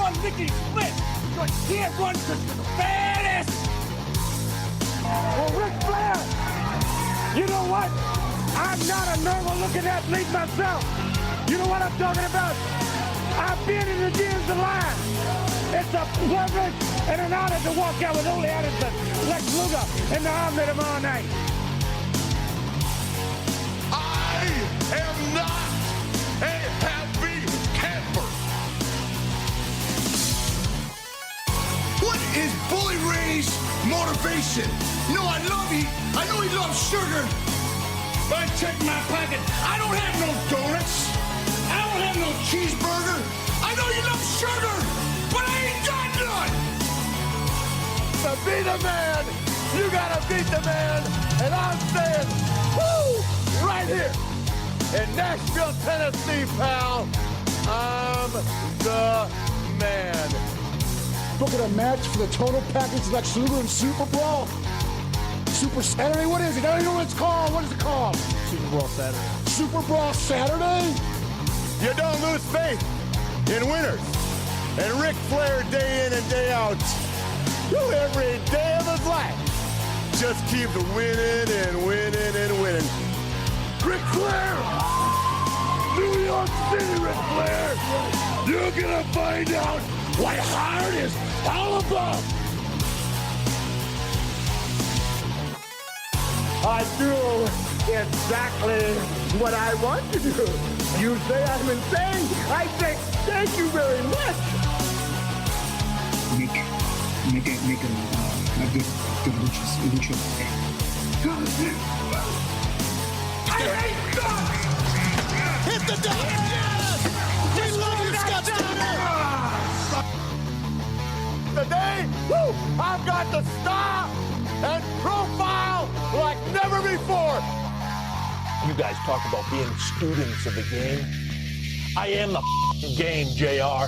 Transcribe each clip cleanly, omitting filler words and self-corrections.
one lickety split. Because he had one baddest. Well, Ric Flair, you know what? I'm not a normal-looking athlete myself. You know what I'm talking about? I've been in the years of line. It's a privilege and an honor to walk out with Ole Anderson, Lex Luger, and the arm tomorrow night. I am not a happy camper. What is Bully Ray's motivation? You know I love you. I know he loves sugar. But I check my pocket. I don't have no donuts. I don't have no cheeseburger. I know you love sugar, but I ain't got none. To be the man, you gotta beat the man. And I'm saying, woo, right here in Nashville, Tennessee, pal. I'm the man. Look at a match for the total package like Luger and Super Brawl. Super Saturday? What is it? I don't know what it's called. What is it called? Super Brawl Saturday. Super Brawl Saturday? You don't lose faith in winners. And Ric Flair, day in and day out, every day of his life, just keeps winning and winning and winning. Ric Flair! New York City, Ric Flair! You're gonna find out what hard is all about! I do exactly what I want to do. You say I'm insane. I say thank you very much. Make a good lucha thing. Hit the deck! Yes! We love you, Scott Steiner! Today, woo, I've got the star and profile like never before. You guys talk about being students of the game. I am the game, JR.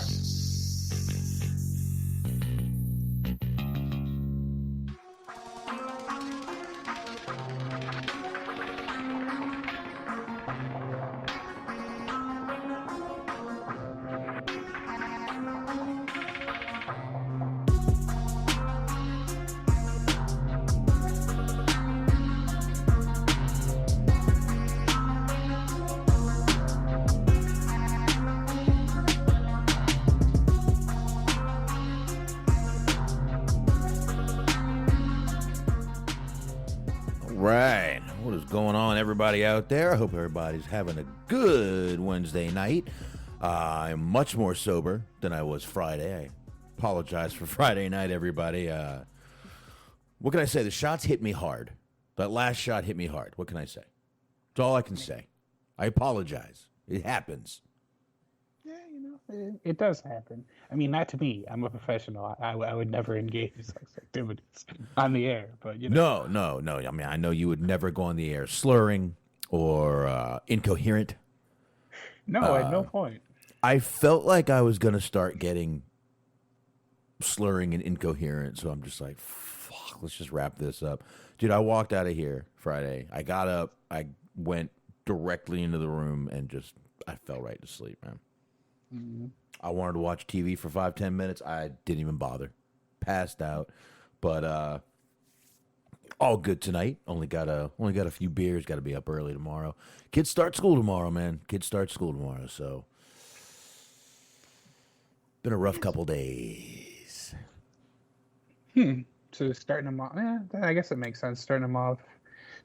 Right. What is going on, everybody out there? I hope everybody's having a good Wednesday night. I'm much more sober than I was Friday. I apologize for Friday night, everybody. What can I say? The shots hit me hard. That last shot hit me hard. What can I say? That's all I can say. I apologize. It happens. Yeah, it does happen. I mean, not to me. I'm a professional. I would never engage in sex activities on the air. But No. I mean, I know you would never go on the air slurring or incoherent. No, at no point. I felt like I was going to start getting slurring and incoherent, so I'm just like, fuck, let's just wrap this up. Dude, I walked out of here Friday. I got up. I went directly into the room and I fell right to sleep, man. Mm-hmm. I wanted to watch TV for 5-10 minutes. I didn't even bother. Passed out. But all good tonight. Only got a few beers. Got to be up early tomorrow. Kids start school tomorrow, man. Kids start school tomorrow. So been a rough couple days. So starting them off, I guess it makes sense. Starting them off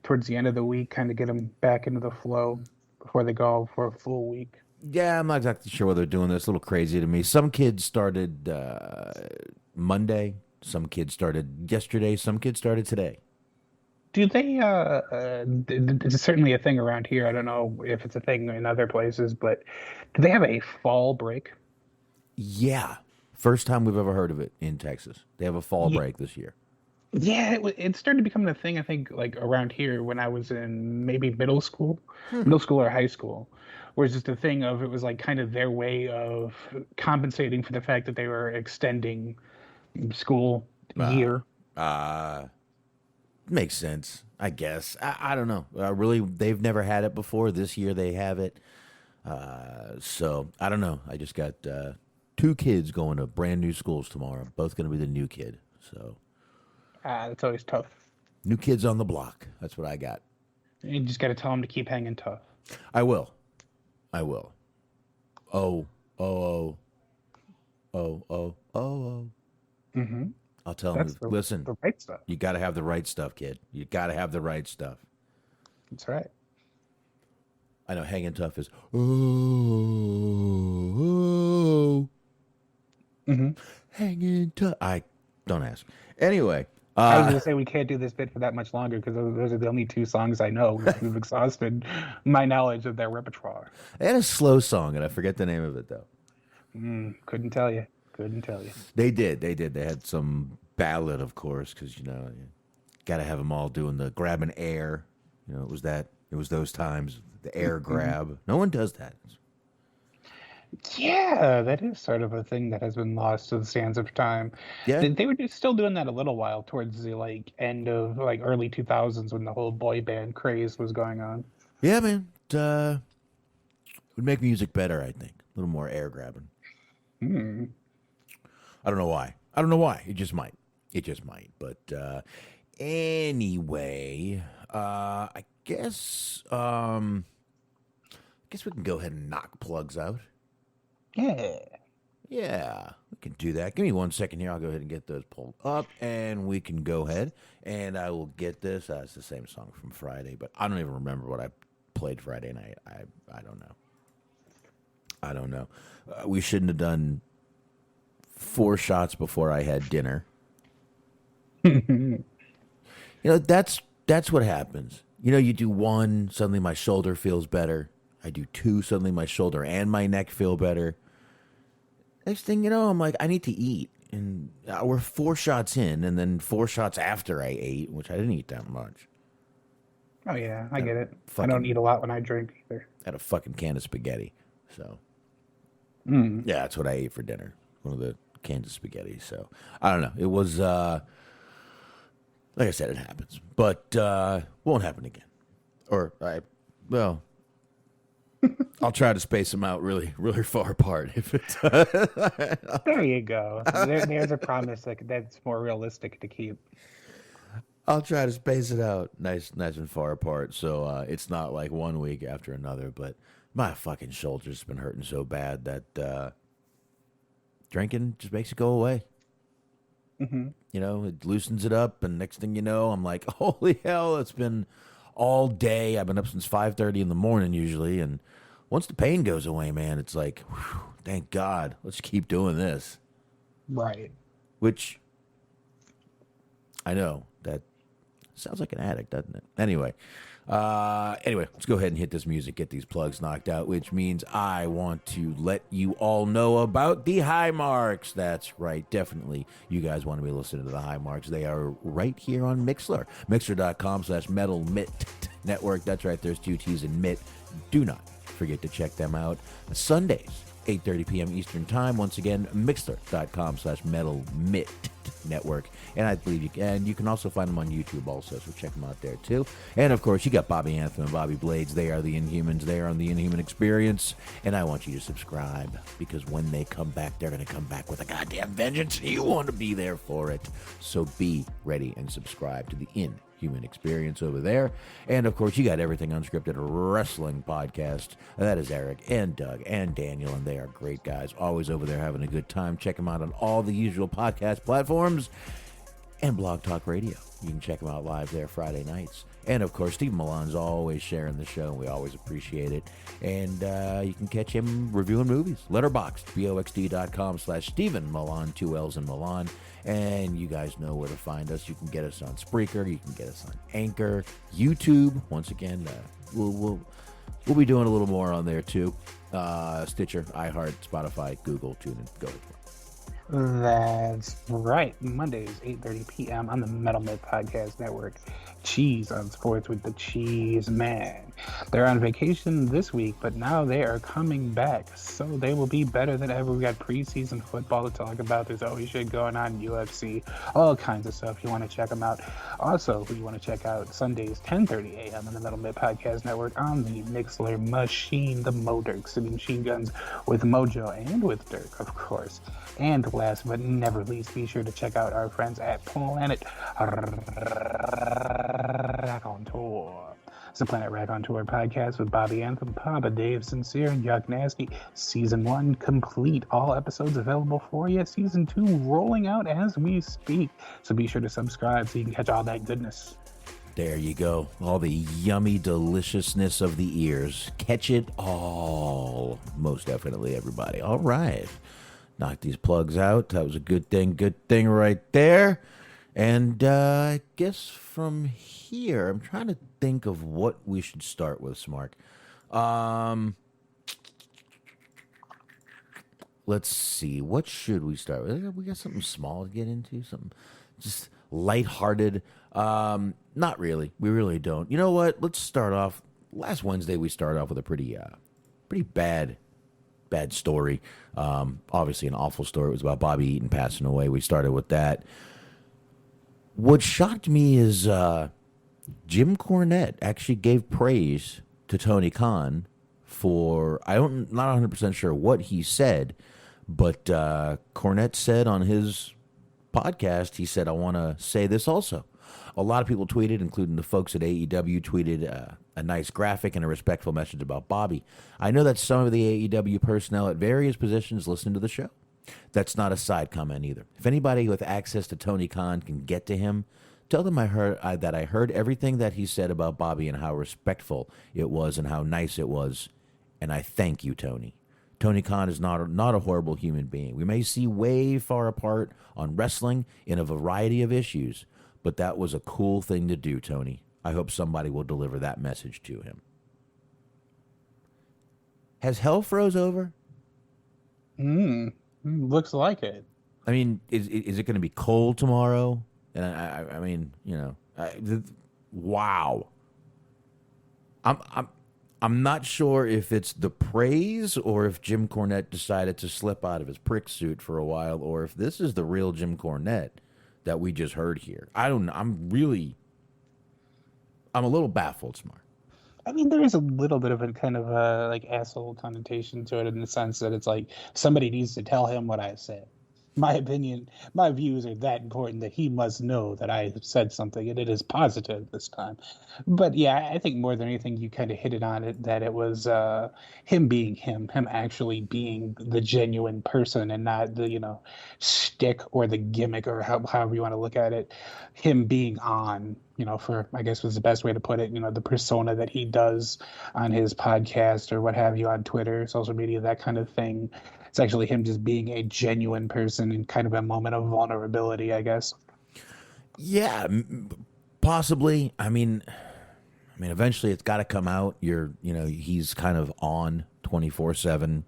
towards the end of the week, kind of get them back into the flow before they go for a full week. Yeah, I'm not exactly sure what they're doing. That's a little crazy to me. Some kids started Monday. Some kids started yesterday. Some kids started today. Do they, it's certainly a thing around here. I don't know if it's a thing in other places, but do they have a fall break? Yeah. First time we've ever heard of it in Texas. They have a fall break this year. Yeah, it started becoming a thing, I think, like around here when I was in maybe middle school or high school. Where it's just a thing of, it was like kind of their way of compensating for the fact that they were extending school year. Makes sense, I guess. I don't know. Really, they've never had it before. This year they have it. So, I don't know. I just got 2 2 kids going to brand new schools tomorrow. Both going to be the new kid. So that's always tough. new kids on the block. That's what I got. You just got to tell them to keep hanging tough. I will. Oh. Mm-hmm. I'll tell them, listen, the right stuff. you got to have the right stuff, kid. You got to have the right stuff. That's right. I know hanging tough is, hanging tough. I don't ask. Anyway. I was going to say we can't do this bit for that much longer because those are the only 2 songs I know. We've exhausted my knowledge of their repertoire. They had a slow song, and I forget the name of it, though. Couldn't tell you. They did. They had some ballad, of course, because, you got to have them all doing the grabbing air. It was those times, the air grab. No one does that. Yeah, that is sort of a thing that has been lost to the sands of time. Yeah. They were just still doing that a little while towards the end of early 2000s when the whole boy band craze was going on. Yeah, man. It would make music better, I think. A little more air grabbing. I don't know why. It just might. But anyway, I guess we can go ahead and knock plugs out. Yeah, we can do that. Give me 1 second here. I'll go ahead and get those pulled up, and we can go ahead, and I will get this. It's the same song from Friday, but I don't even remember what I played Friday night. I don't know. We shouldn't have done 4 shots before I had dinner. That's what happens. You do 1, suddenly my shoulder feels better. I do 2, suddenly my shoulder and my neck feel better. Next thing you know, I'm like, I need to eat. And we're 4 shots in, and then 4 shots after I ate, which I didn't eat that much. Oh, yeah, I get it. I don't eat a lot when I drink either. I had a fucking can of spaghetti. So, yeah, that's what I ate for dinner. One of the cans of spaghetti. So, I don't know. It was, like I said, it happens. But won't happen again. I'll try to space them out really, really far apart. If it's there you go. There's a promise that's more realistic to keep. I'll try to space it out nice and far apart, so it's not like 1 week after another. But my fucking shoulder's been hurting so bad that drinking just makes it go away. It loosens it up, and next thing you know, I'm like, holy hell! It's been all day. I've been up since 5:30 in the morning usually, and once the pain goes away, man, it's like, whew, thank God. Let's keep doing this. Right. Which I know that sounds like an addict, doesn't it? Anyway, let's go ahead and hit this music, get these plugs knocked out, which means I want to let you all know about the High Marks. That's right, definitely. You guys want to be listening to the High Marks. They are right here on Mixlr. Mixlr.com/Metal Mitt Network. That's right, there's 2 T's in Mitt. Do not forget to check them out. Sundays, 8:30 p.m. Eastern Time. Once again, Mixlr.com/Metal Mitt Network. And I believe you can also find them on YouTube also, so check them out there too. And of course, you got Bobby Anthem and Bobby Blades. They are the Inhumans. They are on the Inhuman Experience. And I want you to subscribe, because when they come back, they're going to come back with a goddamn vengeance. You want to be there for it. So be ready and subscribe to the Inhuman Experience over there. And of course, you got Everything Unscripted Wrestling Podcast. That is Eric and Doug and Daniel, and they are great guys. Always over there having a good time. Check them out on all the usual podcast platforms and Blog Talk Radio. You can check them out live there Friday nights. And of course, Steve Milan's always sharing the show. We always appreciate it. And you can catch him reviewing movies. Letterboxd, boxd.com/Stephen Milan, 2 L's in Milan. And you guys know where to find us. You can get us on Spreaker. You can get us on Anchor, YouTube. Once again, we'll be doing a little more on there too. Stitcher, iHeart, Spotify, Google, TuneIn. Go ahead. That's right. Mondays, 8:30 p.m. on the Metal Myth Podcast Network. Cheese on Sports with the Cheese Man. They're on vacation this week, but now they are coming back, so they will be better than ever. We got preseason football to talk about. There's always shit going on, UFC, all kinds of stuff. You want to check them out. Also, you want to check out Sundays, 10:30 a.m. on the Metal Mid Podcast Network on the Mixler machine, the Mo-Dirk City Machine Guns with Mojo and with Dirk, of course. And last but never least, be sure to check out our friends at Planet Raconteur. It's the Planet Raconteur podcast with Bobby Anthem, Papa Dave Sincere, and Yuck Nasty. Season 1 complete. All episodes available for you. Season 2 rolling out as we speak. So be sure to subscribe so you can catch all that goodness. There you go. All the yummy deliciousness of the ears. Catch it all. Most definitely, everybody. All right. Knock these plugs out. That was a good thing right there. And I guess from here, I'm trying to think of what we should start with, Smark. Let's see. What should we start with? We got something small to get into, something just lighthearted. Not really. We really don't. You know what? Let's start off. Last Wednesday, we started off with a pretty bad story. Obviously, an awful story. It was about Bobby Eaton passing away. We started with that. What shocked me is Jim Cornette actually gave praise to Tony Khan for, not 100% sure what he said, but Cornette said on his podcast, he said, I want to say this also. A lot of people tweeted, including the folks at AEW, tweeted a nice graphic and a respectful message about Bobby. I know that some of the AEW personnel at various positions listen to the show. That's not a side comment either. If anybody with access to Tony Khan can get to him, tell them I heard everything that he said about Bobby and how respectful it was and how nice it was. And I thank you, Tony. Tony Khan is not a horrible human being. We may see way far apart on wrestling in a variety of issues, but that was a cool thing to do, Tony. I hope somebody will deliver that message to him. Has hell froze over? Looks like it. I mean, is it going to be cold tomorrow? And I mean, you know, wow. I'm not sure if it's the praise or if Jim Cornette decided to slip out of his prick suit for a while, or if this is the real Jim Cornette that we just heard here. I don't know. I'm a little baffled, Smart. I mean, there is a little bit of a kind of like asshole connotation to it in the sense that it's like somebody needs to tell him what I said. My opinion, my views are that important that he must know that I said something, and it is positive this time. But yeah, I think more than anything, you kind of hit it on it, that it was him being him actually being the genuine person and not the, stick or the gimmick or however you want to look at it. Him being on, for, I guess was the best way to put it, the persona that he does on his podcast or what have you on Twitter, social media, that kind of thing. It's actually him just being a genuine person in kind of a moment of vulnerability, I guess. Yeah, possibly. I mean, eventually it's got to come out. He's kind of on 24/7.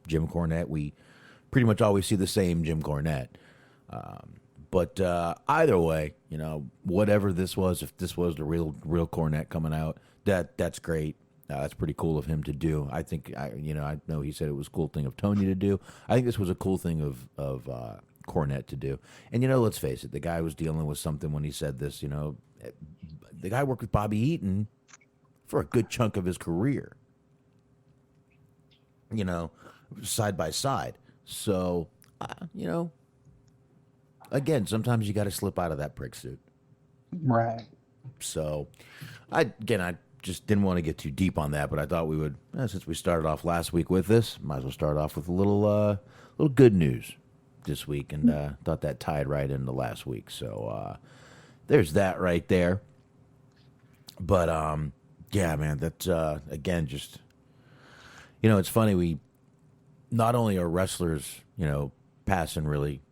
Jim Cornette. We pretty much always see the same Jim Cornette. But either way, whatever this was, if this was the real Cornette coming out, that's great. That's pretty cool of him to do. I think, I know he said it was a cool thing of Tony to do. I think this was a cool thing of Cornette to do. And, let's face it, the guy was dealing with something when he said this, the guy worked with Bobby Eaton for a good chunk of his career, side by side. So, again, sometimes you got to slip out of that prick suit. Right. So, I just didn't want to get too deep on that, but I thought we would, since we started off last week with this, might as well start off with a little good news this week, and thought that tied right into last week. So there's that right there. But yeah, man, that's again just, it's funny. We not only are wrestlers, passing really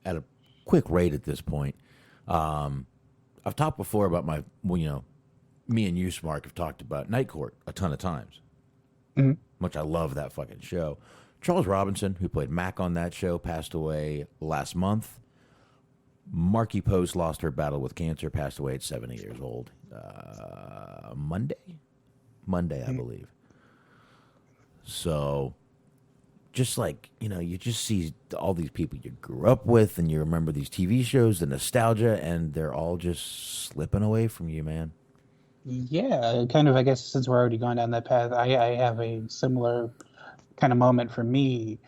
at a quick rate at this point. I've talked before about my, me and you, Smark, have talked about Night Court a ton of times, which I love that fucking show. Charles Robinson, who played Mac on that show, passed away last month. Marky Post lost her battle with cancer, passed away at 70 years old. Monday? Monday, I believe. So, just like, you know, you just see all these people you grew up with, and you remember these TV shows, the nostalgia, and they're all just slipping away from you, man. Yeah, kind of. I guess since we're already going down that path, I have a similar kind of moment for me.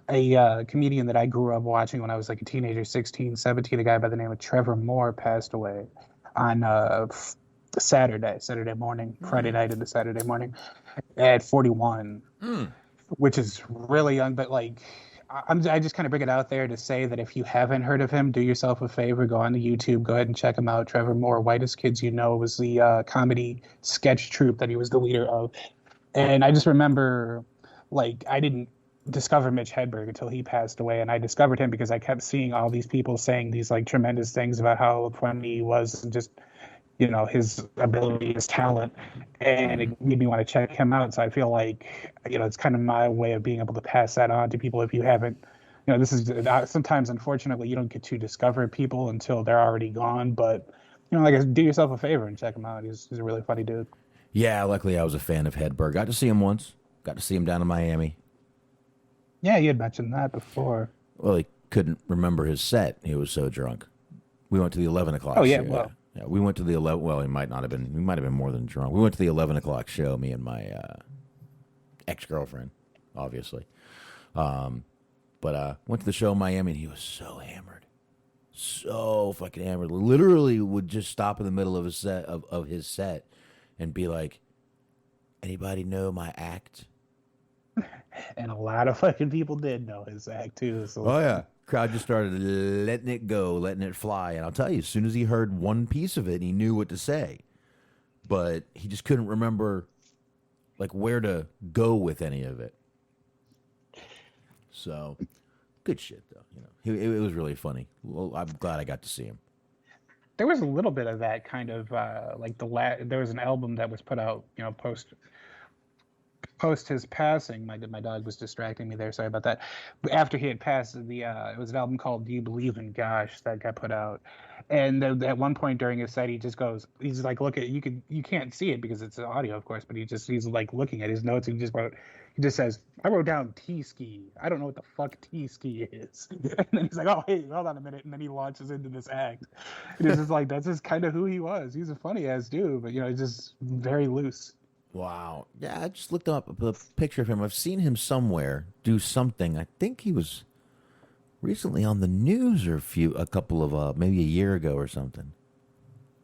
A comedian that I grew up watching when I was like a teenager, 16, 17, a guy by the name of Trevor Moore passed away on Saturday morning, Friday night into Saturday morning at 41, which is really young. But like, I just kind of bring it out there to say that if you haven't heard of him, do yourself a favor, go on to YouTube, go ahead and check him out. Trevor Moore, Whitest Kids You Know, was the comedy sketch troupe that he was the leader of. And I just remember, like, I didn't discover Mitch Hedberg until he passed away, and I discovered him because I kept seeing all these people saying these like tremendous things about how funny he was and just, you know, his ability, his talent, and it made me want to check him out. So I feel like, you know, it's kind of my way of being able to pass that on to people if you haven't, you know, this is sometimes, unfortunately, you don't get to discover people until they're already gone, but, you know, like, do yourself a favor and check him out. He's a really funny dude. Yeah, luckily I was a fan of Hedberg. Got to see him once. Got to see him down in Miami. Yeah, you had mentioned that before. Well, he couldn't remember his set. He was so drunk. We went to the 11 o'clock Oh, yeah, show. well. Yeah, we went to the 11. Well, he might have been more than drunk. We went to the 11 o'clock show, me and my ex-girlfriend, obviously. But went to the show in Miami, and he was so hammered. So fucking hammered. Literally would just stop in the middle of his set, of his set and be like, anybody know my act? And a lot of fucking people did know his act, too. So. Oh, yeah. Crowd just started letting it go, letting it fly. And I'll tell you, as soon as he heard one piece of it, he knew what to say. But he just couldn't remember, like, where to go with any of it. So, good shit, though. You know, it was really funny. Well, I'm glad I got to see him. There was a little bit of that kind of, like, there was an album that was put out, you know, post his passing. My dog was distracting me there. Sorry about that. But after he had passed, it was an album called "Do You Believe in Gosh" that got put out. And at one point during his set, he just goes, he's like, look at, you can't see it because it's audio, of course, but he's like looking at his notes and he just says, I wrote down T-ski. I don't know what the fuck T-ski is. And then he's like, oh, hey, hold on a minute. And then he launches into this act. And it's just like, that's just kind of who he was. He's a funny ass dude, but, you know, he's just very loose. Wow. Yeah, I just looked up a picture of him. I've seen him somewhere do something. I think he was recently on the news or a couple of maybe a year ago or something.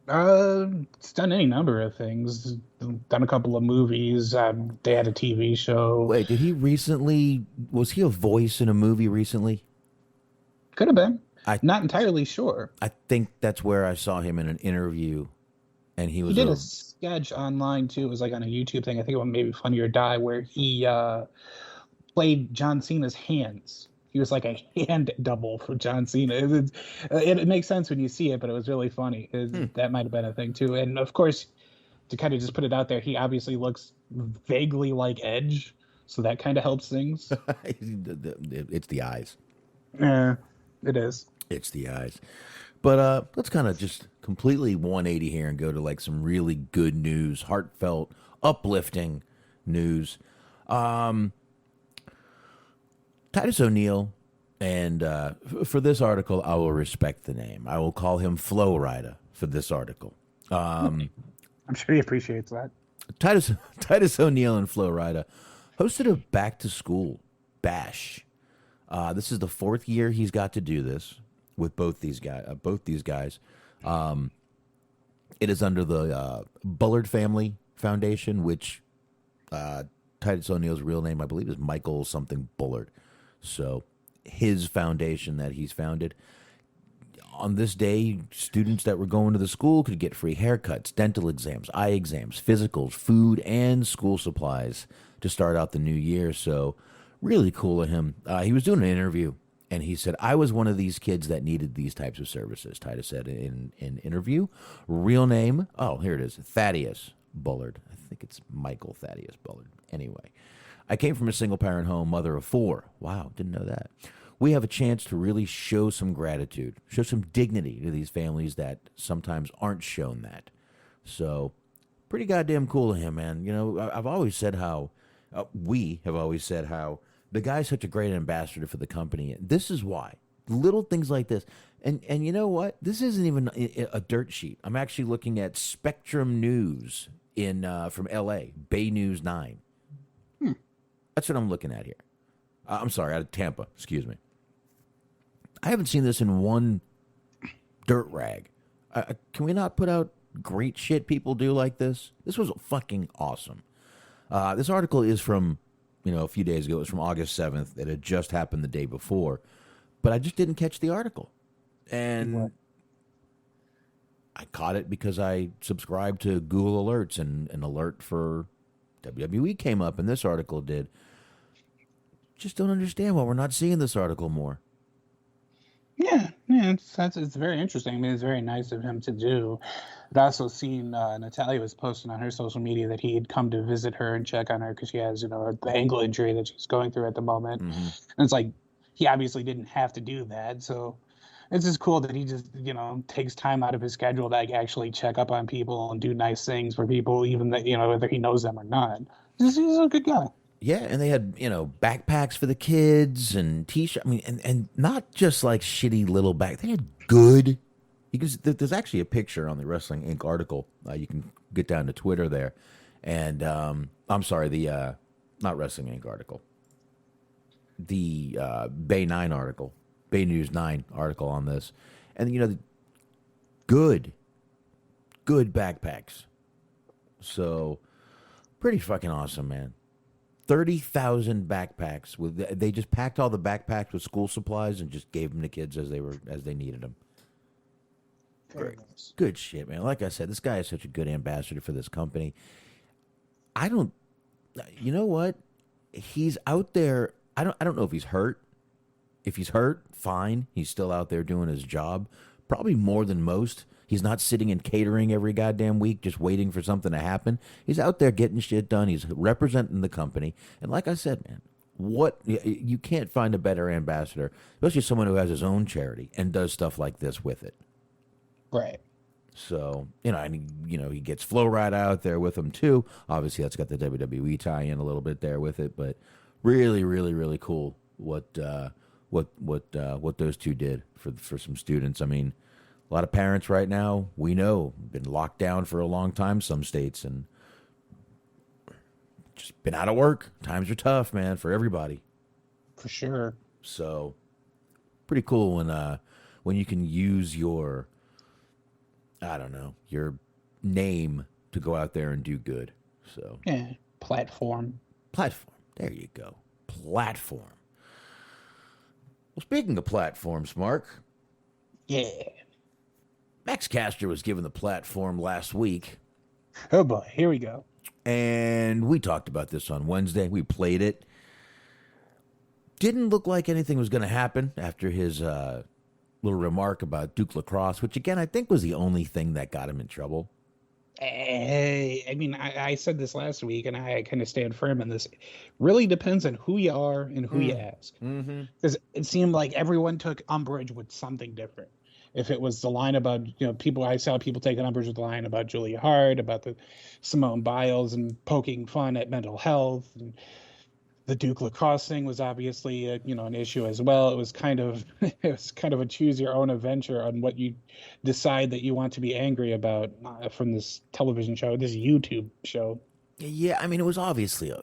It's done any number of things. Done a couple of movies. They had a TV show. Wait, was he a voice in a movie recently? Could have been. Not entirely sure. I think that's where I saw him in an interview. And he did a sketch online too. It was like on a YouTube thing. I think it was maybe Funny or Die, where he played John Cena's hands. He was like a hand double for John Cena. It makes sense when you see it, but it was really funny. That might have been a thing too. And of course, to kind of just put it out there, he obviously looks vaguely like Edge, so that kind of helps things. It's the eyes. Yeah, it is. It's the eyes. But let's kind of just completely 180 here and go to like some really good news, heartfelt, uplifting news. Titus O'Neil, and for this article, I will respect the name. I will call him Flow Rida for this article. I'm sure he appreciates that. Titus O'Neil and Flow Rida hosted a back-to-school bash. This is the fourth year he's got to do this with both these guys. It is under the Bullard Family Foundation, which Titus O'Neil's real name, I believe, is Michael something Bullard. So his foundation that he's founded. On this day, students that were going to the school could get free haircuts, dental exams, eye exams, physicals, food, and school supplies to start out the new year. So really cool of him. He was doing an interview. And he said, I was one of these kids that needed these types of services, Titus said in interview. Real name, oh, here it is, Thaddeus Bullard. I think it's Michael Thaddeus Bullard. Anyway, I came from a single-parent home, mother of 4. Wow, didn't know that. We have a chance to really show some gratitude, show some dignity to these families that sometimes aren't shown that. So Pretty goddamn cool of him, man. You know, I've always said how, we have always said how the guy's such a great ambassador for the company. This is why. Little things like this. And you know what? This isn't even a dirt sheet. I'm actually looking at Spectrum News from L.A., Bay News 9. That's what I'm looking at here. I'm sorry, out of Tampa. Excuse me. I haven't seen this in one dirt rag. Can we not put out great shit people do like this? This was fucking awesome. This article is from, a few days ago. It was from August 7th. It had just happened the day before. But I just didn't catch the article. And I caught it because I subscribed to Google Alerts, and an alert for WWE came up, and this article did. Just don't understand why we're not seeing this article more. Yeah, it's very interesting. I mean, it's very nice of him to do. I'd also seen Natalia was posting on her social media that he had come to visit her and check on her because she has, the ankle injury that she's going through at the moment. And it's like, he obviously didn't have to do that, so it's just cool that he just, takes time out of his schedule to actually check up on people and do nice things for people, even that, whether he knows them or not. He's a good guy. Yeah, and they had, backpacks for the kids and T-shirts. I mean, and not just like shitty little back. They had good. Because there's actually a picture on the Wrestling Inc. article. You can get down to Twitter there. And I'm sorry, the not Wrestling Inc. article. The Bay 9 article. Bay News 9 article on this. And, good backpacks. So, pretty fucking awesome, man. 30,000 backpacks. They just packed all the backpacks with school supplies and just gave them to kids as they needed them. Great. Nice. Good shit, man. Like I said, this guy is such a good ambassador for this company. You know what? He's out there. I don't know if he's hurt. If he's hurt, fine. He's still out there doing his job. Probably more than most. He's not sitting and catering every goddamn week just waiting for something to happen. He's out there getting shit done. He's representing the company. And like I said, man, you can't find a better ambassador, especially someone who has his own charity and does stuff like this with it. Right. So, and he gets Flow Rida out there with him too. Obviously, that's got the WWE tie-in a little bit there with it, but really, really, really cool what those two did for some students. I mean, a lot of parents right now, we know, been locked down for a long time, some states, and just been out of work. Times are tough, man, for everybody. For sure. So, pretty cool when you can use your name to go out there and do good. So yeah, platform. There you go. Platform. Well, speaking of platforms, Mark. Yeah. Max Caster was given the platform last week. Oh boy, here we go. And we talked about this on Wednesday. We played it. Didn't look like anything was going to happen after his little remark about Duke Lacrosse, which again I think was the only thing that got him in trouble. I mean, I said this last week, and I kind of stand firm in this. Really depends on who you are and who you ask. Because it seemed like everyone took umbrage with something different. If it was the line about, I saw people taking umbrage with the line about Julia Hart, about the Simone Biles and poking fun at mental health. And the Duke Lacrosse thing was obviously, an issue as well. It was kind of a choose your own adventure on what you decide that you want to be angry about from this television show, this YouTube show. Yeah, I mean, it was obviously a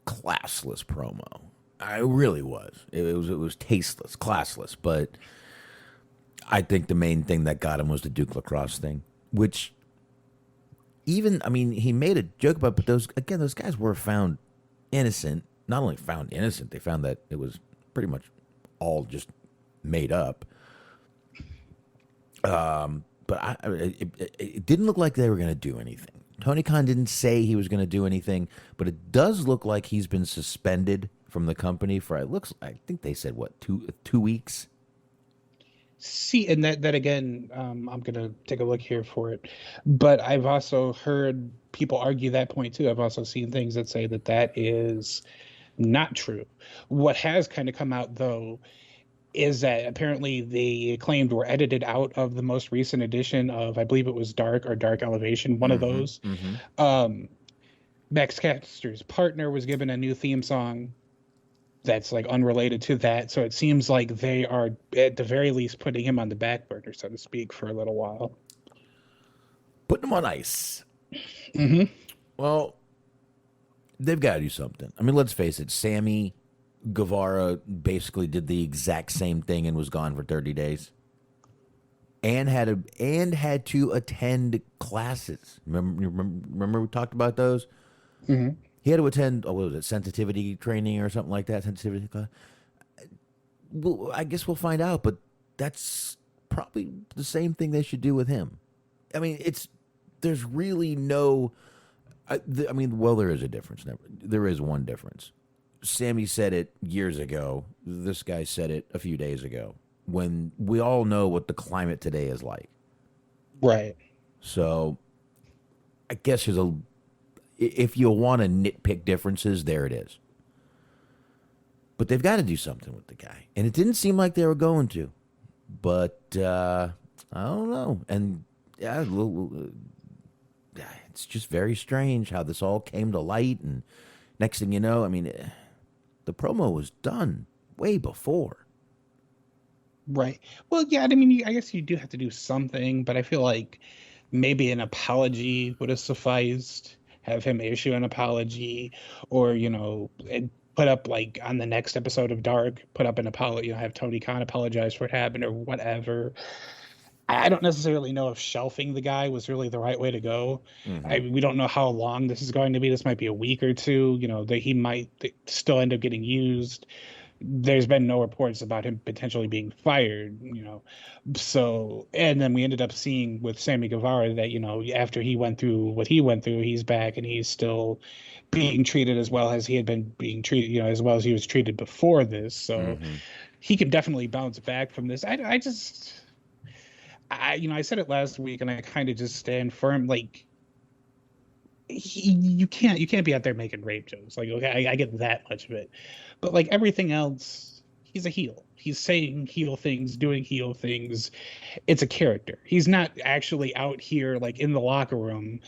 classless promo. It really was. It was tasteless, classless, but I think the main thing that got him was the Duke Lacrosse thing, which he made a joke about, but those guys were found innocent. Not only found innocent, they found that it was pretty much all just made up. But it didn't look like they were going to do anything. Tony Khan didn't say he was going to do anything, but it does look like he's been suspended from the company for, I think they said, 2 weeks? See, and that again, I'm going to take a look here for it. But I've also heard people argue that point too. I've also seen things that say that is not true. What has kind of come out, though, is that apparently the Acclaimed were edited out of the most recent edition of, I believe it was Dark or Dark Elevation, one of those. Max Caster's partner was given a new theme song that's like unrelated to that. So it seems like they are at the very least putting him on the back burner, so to speak, for a little while. Putting him on ice. Mm-hmm. Well, they've got to do something. I mean, let's face it. Sammy Guevara basically did the exact same thing and was gone for 30 days. And had to attend classes. Remember we talked about those? Mm-hmm. He had to attend, what was it, sensitivity training or something like that? Sensitivity class? Well, I guess we'll find out, but that's probably the same thing they should do with him. I mean, there's really no, there is a difference. There is one difference. Sammy said it years ago. This guy said it a few days ago, when we all know what the climate today is like. Right. So I guess if you want to nitpick differences, there it is. But they've got to do something with the guy. And it didn't seem like they were going to. But I don't know. And yeah, it's just very strange how this all came to light. And next thing you know, I mean, the promo was done way before. Right. Well, yeah, I mean, I guess you do have to do something, but I feel like maybe an apology would have sufficed. Have him issue an apology, or, put up, like, on the next episode of Dark, put up an apology, have Tony Khan apologize for what happened or whatever. I don't necessarily know if shelving the guy was really the right way to go. Mm-hmm. We don't know how long this is going to be. This might be a week or two, that he might still end up getting used. There's been no reports about him potentially being fired, So, and then we ended up seeing with Sammy Guevara that, after he went through what he went through, he's back and he's still being treated as well as he had been being treated, as well as he was treated before this. So he could definitely bounce back from this. I said it last week and I kind of just stand firm. Like, you can't be out there making rape jokes. Like, okay, I get that much of it. But like everything else, he's a heel. He's saying heel things, doing heel things. It's a character. He's not actually out here like in the locker room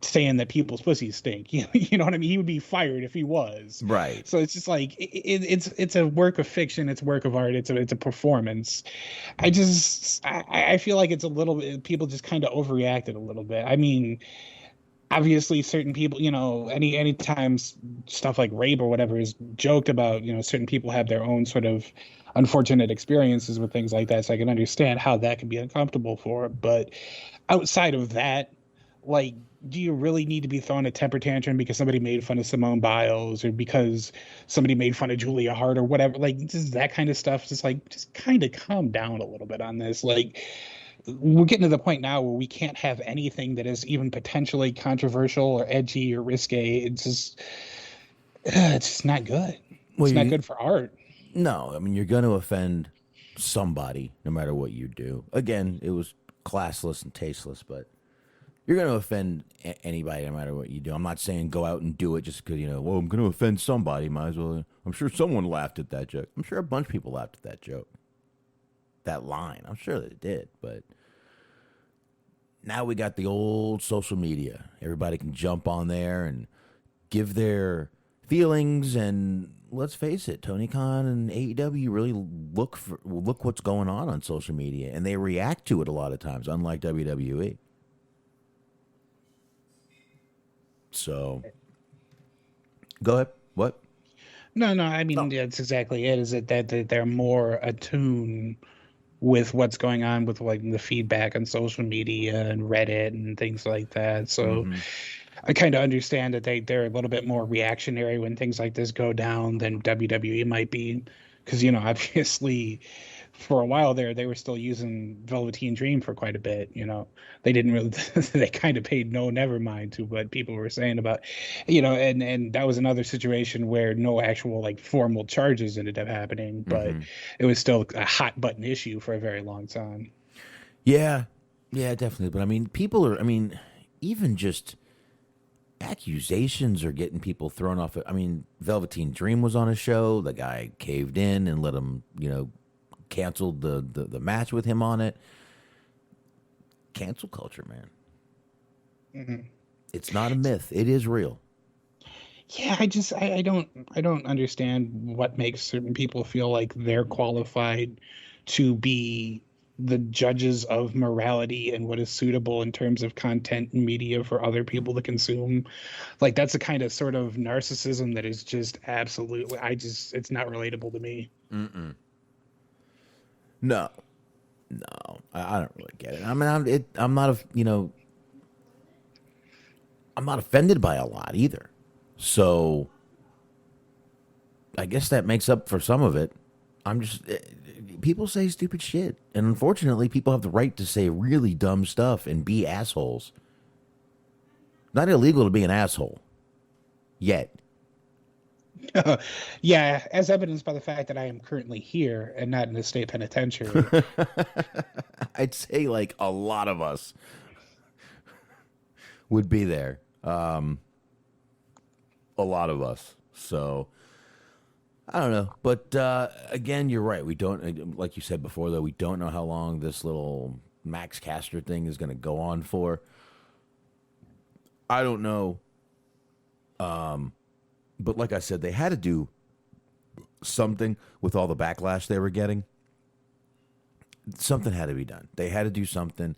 saying that people's pussies stink. You know what I mean? He would be fired if he was. Right. So it's just like it's a work of fiction. It's a work of art. It's a performance. I feel like it's a little bit, people just kind of overreacted a little bit. I mean, obviously certain people, any times stuff like rape or whatever is joked about, certain people have their own sort of unfortunate experiences with things like that. So I can understand how that can be uncomfortable for it. But outside of that, like, do you really need to be throwing a temper tantrum because somebody made fun of Simone Biles or because somebody made fun of Julia Hart or whatever? Like, just that kind of stuff. Just kind of calm down a little bit on this. Like, we're getting to the point now where we can't have anything that is even potentially controversial or edgy or risque. It's just not good. It's not good for art. No, I mean, you're going to offend somebody no matter what you do. Again, it was classless and tasteless, but you're going to offend anybody no matter what you do. I'm not saying go out and do it just because, well, I'm going to offend somebody. Might as well. I'm sure someone laughed at that joke. I'm sure a bunch of people laughed at that joke. That line. I'm sure they did, but now we got the old social media. Everybody can jump on there and give their feelings, and let's face it, Tony Khan and AEW really look what's going on social media, and they react to it a lot of times, unlike WWE. So, go ahead. What? No, I mean, that's exactly it. Is it that they're more attuned with what's going on with like the feedback on social media and Reddit and things like that. So I kind of understand that they're a little bit more reactionary when things like this go down than WWE might be. Because, obviously for a while there, they were still using Velveteen Dream for quite a bit. They didn't really, they kind of paid no never mind to what people were saying about, and that was another situation where no actual like formal charges ended up happening, but it was still a hot button issue for a very long time. Yeah, definitely. But I mean, even just accusations are getting people thrown off. I mean, Velveteen Dream was on a show. The guy caved in and let him, canceled the match with him on it. Cancel culture, man. Mm-hmm. It's not a myth. It is real. Yeah, I don't understand what makes certain people feel like they're qualified to be the judges of morality and what is suitable in terms of content and media for other people to consume. Like, that's a kind of sort of narcissism that is just absolutely, it's not relatable to me. No, I don't really get it. I mean, I'm not I'm not offended by a lot either. So I guess that makes up for some of it. People say stupid shit. And unfortunately, people have the right to say really dumb stuff and be assholes. Not illegal to be an asshole. Yet. Yeah, as evidenced by the fact that I am currently here and not in the state penitentiary. I'd say like a lot of us would be there. A lot of us. So I don't know. But again, you're right. We don't, like you said before, though, we don't know how long this little Max Caster thing is going to go on for. I don't know. But like I said, they had to do something with all the backlash they were getting. Something had to be done. They had to do something.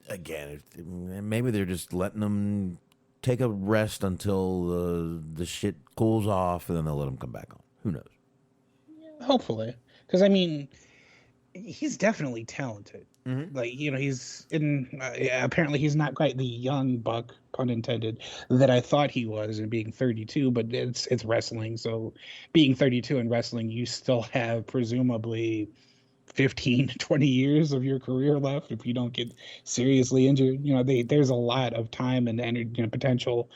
Again, maybe they're just letting them take a rest until the shit cools off, and then they'll let them come back on. Who knows? Hopefully. Because, I mean, he's definitely talented. Mm-hmm. Like, he's apparently he's not quite the young buck, pun intended, that I thought he was in being 32, but it's wrestling. So being 32 in wrestling, you still have presumably 15 to 20 years of your career left if you don't get seriously injured. There's a lot of time and energy, potential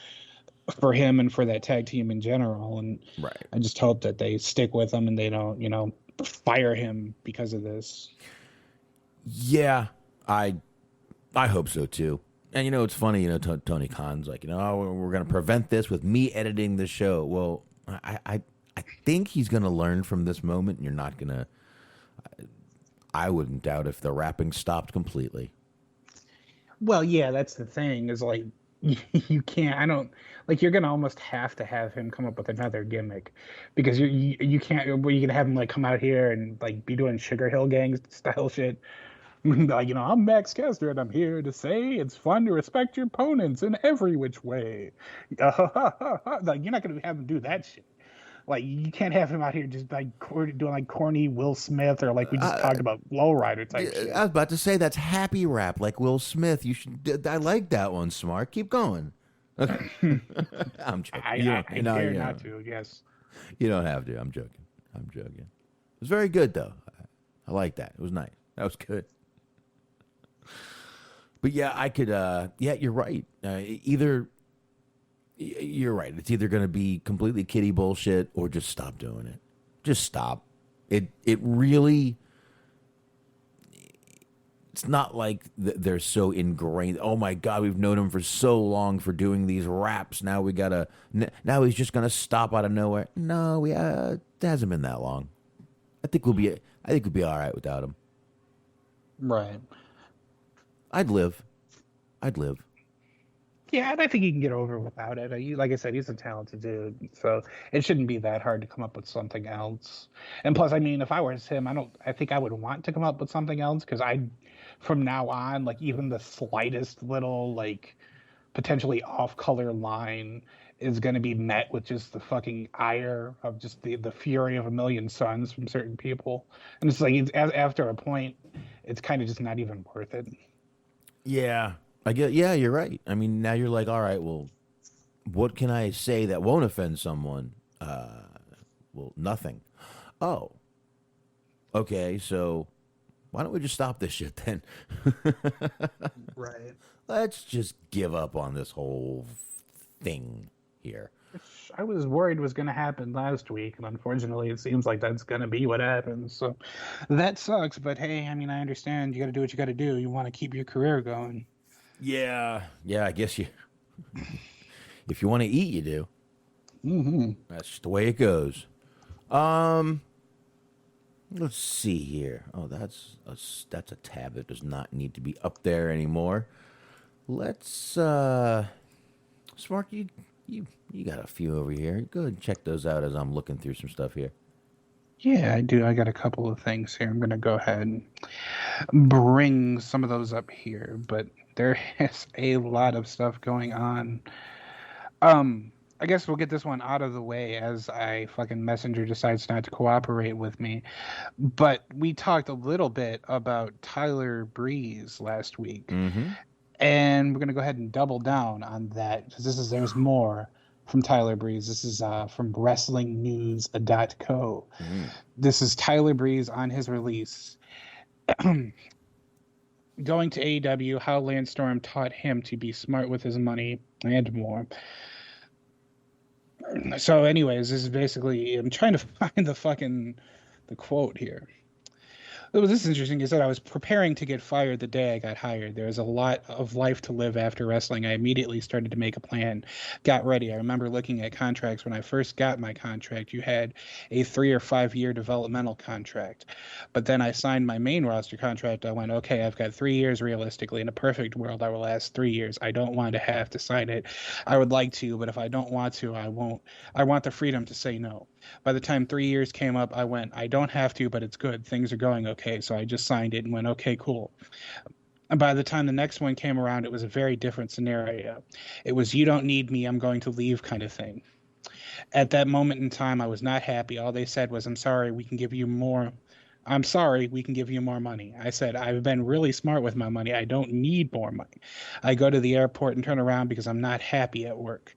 for him and for that tag team in general. And right. I just hope that they stick with him and they don't, fire him because of this. Yeah, I hope so too. And it's funny, Tony Khan's like, we're going to prevent this with me editing the show. Well, I think he's going to learn from this moment, and you're not going to. I wouldn't doubt if the rapping stopped completely. Well, yeah, that's the thing. Is like you can't. I don't like. You're going to almost have to have him come up with another gimmick, because you can't. Well, you can have him like come out here and like be doing Sugar Hill Gang style shit. Like, I'm Max Caster and I'm here to say it's fun to respect your opponents in every which way. Like, you're not going to have him do that shit. Like, you can't have him out here just like doing like corny Will Smith or like we just talked about Lowrider type shit. I was about to say that's happy rap like Will Smith. You should. I like that one, Smark. Keep going. I'm joking. I dare not to. Yes. You don't have to. I'm joking. It was very good though. I like that. It was nice. That was good. But yeah, I could. Yeah, you're right. You're right. It's either going to be completely kiddie bullshit or just stop doing it. Just stop. It really. It's not like they're so ingrained. Oh my God, we've known him for so long for doing these raps. Now we gotta. Now he's just going to stop out of nowhere. No, it hasn't been that long. I think we'll be all right without him. Right. I'd live. Yeah, and I think he can get over without it. Like I said, he's a talented dude, so it shouldn't be that hard to come up with something else. And plus, I mean, if I was him, I think I would want to come up with something else, because from now on, like even the slightest little like potentially off-color line is going to be met with just the fucking ire of just the fury of a million suns from certain people, and it's like after a point, it's kind of just not even worth it. Yeah, I get. Yeah, you're right. I mean, now you're like, all right, well, what can I say that won't offend someone? Well, nothing. Oh, okay. So why don't we just stop this shit then? Right. Let's just give up on this whole thing here. Which I was worried was going to happen last week, and unfortunately, it seems like that's going to be what happens. So that sucks. But hey, I mean, I understand. You got to do what you got to do. You want to keep your career going. Yeah. I guess you. If you want to eat, you do. Mm-hmm. That's just the way it goes. Let's see here. Oh, that's a tab that does not need to be up there anymore. Let's Smark, you got a few over here. Go ahead and check those out as I'm looking through some stuff here. Yeah, I do. I got a couple of things here. I'm going to go ahead and bring some of those up here, but there is a lot of stuff going on. I guess we'll get this one out of the way as I fucking Messenger decides not to cooperate with me. But we talked a little bit about Tyler Breeze last week. Mm-hmm. And we're going to go ahead and double down on that because there's more from Tyler Breeze. This is from WrestlingNews.co. Mm-hmm. This is Tyler Breeze on his release. Going to AEW, how Lance Storm taught him to be smart with his money and more. So anyways, this is basically, I'm trying to find the quote here. This is interesting. He said, I was preparing to get fired the day I got hired. There was a lot of life to live after wrestling. I immediately started to make a plan, got ready. I remember looking at contracts. When I first got my contract, you had a 3 or 5 year developmental contract. But then I signed my main roster contract. I went, okay, I've got 3 years realistically. In a perfect world, I will last 3 years. I don't want to have to sign it. I would like to, but if I don't want to, I won't. I want the freedom to say no. By the time 3 years came up, I went, I don't have to, but it's good. Things are going okay. So I just signed it and went, okay, cool. And by the time the next one came around, it was a very different scenario. It was, you don't need me, I'm going to leave kind of thing. At that moment in time, I was not happy. All they said was, I'm sorry, we can give you more. I'm sorry, we can give you more money. I said, I've been really smart with my money. I don't need more money. I go to the airport and turn around because I'm not happy at work.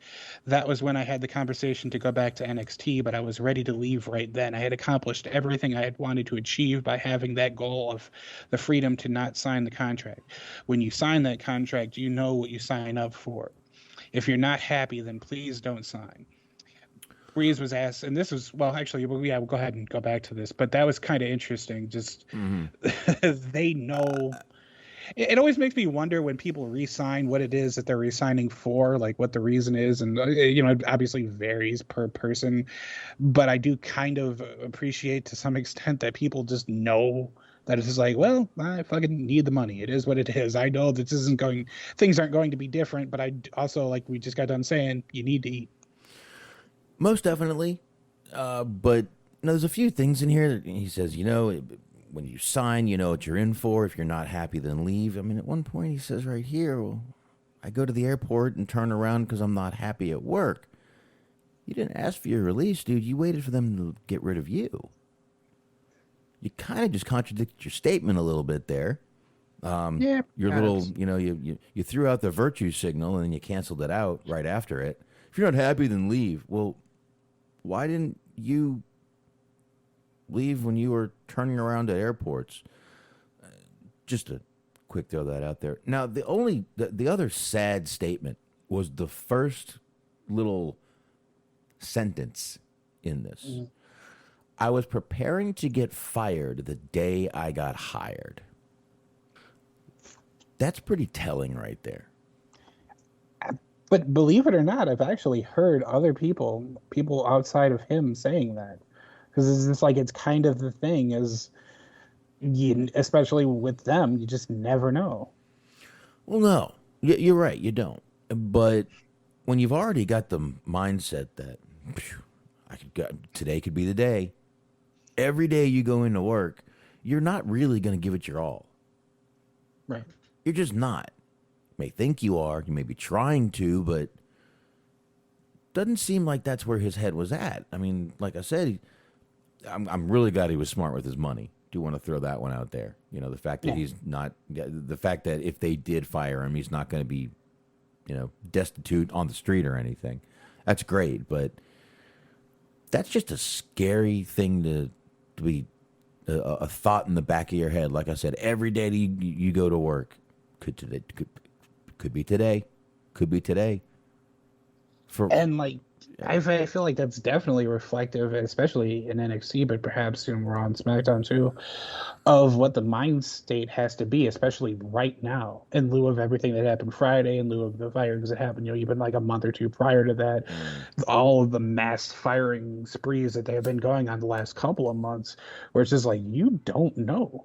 That was when I had the conversation to go back to NXT, but I was ready to leave right then. I had accomplished everything I had wanted to achieve by having that goal of the freedom to not sign the contract. When you sign that contract, you know what you sign up for. If you're not happy, then please don't sign. Breeze was asked, and this was, well, actually, yeah, we'll go ahead and go back to this, but that was kind of interesting. Just, they know. It always makes me wonder when people re-sign what it is that they're re-signing for, like what the reason is. And, it obviously varies per person, but I do kind of appreciate to some extent that people just know that it's just like, well, I fucking need the money. It is what it is. I know that things aren't going to be different, but I also, like we just got done saying, you need to eat. Most definitely. But there's a few things in here that he says, when you sign, you know what you're in for. If you're not happy, then leave. I mean, at one point he says right here, well, I go to the airport and turn around because I'm not happy at work. You didn't ask for your release, dude. You waited for them to get rid of you. You kind of just contradicted your statement a little bit there. Yeah. Your little, you threw out the virtue signal and then you canceled it out right after it. If you're not happy, then leave. Well, why didn't you leave when you were turning around at airports? Just to quick throw that out there. Now, the other sad statement was the first little sentence in this. Mm-hmm. I was preparing to get fired the day I got hired. That's pretty telling right there. But believe it or not, I've actually heard other people outside of him saying that. Because it's just like, it's kind of the thing is, especially with them, you just never know. Well, no, you're right, you don't. But when you've already got the mindset that today could be the day, every day you go into work, you're not really going to give it your all. Right. You're just not. You may think you are, you may be trying to, but doesn't seem like that's where his head was at. I mean, like I said, I'm really glad he was smart with his money. Do want to throw that one out there. The fact that he's not, the fact that if they did fire him, he's not going to be, destitute on the street or anything. That's great, but that's just a scary thing to be a thought in the back of your head. Like I said, every day you go to work, could be today. And like I feel like that's definitely reflective, especially in NXT, but perhaps in Raw and SmackDown too, of what the mind state has to be, especially right now, in lieu of everything that happened Friday, in lieu of the firings that happened, even like a month or two prior to that, all of the mass firing sprees that they have been going on the last couple of months, where it's just like, you don't know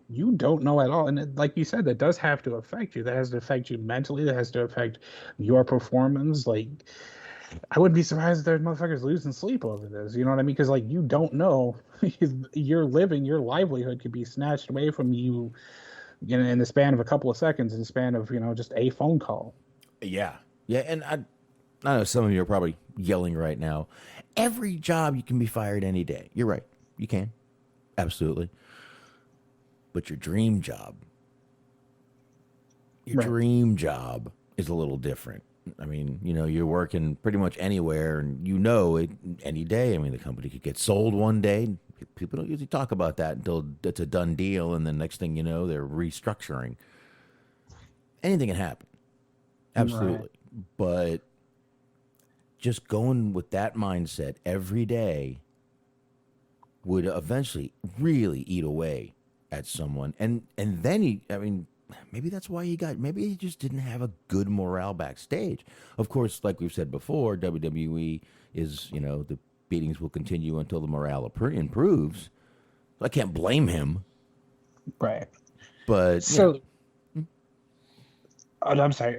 at all. And like you said, that does have to affect you. That has to affect you mentally. That has to affect your performance. Like, I wouldn't be surprised if there's motherfuckers losing sleep over this. You know what I mean? Because like, you don't know, your livelihood could be snatched away from you, in the span of a couple of seconds, in the span of just a phone call. Yeah, and I know some of you are probably yelling right now. Every job you can be fired any day. You're right, you can, absolutely. But your dream job, dream job is a little different. I mean, you're working pretty much anywhere, and it any day. I mean, the company could get sold one day. People don't usually talk about that until it's a done deal, and then next thing you know, they're restructuring. Anything can happen. Absolutely. Right. But just going with that mindset every day would eventually really eat away at someone. And then maybe that's why maybe he just didn't have a good morale backstage. Of course, like we've said before, WWE is, the beatings will continue until the morale improves. I can't blame him. Right. But so, I'm sorry.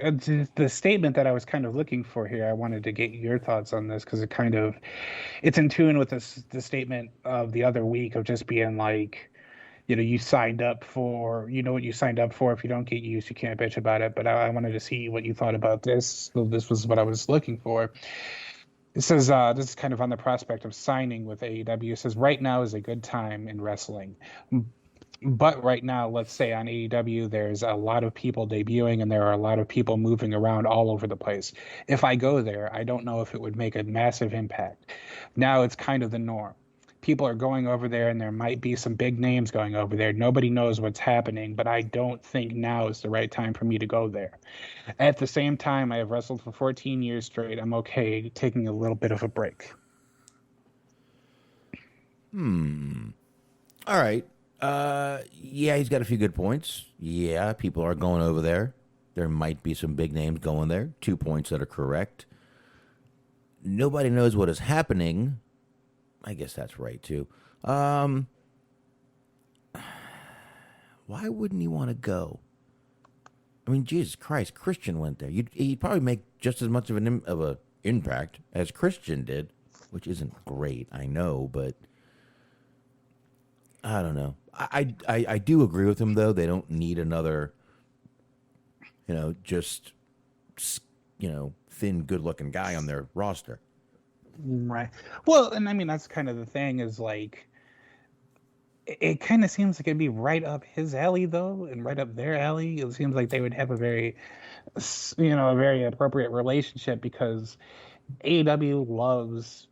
The statement that I was kind of looking for here, I wanted to get your thoughts on this, because it's in tune with the statement of the other week of just being like, you signed up for, what you signed up for. If you don't get used, you can't bitch about it. But I wanted to see what you thought about this. So this was what I was looking for. It says, this is kind of on the prospect of signing with AEW. It says, right now is a good time in wrestling. But right now, let's say on AEW, there's a lot of people debuting and there are a lot of people moving around all over the place. If I go there, I don't know if it would make a massive impact. Now it's kind of the norm. People are going over there, and there might be some big names going over there. Nobody knows what's happening, but I don't think now is the right time for me to go there. At the same time, I have wrestled for 14 years straight. I'm okay taking a little bit of a break. All right. Yeah, he's got a few good points. Yeah, people are going over there. There might be some big names going there. 2 points that are correct. Nobody knows what is happening. I guess that's right, too. Why wouldn't he want to go? I mean, Jesus Christ, Christian went there. He'd probably make just as much of an impact as Christian did, which isn't great, I know, but I don't know. I do agree with him, though. They don't need another, just, thin, good-looking guy on their roster. Right. Well, and I mean, that's kind of the thing is like, it kind of seems like it'd be right up his alley, though, and right up their alley. It seems like they would have a very appropriate relationship, because AEW loves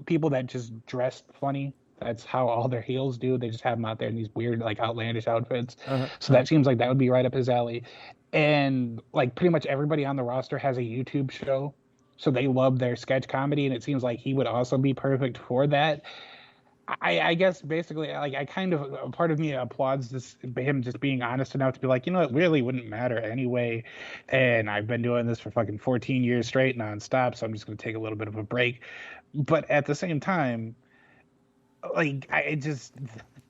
people that just dress funny. That's how all their heels do. They just have them out there in these weird, like, outlandish outfits. So that seems like that would be right up his alley. And like pretty much everybody on the roster has a YouTube show. So they love their sketch comedy, and it seems like he would also be perfect for that. I guess basically, like, I kind of, a part of me applauds him just being honest enough to be like, it really wouldn't matter anyway. And I've been doing this for fucking 14 years straight nonstop, so I'm just going to take a little bit of a break. But at the same time, like,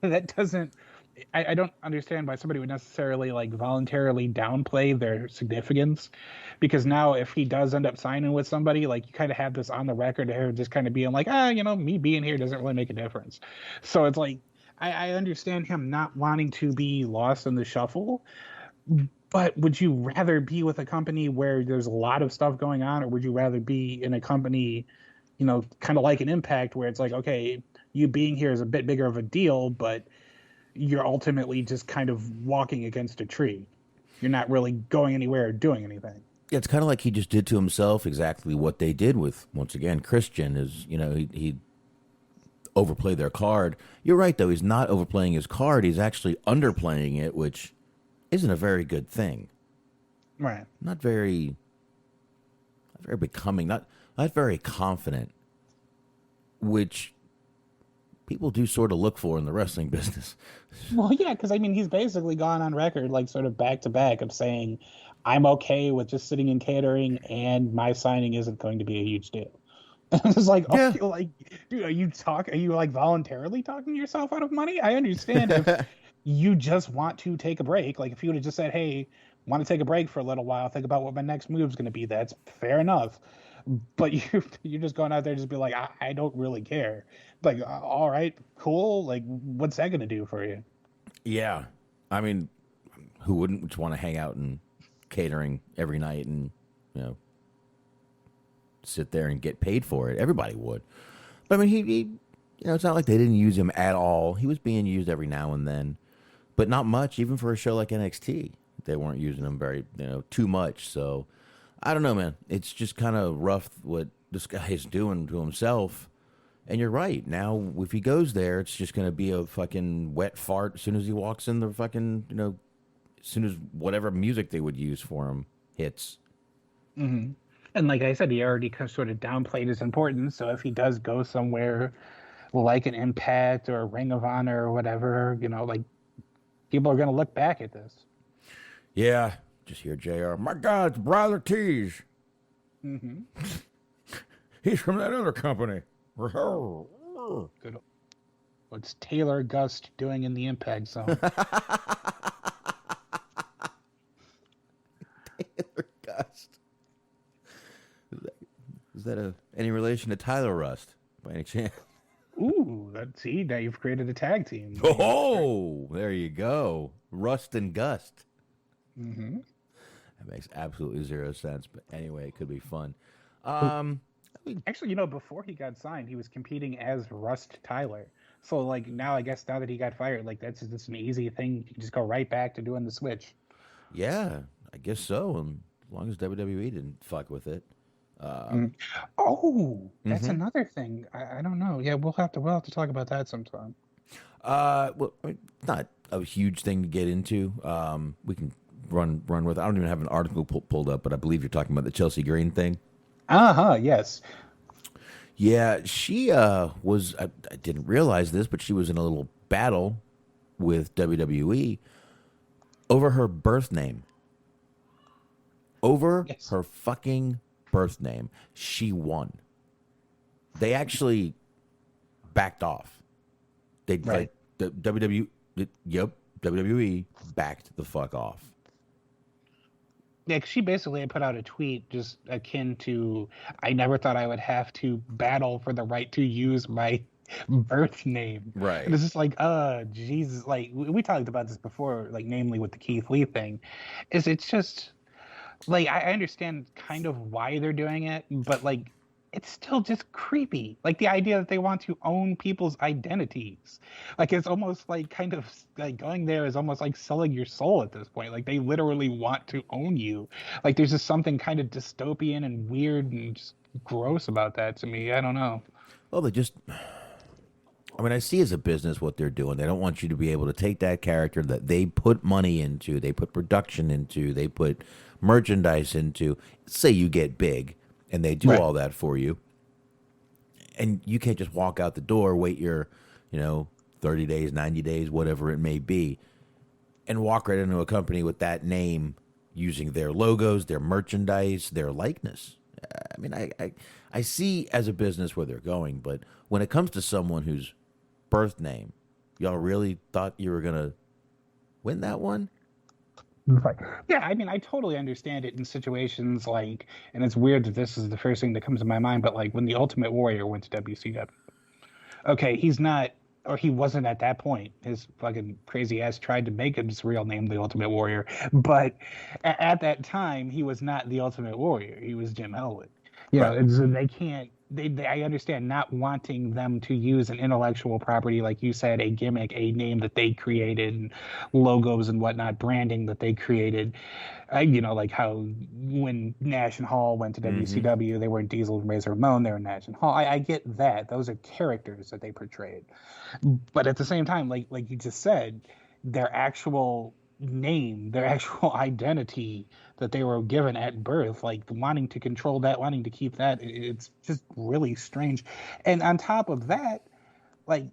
that doesn't, I don't understand why somebody would necessarily like voluntarily downplay their significance, because now if he does end up signing with somebody, like, you kind of have this on the record here, just kind of being like, me being here doesn't really make a difference. So it's like, I understand him not wanting to be lost in the shuffle, but would you rather be with a company where there's a lot of stuff going on, or would you rather be in a company, kind of like an Impact, where it's like, okay, you being here is a bit bigger of a deal, but you're ultimately just kind of walking against a tree. You're not really going anywhere or doing anything. Yeah, it's kind of like he just did to himself exactly what they did with, once again, Christian. Is he overplayed their card. You're right, though. He's not overplaying his card. He's actually underplaying it, which isn't a very good thing. Right. Not very becoming. Not That's very confident, which people do sort of look for in the wrestling business. Well, yeah, because I mean, he's basically gone on record, like sort of back to back, of saying, "I'm okay with just sitting in catering, and my signing isn't going to be a huge deal." It's like, Yeah. okay, like, dude, are you like voluntarily talking yourself out of money? I understand if you just want to take a break. Like, if you would have just said, "Hey, want to take a break for a little while, think about what my next move is going to be," that's fair enough. But you're just going out there just be like, I don't really care. Like, all right, cool. Like, what's that going to do for you? Yeah. I mean, who wouldn't just want to hang out and catering every night and, you know, sit there and get paid for it? Everybody would. But I mean, he you know, it's not like they didn't use him at all. He was being used every now and then, but not much, even for a show like NXT. They weren't using him very, you know, too much. So I don't know, man. It's just kind of rough what this guy is doing to himself. And you're right. Now, if he goes there, it's just going to be a fucking wet fart as soon as he walks in the fucking, you know, as soon as whatever music they would use for him hits. Mm-hmm. And like I said, he already sort of downplayed his importance. So if he does go somewhere like an Impact or a Ring of Honor or whatever, you know, like, people are going to look back at this. Yeah. Just hear JR, "My God, it's Brother T's. Mm-hmm. He's from that other company." Good. What's Taylor Gust doing in the Impact Zone? Taylor Gust. Is that any relation to Tyler Rust by any chance? Ooh, see, now you've created a tag team. Oh, there you go. Rust and Gust. Mm-hmm. That makes absolutely zero sense. But anyway, it could be fun. Actually, you know, before he got signed, he was competing as Rust Tyler. So, like, now that he got fired, like, that's just an easy thing. You can just go right back to doing the switch. Yeah, I guess so. And as long as WWE didn't fuck with it. Oh, that's another thing. I don't know. Yeah, we'll have to talk about that sometime. Well, I mean, not a huge thing to get into. We can run with. I don't even have an article pulled up, but I believe you're talking about the Chelsea Green thing. Yes. Yeah, she was. I didn't realize this, but she was in a little battle with WWE over her birth name. Over her fucking birth name, she won. They actually backed off. They right. The WWE backed the fuck off. Yeah, she basically put out a tweet just akin to, "I never thought I would have to battle for the right to use my birth name." Right. And it's just like, Jesus. Like, we talked about this before, like, namely with the Keith Lee thing. It's just, like, I understand kind of why they're doing it, but, like, it's still just creepy. Like, the idea that they want to own people's identities. Like, it's almost like kind of like going there is almost like selling your soul at this point. Like, they literally want to own you. Like, there's just something kind of dystopian and weird and just gross about that to me. I don't know. Well, I mean, I see as a business what they're doing. They don't want you to be able to take that character that they put money into, they put production into, they put merchandise into. Say you get big. And they do all that for you. And you can't just walk out the door, wait your, 30 days, 90 days, whatever it may be, and walk right into a company with that name using their logos, their merchandise, their likeness. I mean, I see as a business where they're going, but when it comes to someone whose birth name, y'all really thought you were going to win that one? Yeah, I mean, I totally understand it in situations like, and it's weird that this is the first thing that comes to my mind, but like when the Ultimate Warrior went to WCW. Okay, he's not, or he wasn't at that point. His fucking crazy ass tried to make his real name the Ultimate Warrior, but at that time, he was not the Ultimate Warrior. He was Jim Elwood. You know, and so they can't. I understand not wanting them to use an intellectual property, like you said, a gimmick, a name that they created, and logos and whatnot, branding that they created. Like how when Nash and Hall went to WCW, they weren't Diesel and Razor Ramon, they were Nash and Hall. I get that. Those are characters that they portrayed. But at the same time, like you just said, their actual name, their actual identity that they were given at birth, like wanting to control that, wanting to keep that, it's just really strange. And on top of that, like,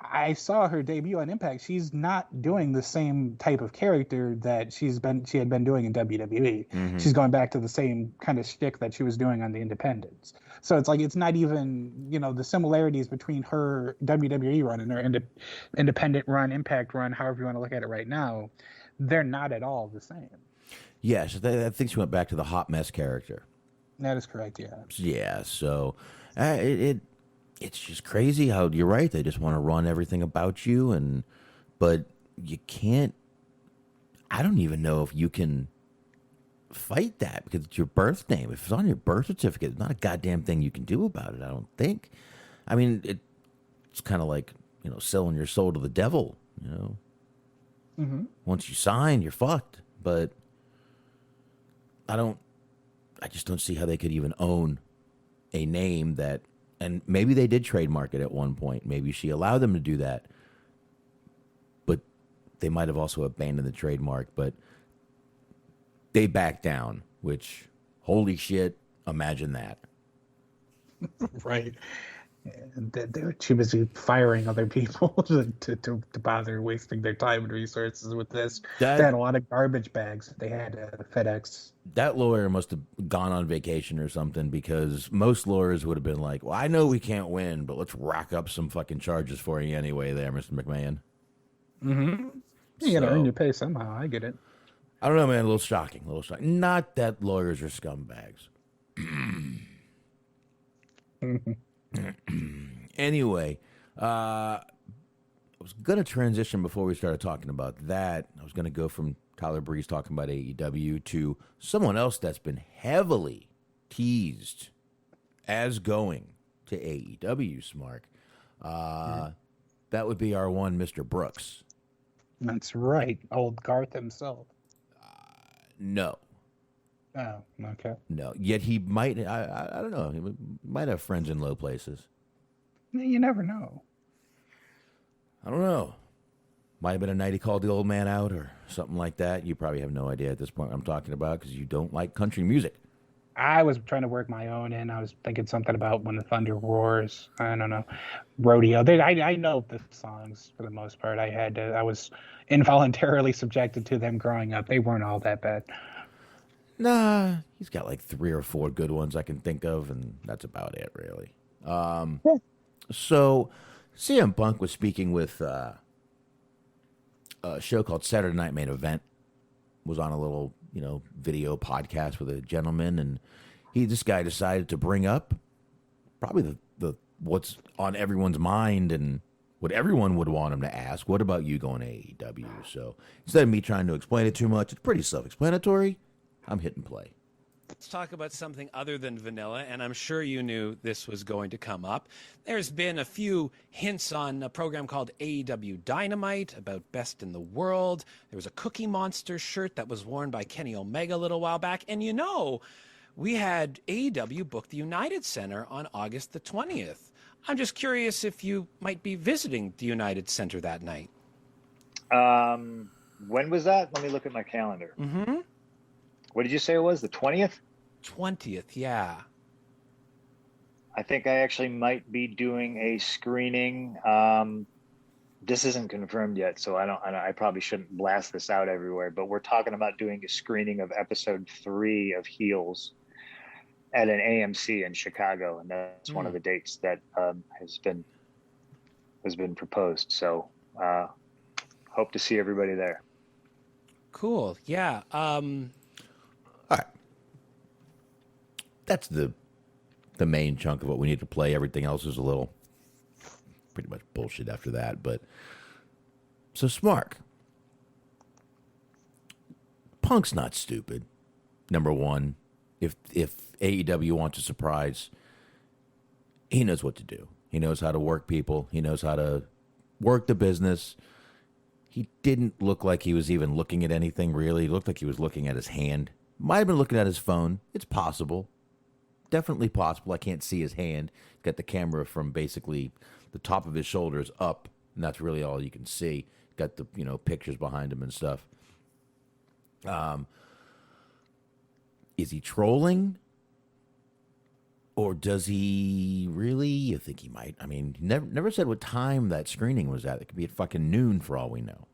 I saw her debut on Impact. She's not doing the same type of character that she had been doing in WWE. Mm-hmm. She's going back to the same kind of shtick that she was doing on the Independents. So it's like, it's not even, the similarities between her WWE run and her independent run, Impact run, however you want to look at it right now, they're not at all the same. Yes, I think she went back to the hot mess character. That is correct, yeah. Yeah, so it's just crazy how you're right. They just want to run everything about you, but you can't. I don't even know if you can fight that because it's your birth name. If it's on your birth certificate, it's not a goddamn thing you can do about it. I don't think. I mean, it's kind of like selling your soul to the devil. Mm-hmm. Once you sign, you're fucked. But I just don't see how they could even own a name that. And maybe they did trademark it at one point. Maybe she allowed them to do that. But they might have also abandoned the trademark. But they backed down, which, holy shit, imagine that. Right. They're too busy firing other people to bother wasting their time and resources with this. They had a lot of garbage bags that they had to FedEx. That lawyer must have gone on vacation or something, because most lawyers would have been like, well, I know we can't win, but let's rack up some fucking charges for you anyway there, Mr. McMahon. Mm-hmm. You gotta earn your pay somehow. I get it. I don't know, man. A little shocking. Not that lawyers are scumbags. Anyway, I was going to transition before we started talking about that. I was going to go from Tyler Breeze talking about AEW to someone else that's been heavily teased as going to AEW, Smark. That would be our one Mr. Brooks. That's right. Old Garth himself. No. Oh, okay. No. Yet he might, I don't know, he might have friends in low places. You never know. I don't know. Might have been a night he called the old man out or something like that. You probably have no idea at this point what I'm talking about because you don't like country music. I was trying to work my own in. I was thinking something about When the Thunder Roars. I don't know. Rodeo. I know the songs for the most part. I was involuntarily subjected to them growing up. They weren't all that bad. Nah, he's got like 3 or 4 good ones I can think of, and that's about it, really. So, CM Punk was speaking with a show called Saturday Night Main Event. Was on a little, video podcast with a gentleman, and this guy decided to bring up probably the what's on everyone's mind and what everyone would want him to ask. What about you going to AEW? So instead of me trying to explain it too much, it's pretty self-explanatory. I'm hitting play. Let's talk about something other than vanilla, and I'm sure you knew this was going to come up. There's been a few hints on a program called AEW Dynamite about Best in the World. There was a Cookie Monster shirt that was worn by Kenny Omega a little while back. And we had AEW book the United Center on August the 20th. I'm just curious if you might be visiting the United Center that night. When was that? Let me look at my calendar. Mm-hmm. What did you say it was? The 20th? 20th, yeah. I think I actually might be doing a screening. This isn't confirmed yet, so I probably shouldn't blast this out everywhere, but we're talking about doing a screening of episode 3 of Heels at an AMC in Chicago, and that's one of the dates that has been proposed. So hope to see everybody there. Cool. Yeah. All right. That's the main chunk of what we need to play. Everything else is a little pretty much bullshit after that. But so Smark, Punk's not stupid. Number one, if AEW wants a surprise, he knows what to do. He knows how to work people. He knows how to work the business. He didn't look like he was even looking at anything, really. He looked like he was looking at his hand. Might have been looking at his phone. It's possible. Definitely possible. I can't see his hand. He's got the camera from basically the top of his shoulders up, and that's really all you can see. Got the, pictures behind him and stuff. Is he trolling? Or does he really? You think he might? I mean, he never said what time that screening was at. It could be at fucking noon for all we know.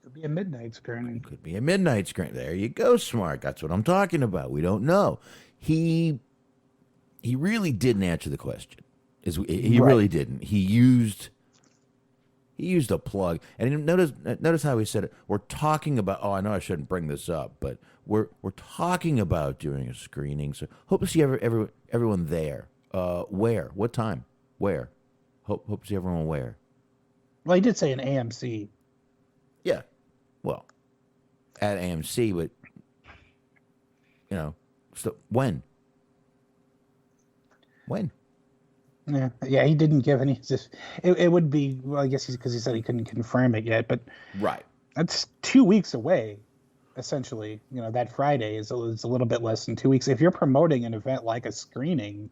Could be a midnight screening. Could be a midnight screening. There you go, Smart. That's what I'm talking about. We don't know. He really didn't answer the question. He really didn't. He used a plug. And notice how he said it. We're talking about. Oh, I know I shouldn't bring this up, but we're talking about doing a screening. So hope to see everyone there. Where? What time? Where? Hope to see everyone where. Well, he did say an AMC. Yeah. Well, at AMC, but so when? When? Yeah, he didn't give any. It would be. Well, I guess because he said he couldn't confirm it yet, but right. That's 2 weeks away. Essentially, that Friday is a little bit less than 2 weeks. If you're promoting an event like a screening,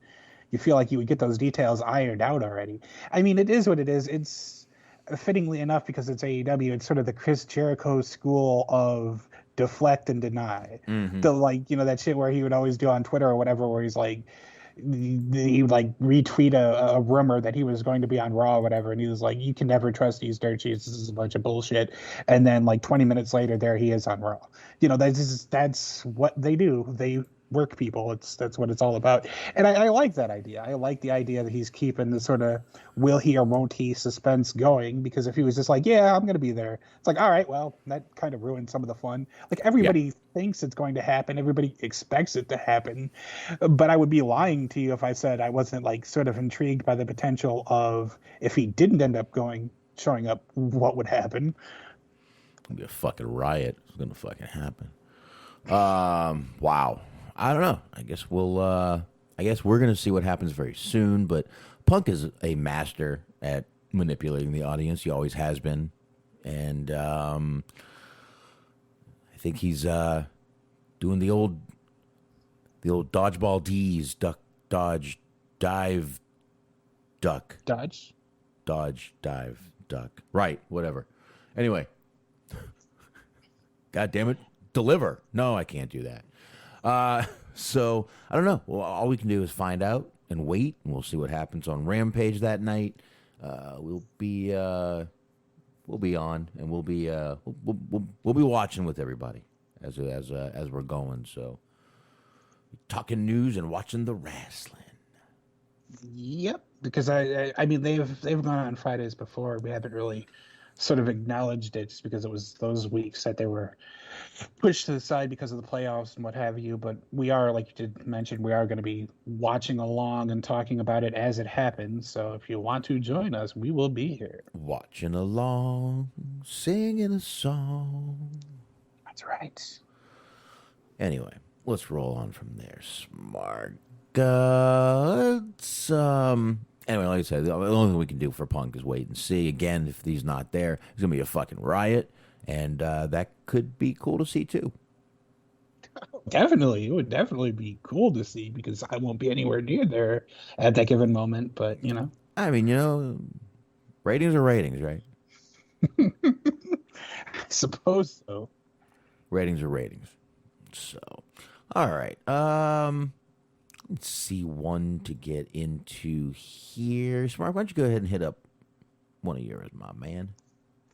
you feel like you would get those details ironed out already. I mean, it is what it is. It's fittingly enough because it's AEW. It's sort of the Chris Jericho school of deflect and deny. Mm-hmm. That shit where he would always do on Twitter or whatever, where he's like, he would like retweet a rumor that he was going to be on Raw or whatever, and he was like, you can never trust these dirt sheets, this is a bunch of bullshit. And then like 20 minutes later, there he is on Raw. That's what they do. They work people. That's what it's all about. And I like that idea. I like the idea that he's keeping the sort of will he or won't he suspense going, because if he was just like, yeah, I'm going to be there, it's like, all right, well, that kind of ruined some of the fun. Like everybody thinks it's going to happen. Everybody expects it to happen. But I would be lying to you if I said I wasn't like sort of intrigued by the potential of if he didn't end up showing up, what would happen. It'll be a fucking riot. It's going to fucking happen. Wow. I don't know. I guess we're going to see what happens very soon, but Punk is a master at manipulating the audience. He always has been. And I think he's doing the old dodgeball D's, duck, dodge, dive, duck. Dodge, dive, duck. Right, whatever. Anyway. God damn it. Deliver. No, I can't do that. So I don't know. Well, all we can do is find out and wait, and we'll see what happens on Rampage that night. We'll be on, and we'll be watching with everybody as we're going. So talking news and watching the wrestling. Yep, because I mean they've gone on Fridays before. We haven't really sort of acknowledged it just because it was those weeks that they were pushed to the side because of the playoffs and what have you. But we are, like you did mention, we are going to be watching along and talking about it as it happens. So if you want to join us, we will be here. Watching along, singing a song. That's right. Anyway, let's roll on from there. Smart. Anyway, like I said, the only thing we can do for Punk is wait and see. Again, if he's not there, it's going to be a fucking riot. And that could be cool to see, too. Definitely. It would definitely be cool to see because I won't be anywhere near there at that given moment. But, I mean, ratings are ratings, right? I suppose so. Ratings are ratings. So, all right. Let's see one to get into here. Smart, why don't you go ahead and hit up one of yours, my man?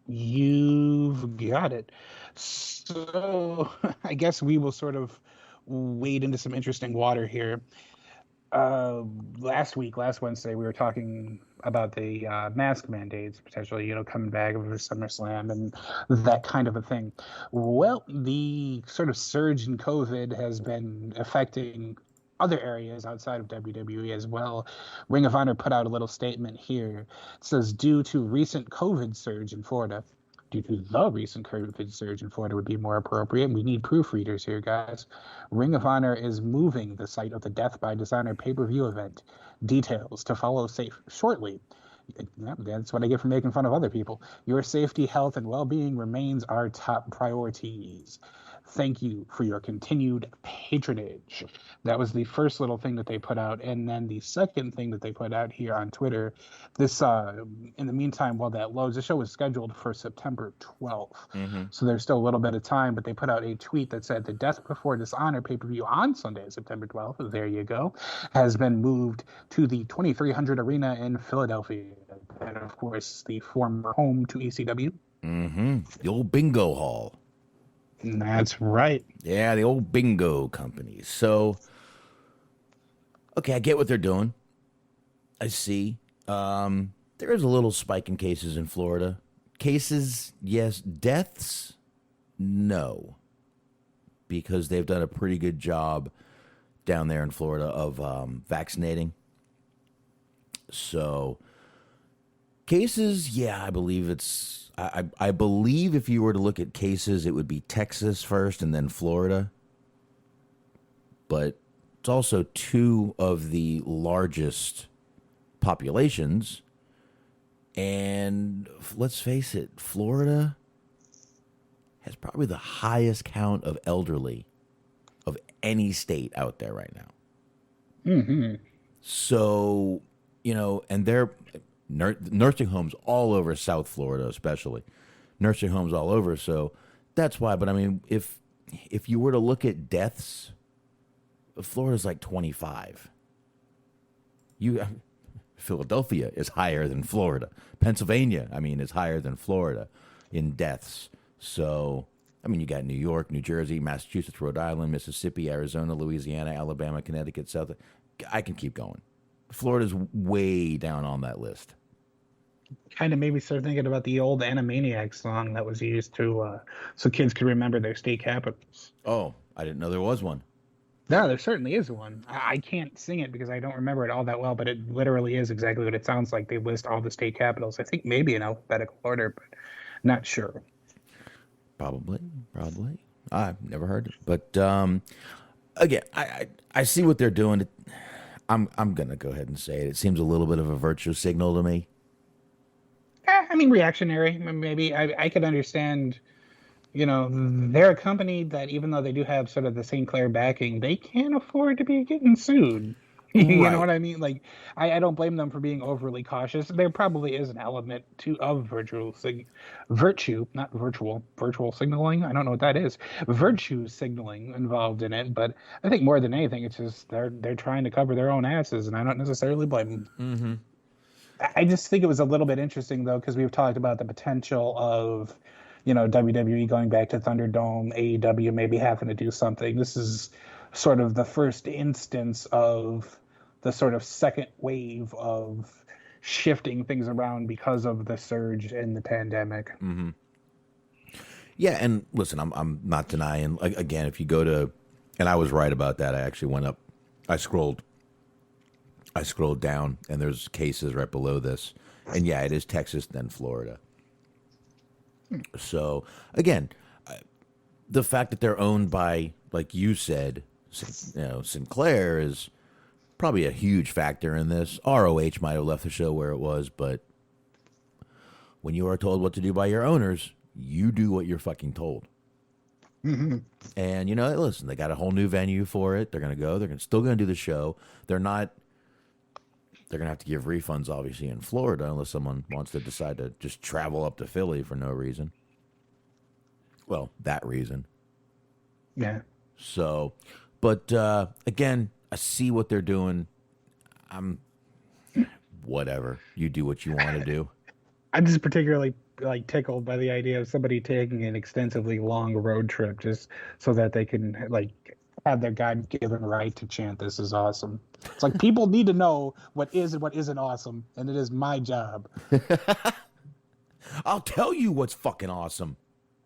You've got it. So I guess we will sort of wade into some interesting water here. Last Wednesday, we were talking about the mask mandates potentially, coming back over SummerSlam and that kind of a thing. Well, the sort of surge in COVID has been affecting other areas outside of WWE as well. Ring of Honor put out a little statement here. It says, due to the recent COVID surge in Florida would be more appropriate. We need proofreaders here, guys. Ring of Honor is moving the site of the Death by Dishonor pay-per-view event. Details to follow shortly. That's what I get for making fun of other people. Your safety, health, and well-being remains our top priorities. Thank you for your continued patronage. That was the first little thing that they put out. And then the second thing that they put out here on Twitter, this, in the meantime, while that loads, the show was scheduled for September 12th. So there's still a little bit of time, but they put out a tweet that said the Death Before Dishonor pay-per-view on Sunday, September 12th, there you go, has been moved to the 2300 Arena in Philadelphia. And of course, the former home to ECW. The old bingo hall. That's right. Yeah, the old bingo company. So, okay, I get what they're doing. I see. There is a little spike in cases in Florida. Cases, yes. Deaths, no. Because they've done a pretty good job down there in Florida of vaccinating. So, cases, yeah, I believe it's... I believe if you were to look at cases, it would be Texas first and then Florida. But it's also two of the largest populations. And let's face it, Florida has probably the highest count of elderly of any state out there right now. So, you know, and they're... nursing homes all over South Florida, especially nursing homes all over. So that's why. But I mean, if you were to look at deaths, Florida's like 25. Philadelphia is higher than Florida. Pennsylvania, I mean, is higher than Florida in deaths. So I mean, you got New York, New Jersey, Massachusetts, Rhode Island, Mississippi, Arizona, Louisiana, Alabama, Connecticut, South. I can keep going. Florida's way down on that list. Kind of made me start thinking about the old Animaniacs song that was used to so kids could remember their state capitals. Oh, I didn't know there was one. No, there certainly is one. I can't sing it because I don't remember it all that well, but it literally is exactly what it sounds like. They list all the state capitals. I think maybe in alphabetical order, but not sure. Probably. I've never heard it. But again, I see what they're doing. I'm gonna go ahead and say it. It seems a little bit of a virtue signal to me. I mean, reactionary. Maybe I could understand. You know, they're a company that, even though they do have sort of the St. Clair backing, they can't afford to be getting sued. You know what I mean? Like, I don't blame them for being overly cautious. There probably is an element of virtual signaling. I don't know what that is. Virtue signaling involved in it, but I think more than anything, it's just they're trying to cover their own asses, and I don't necessarily blame them. Mm-hmm. I just think it was a little bit interesting, though, because we've talked about the potential of, you know, WWE going back to Thunderdome, AEW maybe having to do something. This is sort of the first instance of the sort of second wave of shifting things around because of the surge in the pandemic. Mm-hmm. Yeah, and listen, I'm not denying. Again, if you go to, and I was right about that. I actually went up. I scrolled down, and there's cases right below this, and yeah, it is Texas, then Florida. So again, the fact that they're owned by, like you said, Sinclair is probably a huge factor in this. ROH might have left the show where it was, but when you are told what to do by your owners, you do what you're fucking told. Mm-hmm. And, you know, listen, they got a whole new venue for it. They're going to go. They're still going to do the show. They're going to have to give refunds, obviously, in Florida, unless someone wants to decide to just travel up to Philly for no reason. Well, that reason. Yeah. So, but again, I see what they're doing. Whatever. You do what you want to do. I'm just particularly tickled by the idea of somebody taking an extensively long road trip just so that they can have their God-given right to chant "This is awesome." It's like, people need to know what is and what isn't awesome, and it is my job. I'll tell you what's fucking awesome.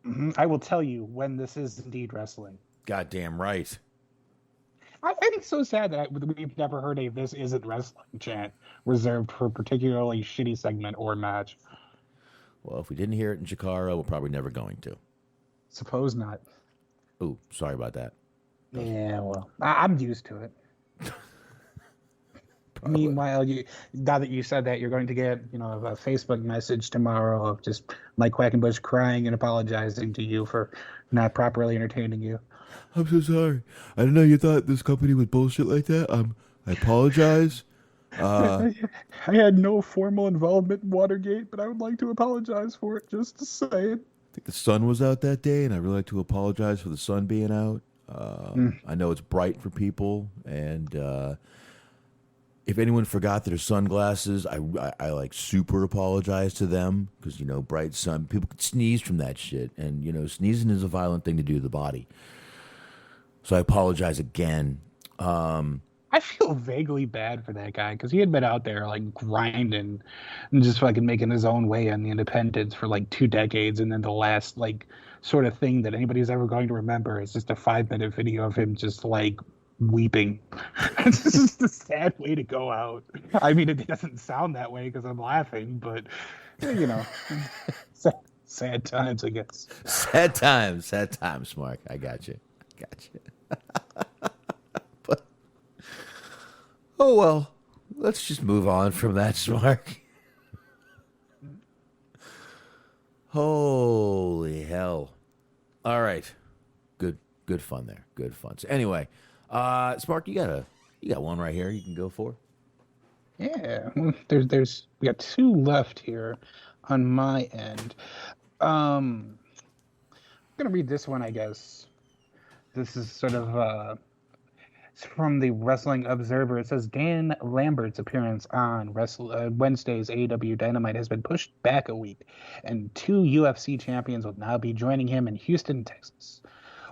Mm-hmm. I will tell you when this is indeed wrestling. Goddamn right. I think it's so sad that we've never heard a "This isn't wrestling" chant reserved for a particularly shitty segment or match. Well, if we didn't hear it in Chikara, we're probably never going to. Suppose not. Ooh, sorry about that. Yeah, well, I'm used to it. Meanwhile, now that you said that, you're going to get, a Facebook message tomorrow of just Mike Quackenbush crying and apologizing to you for not properly entertaining you. I'm so sorry. I didn't know you thought this company was bullshit like that. I apologize. I had no formal involvement in Watergate, but I would like to apologize for it, just to say it. I think the sun was out that day, and I'd really like to apologize for the sun being out. I know it's bright for people, and if anyone forgot their sunglasses, I like super apologize to them because, bright sun, people could sneeze from that shit, and, sneezing is a violent thing to do to the body. So I apologize again. I feel vaguely bad for that guy because he had been out there like grinding and just fucking making his own way on the independents for like 2 decades, and then the last like sort of thing that anybody's ever going to remember is just a 5-minute video of him just like weeping. This is the sad way to go out. I mean, it doesn't sound that way because I'm laughing, but sad times, I guess. Sad times, Mark. I got you. But oh well, let's just move on from that, Smark. Holy hell! All right, good fun there. Good fun. So anyway, Smark, you got one right here you can go for. Yeah, well, there's we got 2 left here on my end. I'm gonna read this one, I guess. This is sort of it's from the Wrestling Observer. It says Dan Lambert's appearance on Wednesday's AEW Dynamite has been pushed back a week, and 2 UFC champions will now be joining him in Houston, Texas.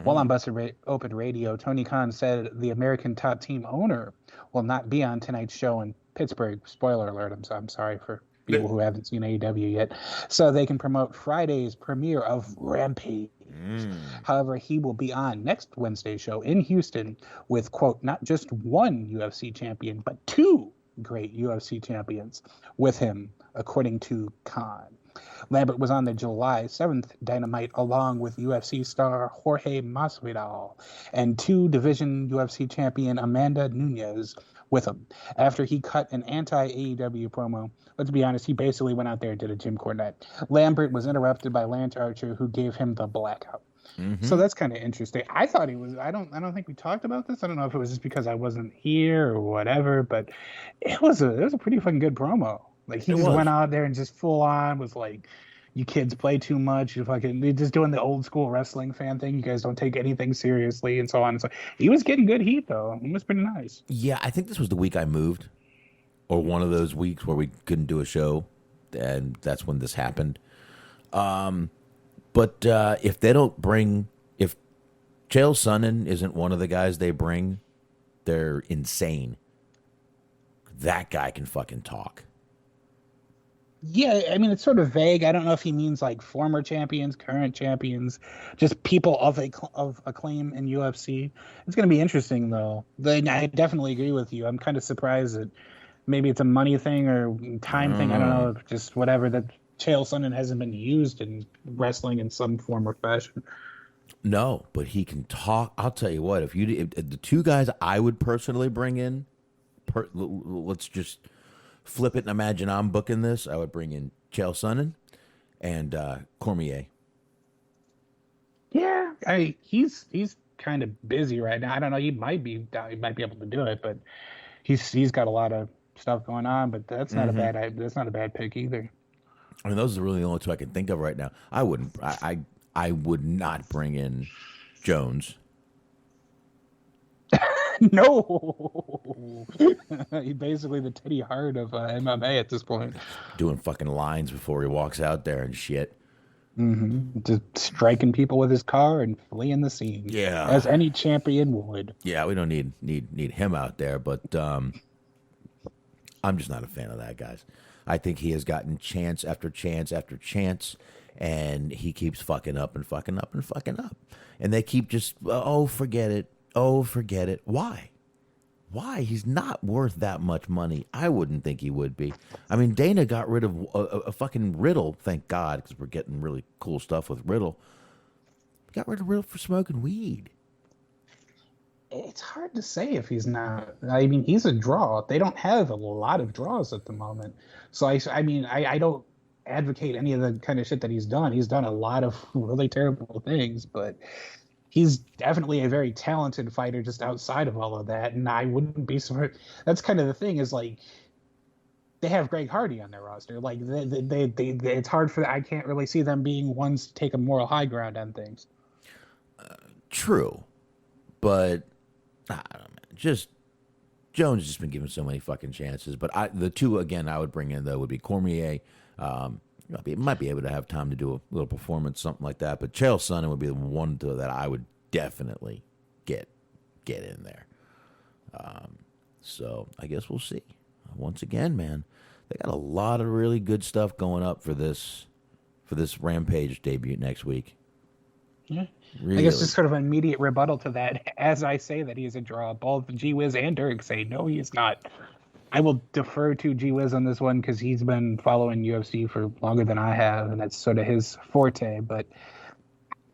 While on Busted Open Radio, Tony Khan said the American Top Team owner will not be on tonight's show in Pittsburgh. Spoiler alert, I'm sorry for people who haven't seen AEW yet. So they can promote Friday's premiere of Rampage. However, he will be on next Wednesday's show in Houston with, quote, not just 1 UFC champion, but 2 great UFC champions with him, according to Khan. Lambert was on the July 7th Dynamite along with UFC star Jorge Masvidal and 2 division UFC champion Amanda Nunes with him. After he cut an anti-AEW promo, let's be honest, he basically went out there and did a Jim Cornette. Lambert was interrupted by Lance Archer, who gave him the blackout. So that's kind of interesting. I thought he was. I don't think we talked about this. I don't know if it was just because I wasn't here or whatever, but it was a pretty fucking good promo. Like he just went out there and just full on was like, "You kids play too much. You're just doing the old school wrestling fan thing. You guys don't take anything seriously," and so on. So he was getting good heat though. He was pretty nice. Yeah, I think this was the week I moved, or one of those weeks where we couldn't do a show, and that's when this happened. But if they don't bring, if Chael Sonnen isn't one of the guys they bring, they're insane. That guy can fucking talk. Yeah, I mean, it's sort of vague. I don't know if he means like former champions, current champions, just people of acclaim in UFC. It's going to be interesting, though. I definitely agree with you. I'm kind of surprised that maybe it's a money thing or time thing. I don't know, just whatever, that Chael Sonnen hasn't been used in wrestling in some form or fashion. No, but he can talk. I'll tell you what, if the 2 guys I would personally bring in, let's just flip it and imagine I'm booking this. I would bring in Chael Sonnen and Cormier. Yeah, he's kind of busy right now. I don't know. He might be able to do it, but he's got a lot of stuff going on. But that's not a bad pick either. I mean, those are really the only 2 I can think of right now. I would not bring in Jones. No, he's basically the Teddy Hart of MMA at this point. Doing fucking lines before he walks out there and shit. Just striking people with his car and fleeing the scene. Yeah, as any champion would. Yeah, we don't need him out there, but I'm just not a fan of that, guys. I think he has gotten chance after chance after chance, and he keeps fucking up and fucking up and fucking up, and they keep just forget it. Oh, forget it. Why? He's not worth that much money. I wouldn't think he would be. I mean, Dana got rid of a fucking Riddle, thank God, because we're getting really cool stuff with Riddle. Got rid of Riddle for smoking weed. It's hard to say if he's not. I mean, he's a draw. They don't have a lot of draws at the moment. So I mean, I don't advocate any of the kind of shit that he's done. He's done a lot of really terrible things, but he's definitely a very talented fighter just outside of all of that. And I wouldn't be surprised. That's kind of the thing is like they have Greg Hardy on their roster. Like they it's hard for I can't really see them being ones to take a moral high ground on things. True, but I don't know, man. Just Jones has just been given so many fucking chances. But the two again I would bring in though would be Cormier. Might be able to have time to do a little performance, something like that. But Chael Sonnen would be the one that I would definitely get in there. So I guess we'll see. Once again, man, they got a lot of really good stuff going up for this Rampage debut next week. Yeah. Really. I guess just sort of an immediate rebuttal to that. As I say that he is a draw, both G-Wiz and Dirk say no, he is not. I will defer to G-Wiz on this one because he's been following UFC for longer than I have, and that's sort of his forte. But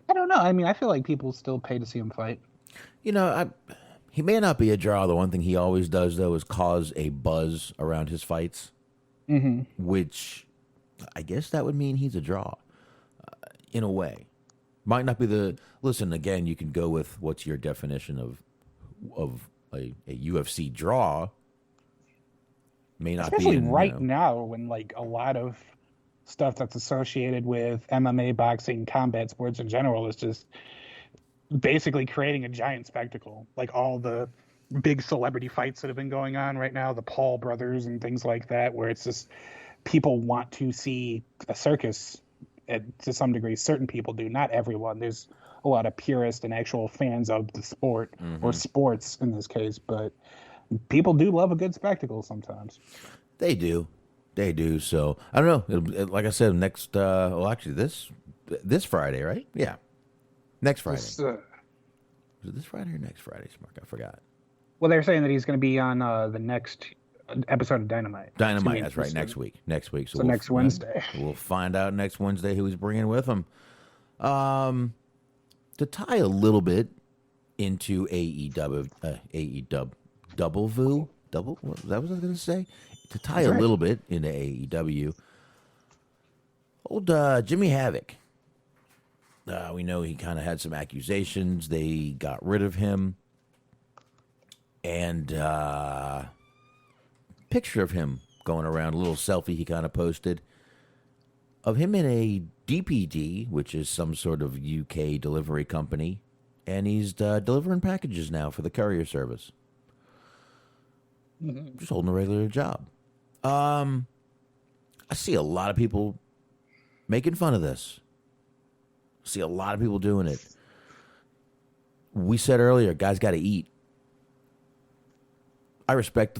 I don't know. I mean, I feel like people still pay to see him fight. You know, he may not be a draw. The one thing he always does, though, is cause a buzz around his fights, which I guess that would mean he's a draw in a way. Might not be the... Listen, again, you can go with what's your definition of a UFC draw. May not especially be right now when like a lot of stuff that's associated with MMA, boxing, combat sports in general is just basically creating a giant spectacle. Like all the big celebrity fights that have been going on right now, the Paul brothers and things like that, where it's just people want to see a circus to some degree. Certain people do, not everyone. There's a lot of purists and actual fans of the sport or sports in this case, but people do love a good spectacle sometimes. They do. So I don't know. Like I said, next. Well, actually, this Friday, right? Yeah, next Friday. Is it this Friday or next Friday? Smark, I forgot. Well, they're saying that he's going to be on the next episode of Dynamite. Dynamite, that's right. Next week. So next Wednesday. We'll find out next Wednesday who he's bringing with him. To tie a little bit into AEW. Double Vu? Double? What, that was what I was going to say? To tie a little bit into AEW, old Jimmy Havoc. We know he kind of had some accusations. They got rid of him. And picture of him going around, a little selfie he kind of posted, of him in a DPD, which is some sort of UK delivery company. And he's delivering packages now for the courier service. Just holding a regular job. I see a lot of people making fun of this. I see a lot of people doing it. We said earlier, guys got to eat. I respect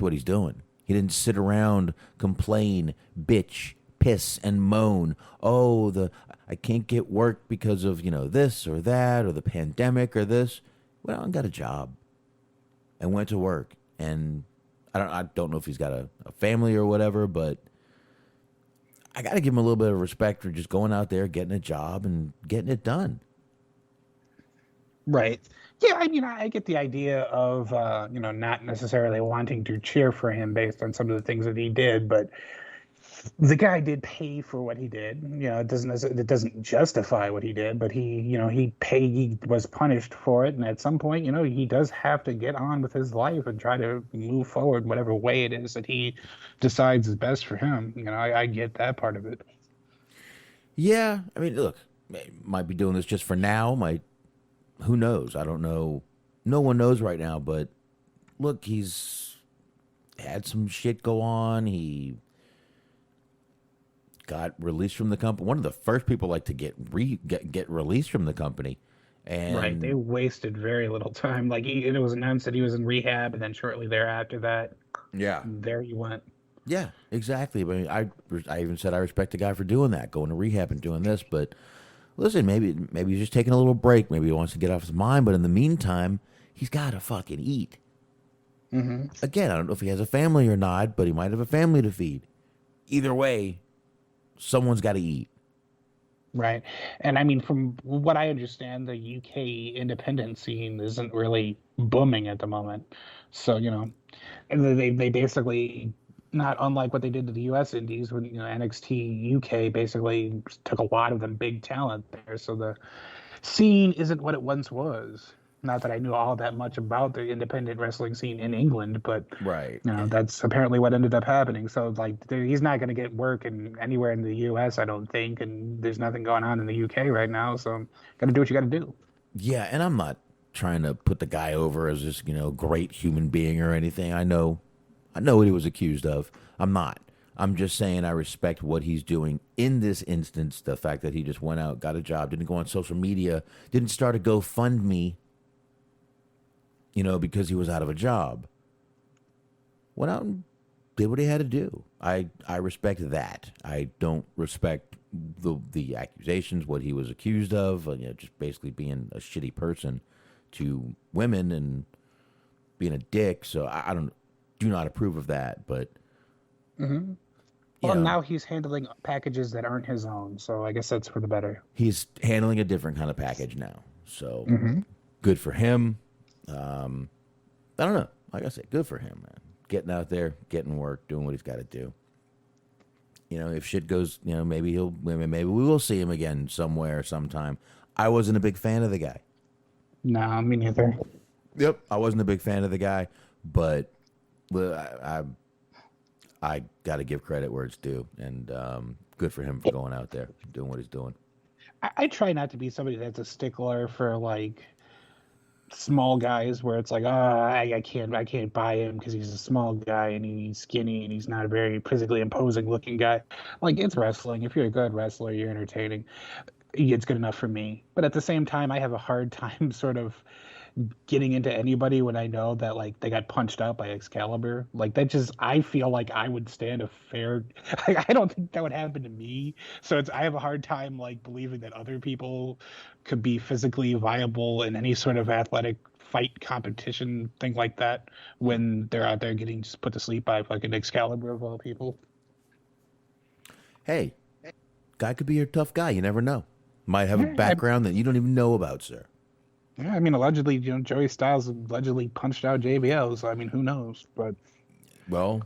what he's doing. He didn't sit around, complain, bitch, piss, and moan. Oh, I can't get work because of this or that or the pandemic or this. Well, I got a job and went to work. And I don't know if he's got a family or whatever, but I got to give him a little bit of respect for just going out there, getting a job, and getting it done. Right. Yeah, I mean, I get the idea of, not necessarily wanting to cheer for him based on some of the things that he did, but the guy did pay for what he did. It doesn't justify what he did, but he was punished for it, and at some point, he does have to get on with his life and try to move forward whatever way it is that he decides is best for him. I get that part of it. Yeah, I mean, look, might be doing this just for now. Who knows? I don't know. No one knows right now, but look, he's had some shit go on. He got released from the company. One of the first people to get released from the company. And right, they wasted very little time. It was announced that he was in rehab, and then shortly thereafter that, there he went. Yeah, exactly. I mean, I even said I respect the guy for doing that, going to rehab and doing this. But listen, maybe he's just taking a little break. Maybe he wants to get off his mind. But in the meantime, he's got to fucking eat. Again, I don't know if he has a family or not, but he might have a family to feed. Either way, someone's got to eat. Right. And I mean, from what I understand, the UK independent scene isn't really booming at the moment. So, and they basically, not unlike what they did to the US indies when, NXT UK basically took a lot of the big talent there. So the scene isn't what it once was. Not that I knew all that much about the independent wrestling scene in England, but Right. that's apparently what ended up happening. So like, he's not going to get work anywhere in the U.S., I don't think, and there's nothing going on in the U.K. right now. So, got to do what you got to do. Yeah, and I'm not trying to put the guy over as this, great human being or anything. I know what he was accused of. I'm not. I'm just saying I respect what he's doing in this instance. The fact that he just went out, got a job, didn't go on social media, didn't start a GoFundMe, because he was out of a job. Went out and did what he had to do. I respect that. I don't respect the accusations, what he was accused of, just basically being a shitty person to women and being a dick. So I do not approve of that. But Well, now he's handling packages that aren't his own, so I guess that's for the better. He's handling a different kind of package now. So good for him. I don't know. Like I said, good for him, man. Getting out there, getting work, doing what he's got to do. If shit goes, maybe we will see him again somewhere, sometime. I wasn't a big fan of the guy. No, me neither. Yep, I wasn't a big fan of the guy, but I got to give credit where it's due, and good for him for going out there, doing what he's doing. I try not to be somebody that's a stickler for like small guys where it's like, I can't buy him because he's a small guy and he's skinny and he's not a very physically imposing looking guy. Like, it's wrestling. If you're a good wrestler, you're entertaining. It's good enough for me. But at the same time, I have a hard time sort of getting into anybody when I know that like they got punched out by Excalibur. Like, that just, I feel like I would stand a fair, like, I don't think that would happen to me. So I have a hard time like believing that other people could be physically viable in any sort of athletic fight competition thing like that when they're out there getting just put to sleep by fucking Excalibur of all people. Hey, guy could be a tough guy. You never know. Might have a background that you don't even know about, sir. Yeah, I mean, allegedly, Joey Styles allegedly punched out JBL, so I mean, who knows? But well,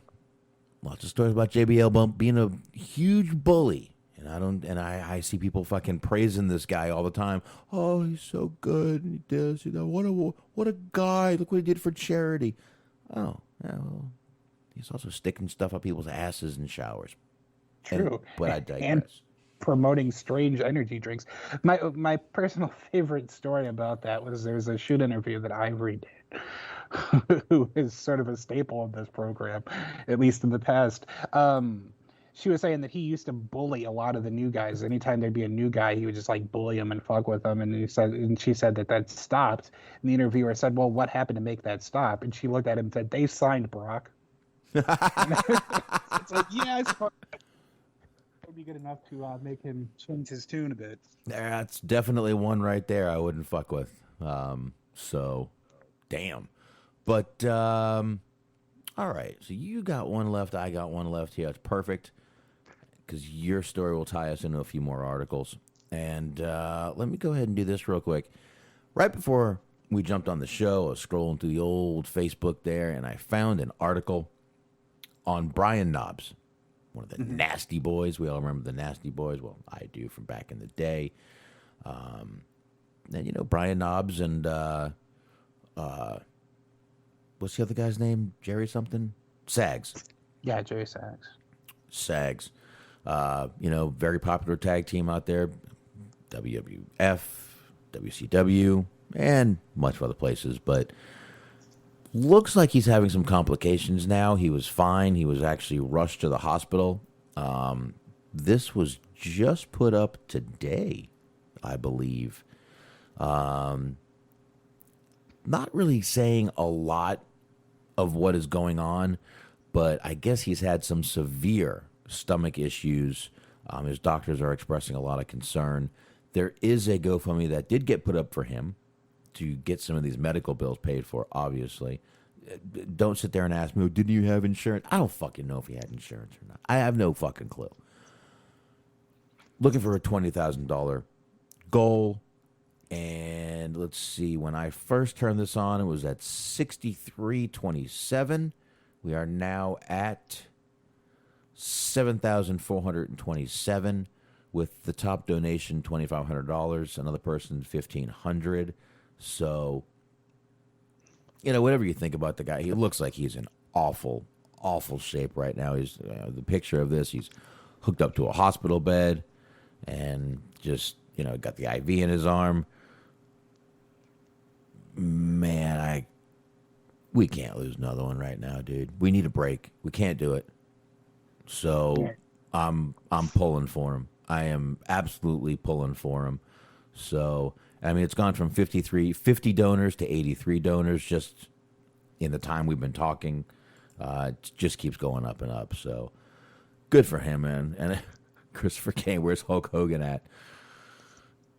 lots of stories about JBL being a huge bully, and I see people fucking praising this guy all the time. Oh, he's so good, and he does, what a guy! Look what he did for charity. Oh, yeah, well, he's also sticking stuff up people's asses in showers. True, but I digress. And promoting strange energy drinks. My personal favorite story about that was there's a shoot interview that Ivory did, who is sort of a staple of this program, at least in the past. She was saying that he used to bully a lot of the new guys. Anytime there'd be a new guy, he would just like bully them and fuck with them. And she said that stopped. And the interviewer said, "Well, what happened to make that stop?" And she looked at him and said, "They signed Brock." It's like, yeah, I suppose be good enough to make him change his tune a bit. That's definitely one right there I wouldn't fuck with. So, damn. But, all right. So you got one left. I got one left here. It's perfect because your story will tie us into a few more articles. And let me go ahead and do this real quick. Right before we jumped on the show, I was scrolling through the old Facebook there, and I found an article on Brian Knobbs. One of the Nasty Boys. We all remember the Nasty Boys. Well, I do from back in the day. And, Brian Knobbs and, what's the other guy's name? Jerry something? Sags. Yeah, Jerry Sags. Sags. Very popular tag team out there. WWF, WCW, and much of other places. But looks like he's having some complications now. He was fine. He was actually rushed to the hospital. This was just put up today, I believe. Not really saying a lot of what is going on, but I guess he's had some severe stomach issues. His doctors are expressing a lot of concern. There is a GoFundMe that did get put up for him to get some of these medical bills paid for, obviously. Don't sit there and ask me, did you have insurance? I don't fucking know if he had insurance or not. I have no fucking clue. looking for a $20,000 goal. And let's see, when I first turned this on, it was at 63.27. We are now at 7,427 with the top donation $2,500. Another person $1,500. So, whatever you think about the guy, he looks like he's in awful shape right now. He's the picture of this. He's hooked up to a hospital bed and just got the IV in his arm. Man, we can't lose another one right now, dude. We need a break. We can't do it. So I'm pulling for him. I am absolutely pulling for him. So, it's gone from 50 donors to 83 donors just in the time we've been talking. It just keeps going up and up. So, good for him, man. And Christopher Kane, where's Hulk Hogan at?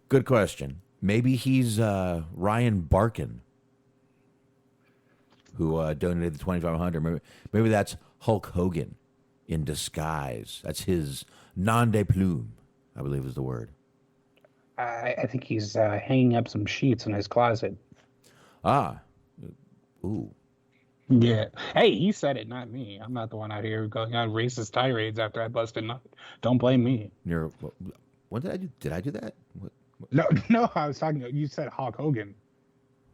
Good question. Maybe he's Ryan Barkin, who donated the $2,500. Maybe that's Hulk Hogan in disguise. That's his nom de plume, I believe is the word. I think he's hanging up some sheets in his closet. Ah. Ooh. Yeah. Hey, he said it, not me. I'm not the one out here going on racist tirades after I busted nut. Don't blame me. What did I do? Did I do that? What? No, I was talking. You said Hulk Hogan.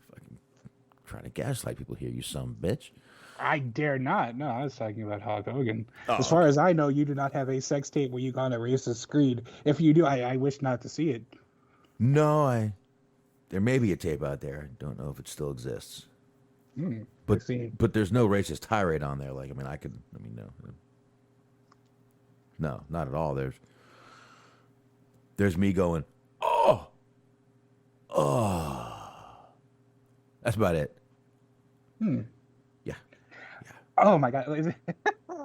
Fucking trying to gaslight people here, you son of a bitch. I dare not. No, I was talking about Hulk Hogan. Oh, as far as I know, you do not have a sex tape where you go on a racist screed. If you do, I wish not to see it. No, there may be a tape out there. I don't know if it still exists. But there's no racist tirade on there. No, not at all. There's me going, oh. That's about it. Yeah. Oh my God.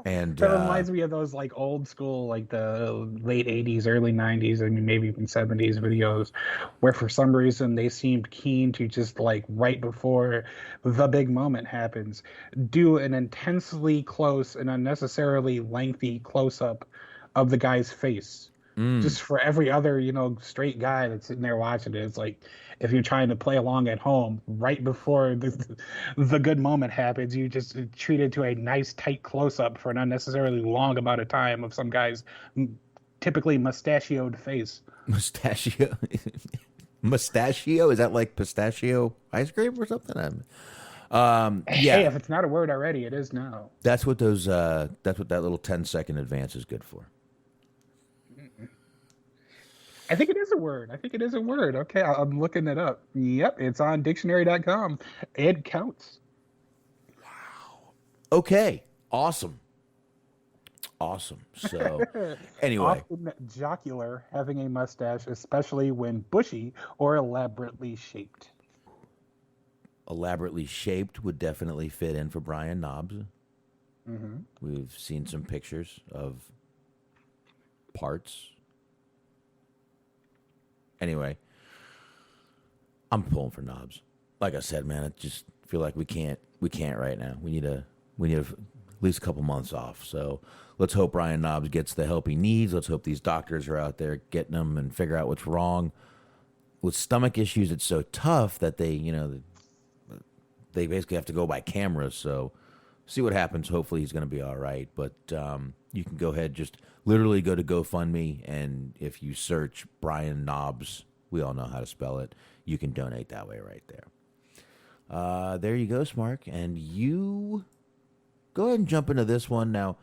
And that reminds me of those old school, the late 80s, early 90s, maybe even 70s videos where for some reason they seemed keen to just right before the big moment happens, do an intensely close and unnecessarily lengthy close-up of the guy's face. Just for every other, straight guy that's sitting there watching it. It's if you're trying to play along at home, right before the good moment happens, you just treat it to a nice tight close-up for an unnecessarily long amount of time of some guy's typically mustachioed face. Mustachio? Mustachio? Is that like pistachio ice cream or something? Yeah. Hey, if it's not a word already, it is now. That's what that little 10-second advance is good for. I think it is a word. Okay, I'm looking it up. Yep, it's on dictionary.com. It counts. Wow. Okay, awesome. So, anyway. Often jocular, having a mustache, especially when bushy or elaborately shaped. Elaborately shaped would definitely fit in for Brian Knobbs. Mm-hmm. We've seen some pictures of parts. Anyway, I'm pulling for Knobbs. Like I said, man, I just feel like we can't right now. We need at least a couple months off. So let's hope Brian Knobbs gets the help he needs. Let's hope these doctors are out there getting him and figure out what's wrong. With stomach issues, it's so tough that they basically have to go by cameras. So see what happens. Hopefully he's going to be all right. But you can go ahead, just literally go to GoFundMe, and if you search Brian Knobbs, we all know how to spell it, you can donate that way right there. There you go, Smark. And you go ahead and jump into this one now.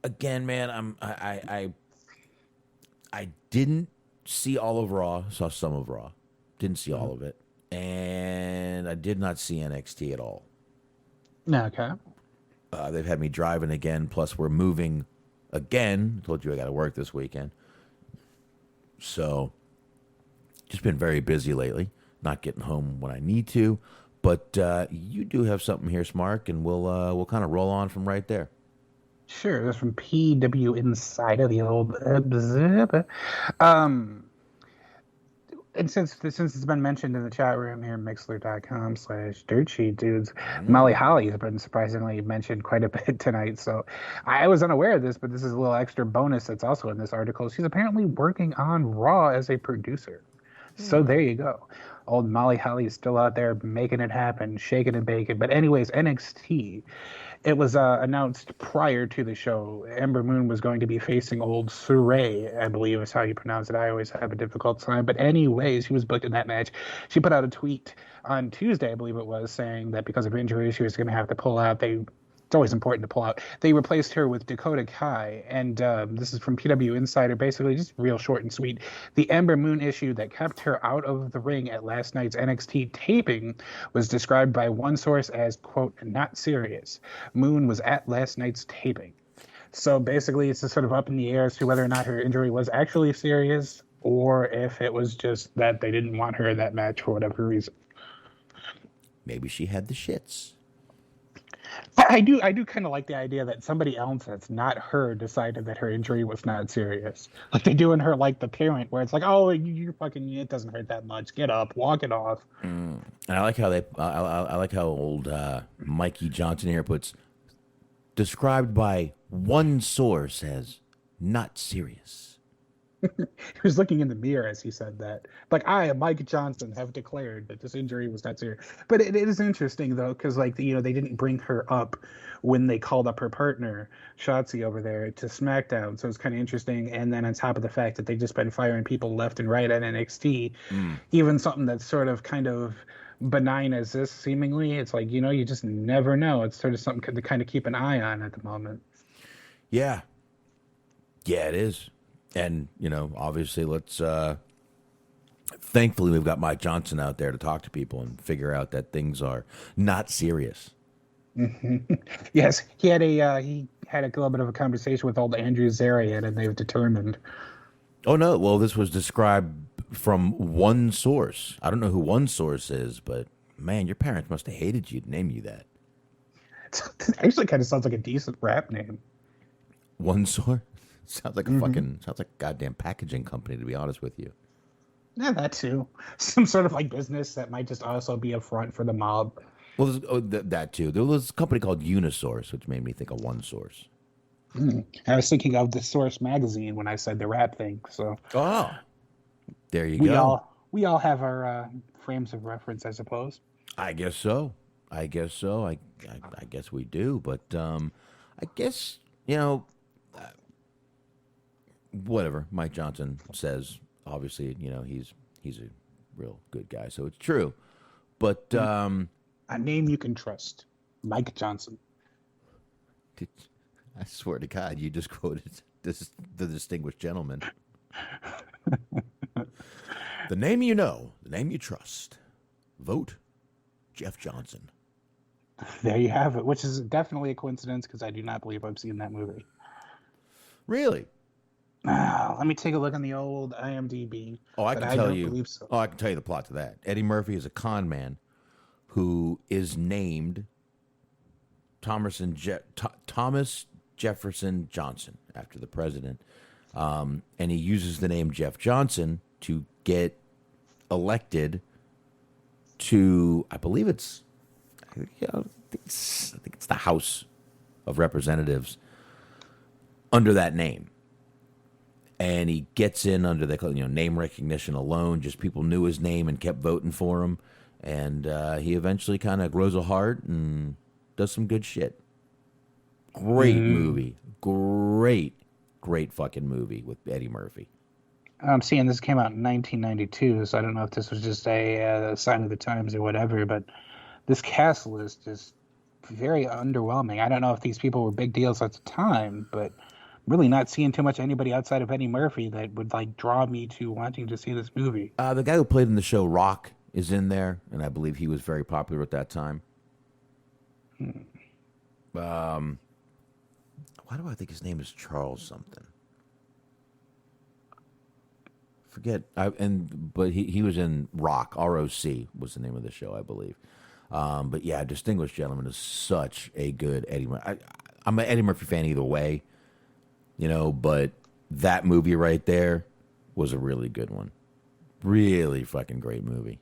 Again, man, I didn't see all of Raw. Saw some of Raw. Didn't see all of it. And I did not see NXT at all. Okay. They've had me driving again. Plus, we're moving again. I told you I got to work this weekend. So, just been very busy lately. Not getting home when I need to. But you do have something here, Smark, and we'll kind of roll on from right there. Sure. That's from PW Insider, the old And since it's been mentioned in the chat room here, mixler.com/dirtsheetdudes, Molly Holly has been surprisingly mentioned quite a bit tonight. So I was unaware of this, but this is a little extra bonus that's also in this article. She's apparently working on Raw as a producer. So there you go. Old Molly Holly is still out there making it happen, shaking and baking. But anyways, NXT. It was announced prior to the show. Ember Moon was going to be facing old Saray, I believe is how you pronounce it. I always have a difficult time. But anyways, she was booked in that match. She put out a tweet on Tuesday, I believe it was, saying that because of injury, she was going to have to pull out. It's always important to pull out. They replaced her with Dakota Kai, and this is from PW Insider, basically just real short and sweet. The Ember Moon issue that kept her out of the ring at last night's NXT taping was described by one source as, quote, not serious. Moon was at last night's taping. So basically it's just sort of up in the air as to whether or not her injury was actually serious or if it was just that they didn't want her in that match for whatever reason. Maybe she had the shits. I do kind of like the idea that somebody else that's not her decided that her injury was not serious. Like they do in her, like the parent, where it's like, oh, you're fucking, it doesn't hurt that much. Get up, walk it off. And I like how I like how old Mikey Johnson here puts, described by one source as not serious. He was looking in the mirror as he said that. Like, I, Mike Johnson, have declared that this injury was not serious. But it is interesting, though, because, like, they didn't bring her up when they called up her partner, Shotzi, over there to SmackDown. So it's kind of interesting. And then on top of the fact that they've just been firing people left and right at NXT, even something that's sort of kind of benign as this, seemingly, it's like, you just never know. It's sort of something to kind of keep an eye on at the moment. Yeah. Yeah, it is. And, obviously let's, thankfully we've got Mike Johnson out there to talk to people and figure out that things are not serious. Mm-hmm. Yes, he had a little bit of a conversation with old Andrew Zarian, and they've determined. Oh, no. Well, this was described from one source. I don't know who one source is, but, man, your parents must have hated you to name you that. It actually kind of sounds like a decent rap name. One source? Sounds like a sounds like a goddamn packaging company, to be honest with you. Yeah, that too. Some sort of like business that might just also be a front for the mob. Well, that too. There was a company called Unisource, which made me think of one source. I was thinking of the Source magazine when I said the rap thing. So, there you go. We all have our frames of reference, I suppose. I guess so. I guess we do. But I guess whatever Mike Johnson says, obviously, he's a real good guy, so it's true. But a name you can trust, Mike Johnson. I swear to God, you just quoted the distinguished gentleman. The name you know, the name you trust. Vote Jeff Johnson. There you have it, which is definitely a coincidence because I do not believe I've seen that movie. Really? Let me take a look on the old IMDb. Oh, I can tell you. So. Oh, I can tell you the plot to that. Eddie Murphy is a con man who is named Thomas Jefferson Johnson after the president, and he uses the name Jeff Johnson to get elected to, I believe it's the House of Representatives under that name. And he gets in under the name recognition alone. Just people knew his name and kept voting for him. And he eventually kind of grows a heart and does some good shit. Great movie. Great fucking movie with Eddie Murphy. I'm seeing this came out in 1992, so I don't know if this was just a sign of the times or whatever, but this cast list is very underwhelming. I don't know if these people were big deals at the time, but really not seeing too much anybody outside of Eddie Murphy that would draw me to wanting to see this movie. The guy who played in the show Rock is in there, and I believe he was very popular at that time. Why do I think his name is Charles something? Forget. But he was in Rock. ROC was the name of the show, I believe. But yeah, Distinguished Gentleman is such a good Eddie Murphy. I'm an Eddie Murphy fan either way. But that movie right there was a really good one. Really fucking great movie.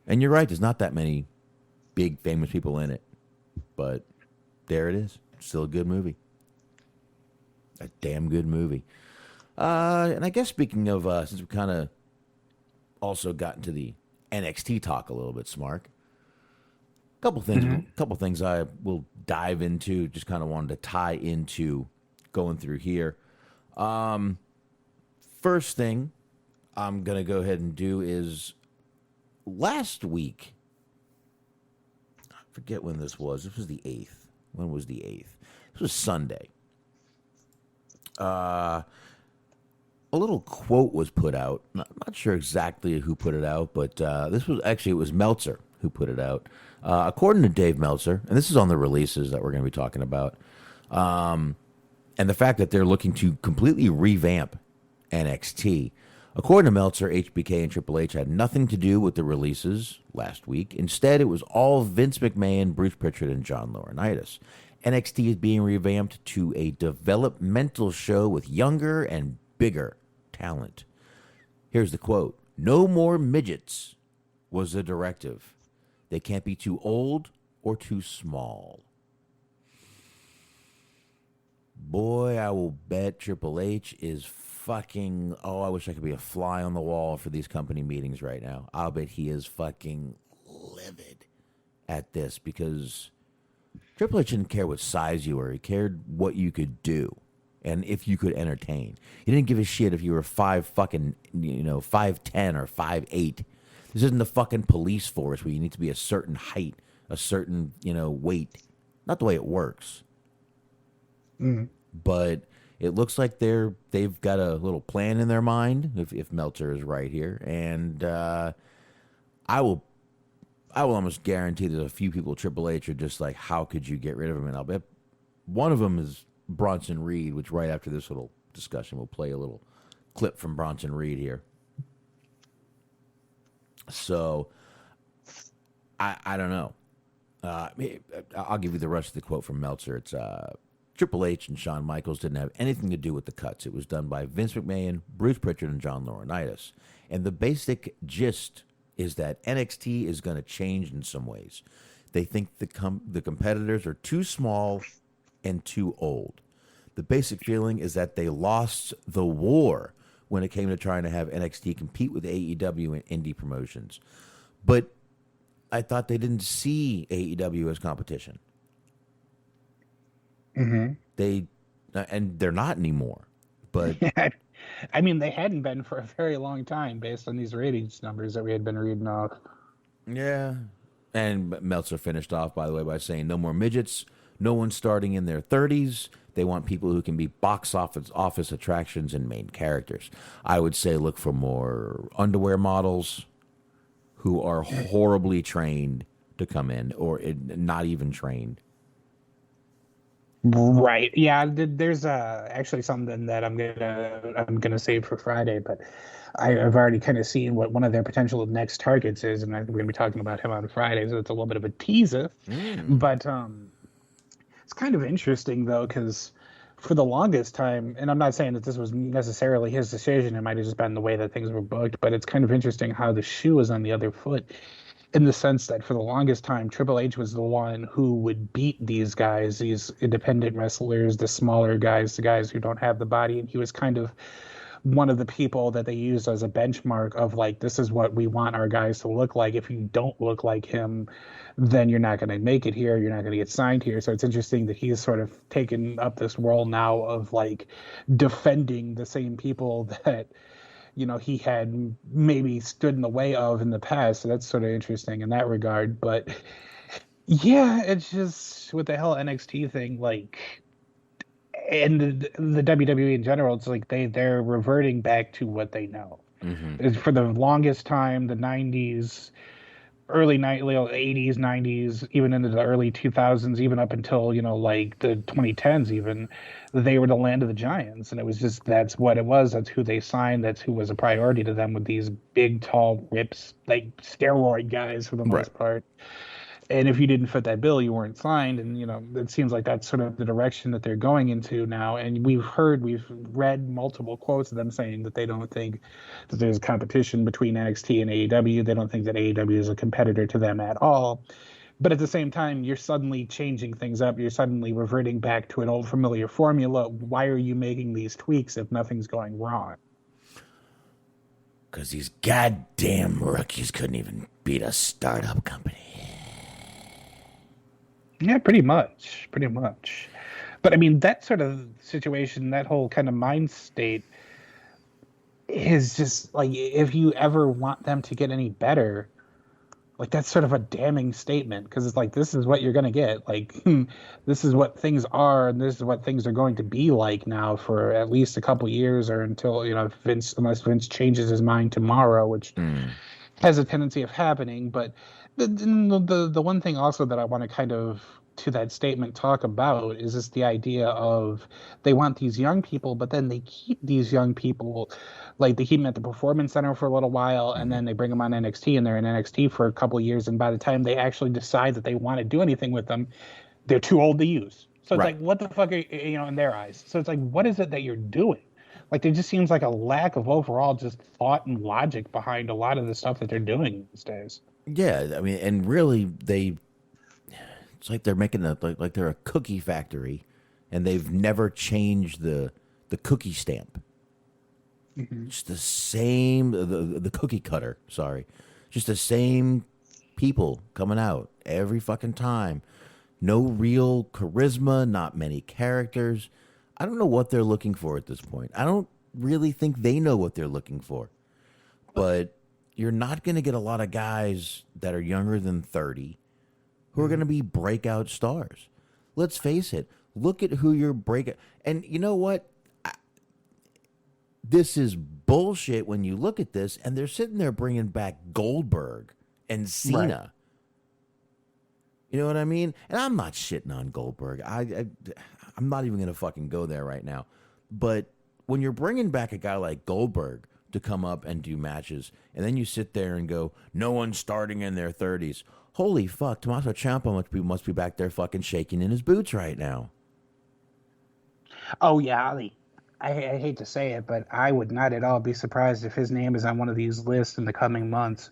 And you're right, there's not that many big famous people in it. But there it is. Still a good movie. A damn good movie. And I guess speaking of, since we kind of also got into the NXT talk a little bit, Smark. Couple things I will dive into. Just kind of wanted to tie into going through here. First thing I'm gonna go ahead and do is last week. I forget when this was. This was the 8th. When was the 8th? This was Sunday. A little quote was put out. I'm not sure exactly who put it out, but it was Meltzer who put it out. According to Dave Meltzer, and this is on the releases that we're going to be talking about, and the fact that they're looking to completely revamp NXT. According to Meltzer, HBK and Triple H had nothing to do with the releases last week. Instead, it was all Vince McMahon, Bruce Pritchard, and John Laurinaitis. NXT is being revamped to a developmental show with younger and bigger talent. Here's the quote. No more midgets was the directive. They can't be too old or too small. Boy, I will bet Triple H is fucking... Oh, I wish I could be a fly on the wall for these company meetings right now. I'll bet he is fucking livid at this because Triple H didn't care what size you were. He cared what you could do and if you could entertain. He didn't give a shit if you were 5'10" or 5'8". This isn't the fucking police force where you need to be a certain height, a certain, weight. Not the way it works. But it looks like they've got a little plan in their mind, if Meltzer is right here. And I will almost guarantee there's a few people Triple H are just like, how could you get rid of him? And I'll bet one of them is Bronson Reed, which right after this little discussion, we'll play a little clip from Bronson Reed here. So, I don't know. I'll give you the rest of the quote from Meltzer. It's Triple H and Shawn Michaels didn't have anything to do with the cuts. It was done by Vince McMahon, Bruce Pritchard, and John Laurinaitis. And the basic gist is that NXT is going to change in some ways. They think the competitors are too small and too old. The basic feeling is that they lost the war when it came to trying to have NXT compete with AEW and indie promotions. But I thought they didn't see AEW as competition. And they're not anymore. But I mean, they hadn't been for a very long time based on these ratings numbers that we had been reading off. Yeah. And Meltzer finished off, by the way, by saying no more midgets, no one starting in their 30s. They want people who can be box office attractions and main characters. I would say look for more underwear models who are horribly trained to come in or not even trained. Right. Yeah. There's actually something that I'm gonna save for Friday, but I've already kind of seen what one of their potential next targets is, and we're gonna be talking about him on Friday, so it's a little bit of a teaser. But it's kind of interesting though, because for the longest time, and I'm not saying that this was necessarily his decision, it might have just been the way that things were booked, but it's kind of interesting how the shoe was on the other foot. In the sense that for the longest time, Triple H was the one who would beat these guys, these independent wrestlers, the smaller guys, the guys who don't have the body. And he was kind of one of the people that they used as a benchmark of like, this is what we want our guys to look like. If you don't look like him, then you're not going to make it here. You're not going to get signed here. So it's interesting that he's sort of taken up this role now of like defending the same people that he had maybe stood in the way of in the past. So that's sort of interesting in that regard. But yeah, it's just with the whole NXT thing, like, and the WWE in general, it's like they're reverting back to what they know. For the longest time, the 90s, early 80s, 90s, even into the early 2000s, even up until, like the 2010s even, they were the land of the giants. And it was just, that's what it was. That's who they signed. That's who was a priority to them with these big, tall, rips, like steroid guys for the most part. And if you didn't fit that bill, you weren't signed. And, it seems like that's sort of the direction that they're going into now. And we've read multiple quotes of them saying that they don't think that there's competition between NXT and AEW. They don't think that AEW is a competitor to them at all. But at the same time, you're suddenly changing things up. You're suddenly reverting back to an old familiar formula. Why are you making these tweaks if nothing's going wrong? Because these goddamn rookies couldn't even beat a startup company. Yeah, pretty much. But I mean, that sort of situation, that whole kind of mind state is just like, if you ever want them to get any better, like, that's sort of a damning statement, because it's like, this is what you're going to get. Like, this is what things are, and this is what things are going to be like now for at least a couple years, or until, unless Vince changes his mind tomorrow, which has a tendency of happening. But the one thing also that I want to kind of, to that statement, talk about is just the idea of, they want these young people, but then they keep these young people, like they keep them at the Performance Center for a little while, and then they bring them on NXT, and they're in NXT for a couple of years, and by the time they actually decide that they want to do anything with them, they're too old to use. So it's like, what the fuck are you, in their eyes? So it's like, what is it that you're doing? Like, there just seems like a lack of overall just thought and logic behind a lot of the stuff that they're doing these days. Yeah, I mean, and really, it's like they're making like they're a cookie factory, and they've never changed the cookie stamp. Just the same, the cookie cutter, sorry. Just the same people coming out every fucking time. No real charisma, not many characters. I don't know what they're looking for at this point. I don't really think they know what they're looking for. But you're not going to get a lot of guys that are younger than 30 who are going to be breakout stars. Let's face it. Look at who you're breakout. And you know what? This is bullshit when you look at this, and they're sitting there bringing back Goldberg and Cena. Right. You know what I mean? And I'm not shitting on Goldberg. I'm not even going to fucking go there right now. But when you're bringing back a guy like Goldberg to come up and do matches, and then you sit there and go, no one's starting in their 30s. Holy fuck, Tommaso Ciampa must be back there fucking shaking in his boots right now. Oh, yeah, I hate to say it, but I would not at all be surprised if his name is on one of these lists in the coming months.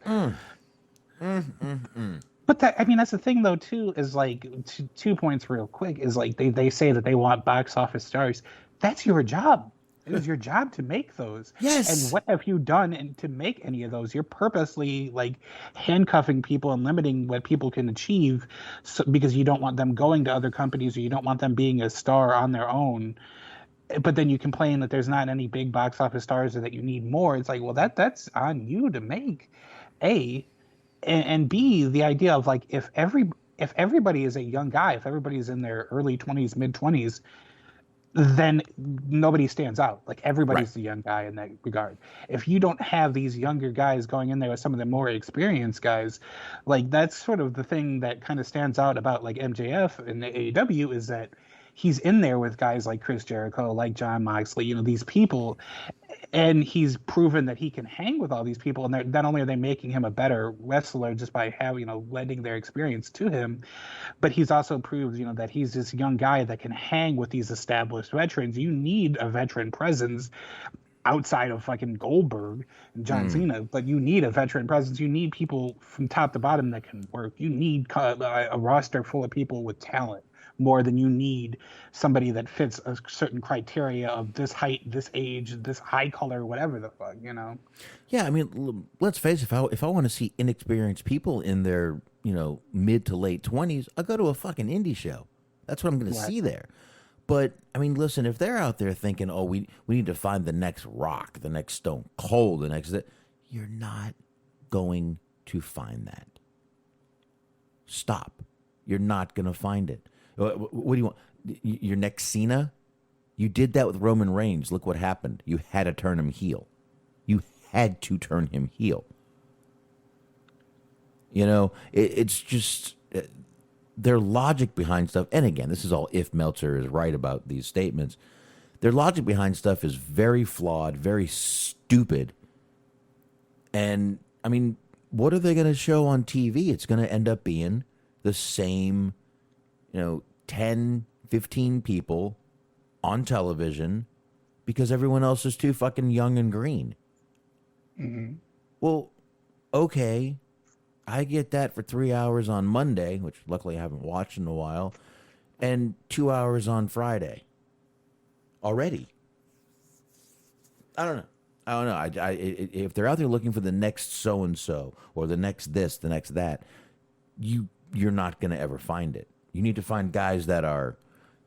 But that's the thing, though, too, is like, 2 points real quick, is like, they say that they want box office stars. That's your job. It is your job to make those. Yes. And what have you done to make any of those? You're purposely like handcuffing people and limiting what people can achieve, because you don't want them going to other companies, or you don't want them being a star on their own. But then you complain that there's not any big box office stars, or that you need more. It's like, well, that's on you to make. A, and B, the idea of like, if everybody is a young guy, if everybody's in their early 20s, mid 20s, then nobody stands out. Like, everybody's a young guy in that regard. If you don't have these younger guys going in there with some of the more experienced guys, like, that's sort of the thing that kind of stands out about like MJF and the AEW, is that he's in there with guys like Chris Jericho, like Jon Moxley, these people, and he's proven that he can hang with all these people. And not only are they making him a better wrestler just by having, lending their experience to him, but he's also proved, that he's this young guy that can hang with these established veterans. You need a veteran presence outside of fucking Goldberg and John Cena, but you need a veteran presence. You need people from top to bottom that can work. You need a roster full of people with talent, more than you need somebody that fits a certain criteria of this height, this age, this eye color, whatever the fuck, Yeah, I mean, let's face it. If I want to see inexperienced people in their, mid to late 20s, I'll go to a fucking indie show. That's what I'm going to see there. But, I mean, listen, if they're out there thinking, oh, we need to find the next Rock, the next Stone Cold, the next... You're not going to find that. Stop. You're not going to find it. What do you want? Your next Cena? You did that with Roman Reigns. Look what happened. You had to turn him heel. You had to turn him heel. It's just their logic behind stuff. And again, this is all if Meltzer is right about these statements. Their logic behind stuff is very flawed, very stupid. And, I mean, what are they going to show on TV? It's going to end up being the same, 10, 15 people on television because everyone else is too fucking young and green. Mm-hmm. Well, okay, I get that for 3 hours on Monday, which luckily I haven't watched in a while, and 2 hours on Friday. Already. I don't know. If they're out there looking for the next so and so or the next this, the next that, you're not going to ever find it. You need to find guys that are,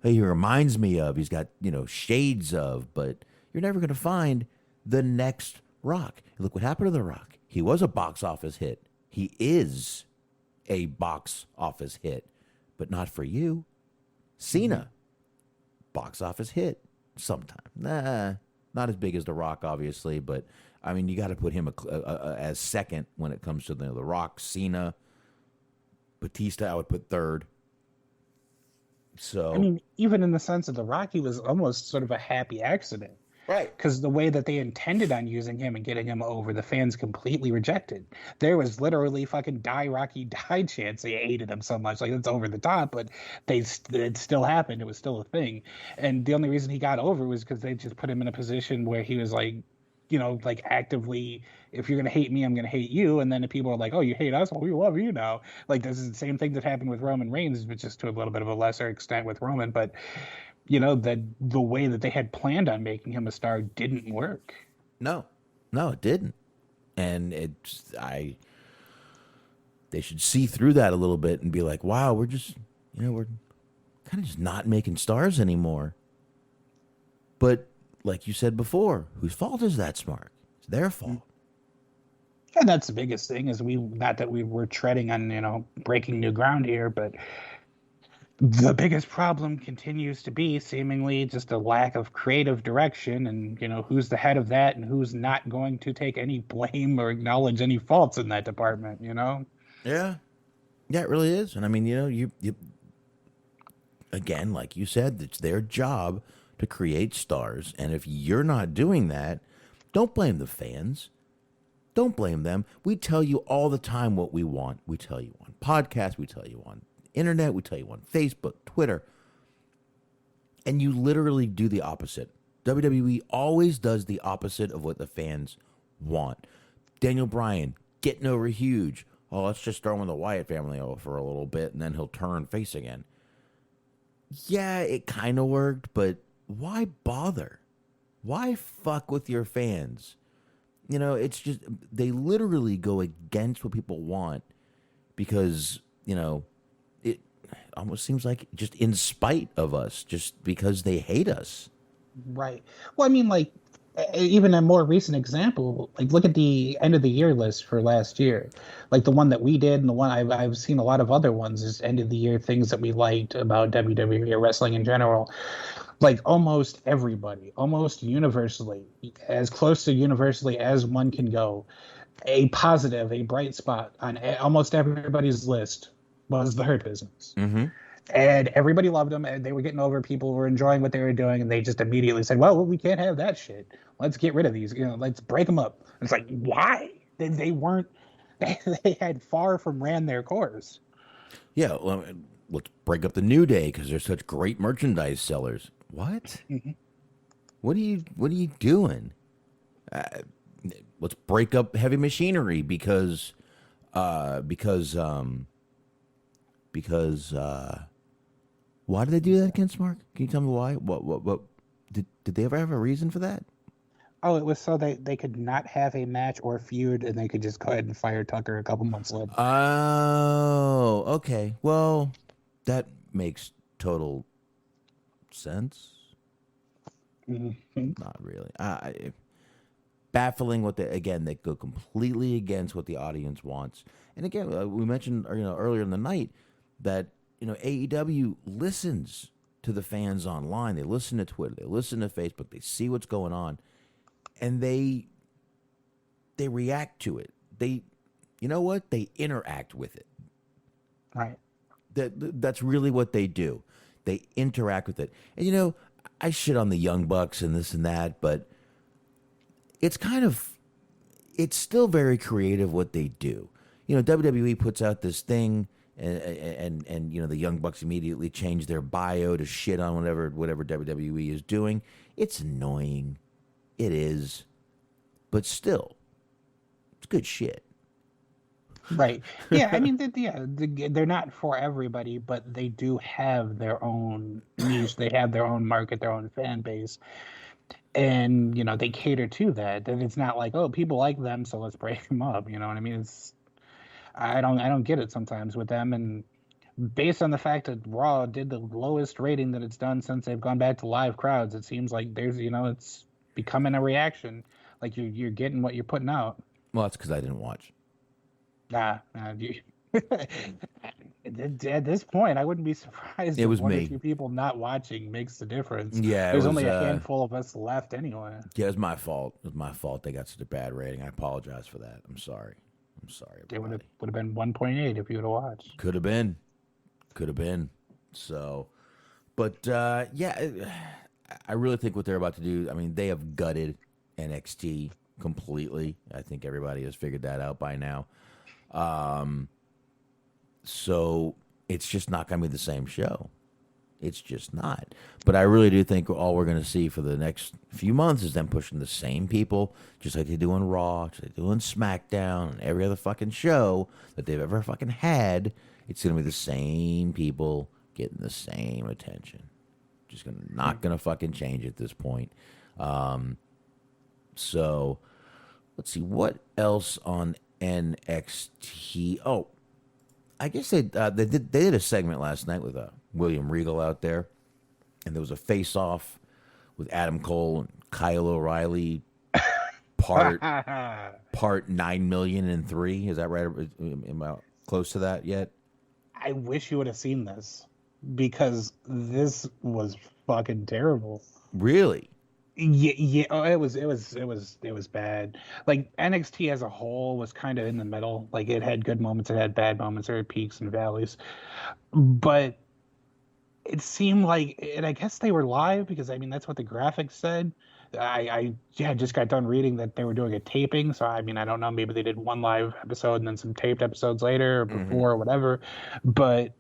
hey, he reminds me of. He's got shades of, but you're never going to find the next Rock. Look what happened to The Rock. He was a box office hit. He is a box office hit, but not for you. Cena, box office hit sometime. Nah, not as big as The Rock, obviously, but I mean, you got to put him as second when it comes to The Rock, Cena, Batista. I would put third. So I mean, even in the sense of The Rock, he was almost sort of a happy accident. Right. Because the way that they intended on using him and getting him over, the fans completely rejected. There was literally fucking die Rocky die chants. They hated him so much. Like, it's over the top, but it still happened. It was still a thing. And the only reason he got over was because they just put him in a position where he was like, like actively, if you're going to hate me, I'm going to hate you. And then if people are like, oh, you hate us? Well, we love you now. Like, this is the same thing that happened with Roman Reigns, but just to a little bit of a lesser extent with Roman. But that the way that they had planned on making him a star didn't work. No, it didn't. And they should see through that a little bit and be like, wow, we're just, we're kind of just not making stars anymore. But like you said before, whose fault is that, Smark? It's their fault. And that's the biggest thing is not that we were treading on, breaking new ground here, but the biggest problem continues to be seemingly just a lack of creative direction and, who's the head of that and who's not going to take any blame or acknowledge any faults in that department, Yeah. Yeah, it really is. And I mean, you again, like you said, it's their job to create stars. And if you're not doing that, don't blame the fans. Don't blame them. We tell you all the time what we want. We tell you on podcasts. We tell you on internet, we tell you on Facebook, Twitter, and you literally do the opposite. WWE always does the opposite of what the fans want. Daniel Bryan getting over huge. Oh, let's just throw in the Wyatt family over for a little bit, and then he'll turn face again. Yeah, it kind of worked, but why bother? Why fuck with your fans? It's just, they literally go against what people want because, it almost seems like just in spite of us, just because they hate us. Right. Well, I mean, like, even a more recent example, like, look at the end of the year list for last year. Like, the one that we did and the one I've seen a lot of other ones is end of the year things that we liked about WWE or wrestling in general. Like, almost everybody, almost universally, as close to universally as one can go, a positive, a bright spot on almost everybody's list was the Hurt Business. Mm-hmm. And everybody loved them, and they were getting over. People were enjoying what they were doing, and they just immediately said, well, we can't have that shit. Let's get rid of these. Let's break them up. It's like, why? They weren't, they had far from ran their course. Yeah, well, let's break up the New Day because they're such great merchandise sellers. What? Mm-hmm. What are you doing? Let's break up Heavy Machinery because why did they do that against Mark? Can you tell me why? What did they ever have a reason for that? Oh, it was so they could not have a match or feud, and they could just go ahead and fire Tucker a couple months later. Oh, okay. Well, that makes total sense. Mm-hmm. Not really. Baffling they go completely against what the audience wants. And again, we mentioned earlier in the night that AEW listens to the fans online. They listen to Twitter. They listen to Facebook. They see what's going on, and they react to it. They interact with it. Right. That's really what they do. They interact with it. And I shit on the Young Bucks and this and that, but it's still very creative what they do. WWE puts out this thing and you know, the Young Bucks immediately change their bio to shit on whatever WWE is doing. It's annoying. It is. But still, it's good shit. Right. Yeah, I mean, they're not for everybody, but they do have their own niche. They have their own market, their own fan base. And, you know, they cater to that. And it's not like, oh, people like them, so let's break them up. You know what I mean? I don't get it sometimes with them. And based on the fact that Raw did the lowest rating that it's done since they've gone back to live crowds, it seems like there's, you know, it's becoming a reaction. Like you're getting what you're putting out. Well, that's because I didn't watch. At this point, I wouldn't be surprised if one me. or two people not watching makes the difference. Yeah, there's only a handful of us left anyway. Yeah, it was my fault. It was my fault. They got such a bad rating. I apologize for that. I'm sorry. It would have been 1.8 if you would have watched. Could have been. So, but yeah, I really think what they're about to do. I mean, they have gutted NXT completely. I think everybody has figured that out by now. So it's just not going to be the same show. It's just not. But I really do think all we're going to see for the next few months is them pushing the same people, just like they do on Raw, just like they do on SmackDown, and every other fucking show that they've ever fucking had. It's going to be the same people getting the same attention. Just not going to fucking change at this point. So let's see what else on NXT. Oh, I guess they did a segment last night with William Regal out there, and there was a face-off with Adam Cole and Kyle O'Reilly, part 9,000,003. Is that right? Am I close to that yet? I wish you would have seen this because this was fucking terrible. Really? Yeah. Oh, it was bad. Like NXT as a whole was kind of in the middle. Like it had good moments, it had bad moments, there were peaks and valleys. But it seemed like, and I guess they were live because I mean that's what the graphics said. I just got done reading that they were doing a taping, so I mean I don't know, maybe they did one live episode and then some taped episodes later or before or whatever. But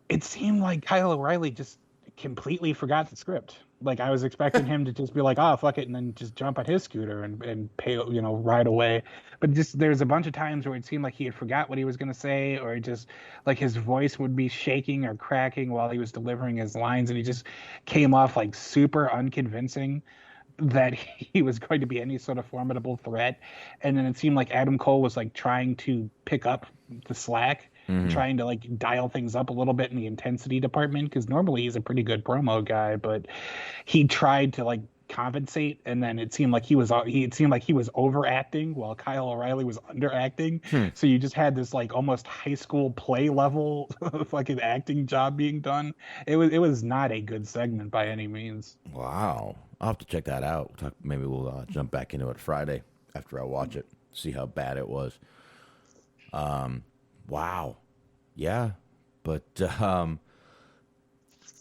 it seemed like Kyle O'Reilly just completely forgot the script. Like I was expecting him to just be like, "Oh, fuck it," and then just jump on his scooter and pay, you know, ride away. But just there's a bunch of times where it seemed like he had forgot what he was gonna say, or just like his voice would be shaking or cracking while he was delivering his lines, and he just came off like super unconvincing that he was going to be any sort of formidable threat. And then it seemed like Adam Cole was like trying to pick up the slack. Trying to like dial things up a little bit in the intensity department, because normally he's a pretty good promo guy, but he tried to like compensate, and then it seemed like he was overacting while Kyle O'Reilly was underacting. So you just had this like almost high school play level fucking acting job being done. It was not a good segment by any means. Wow, I'll have to check that out. Maybe we'll jump back into it Friday after I watch it, see how bad it was. Wow. Yeah. But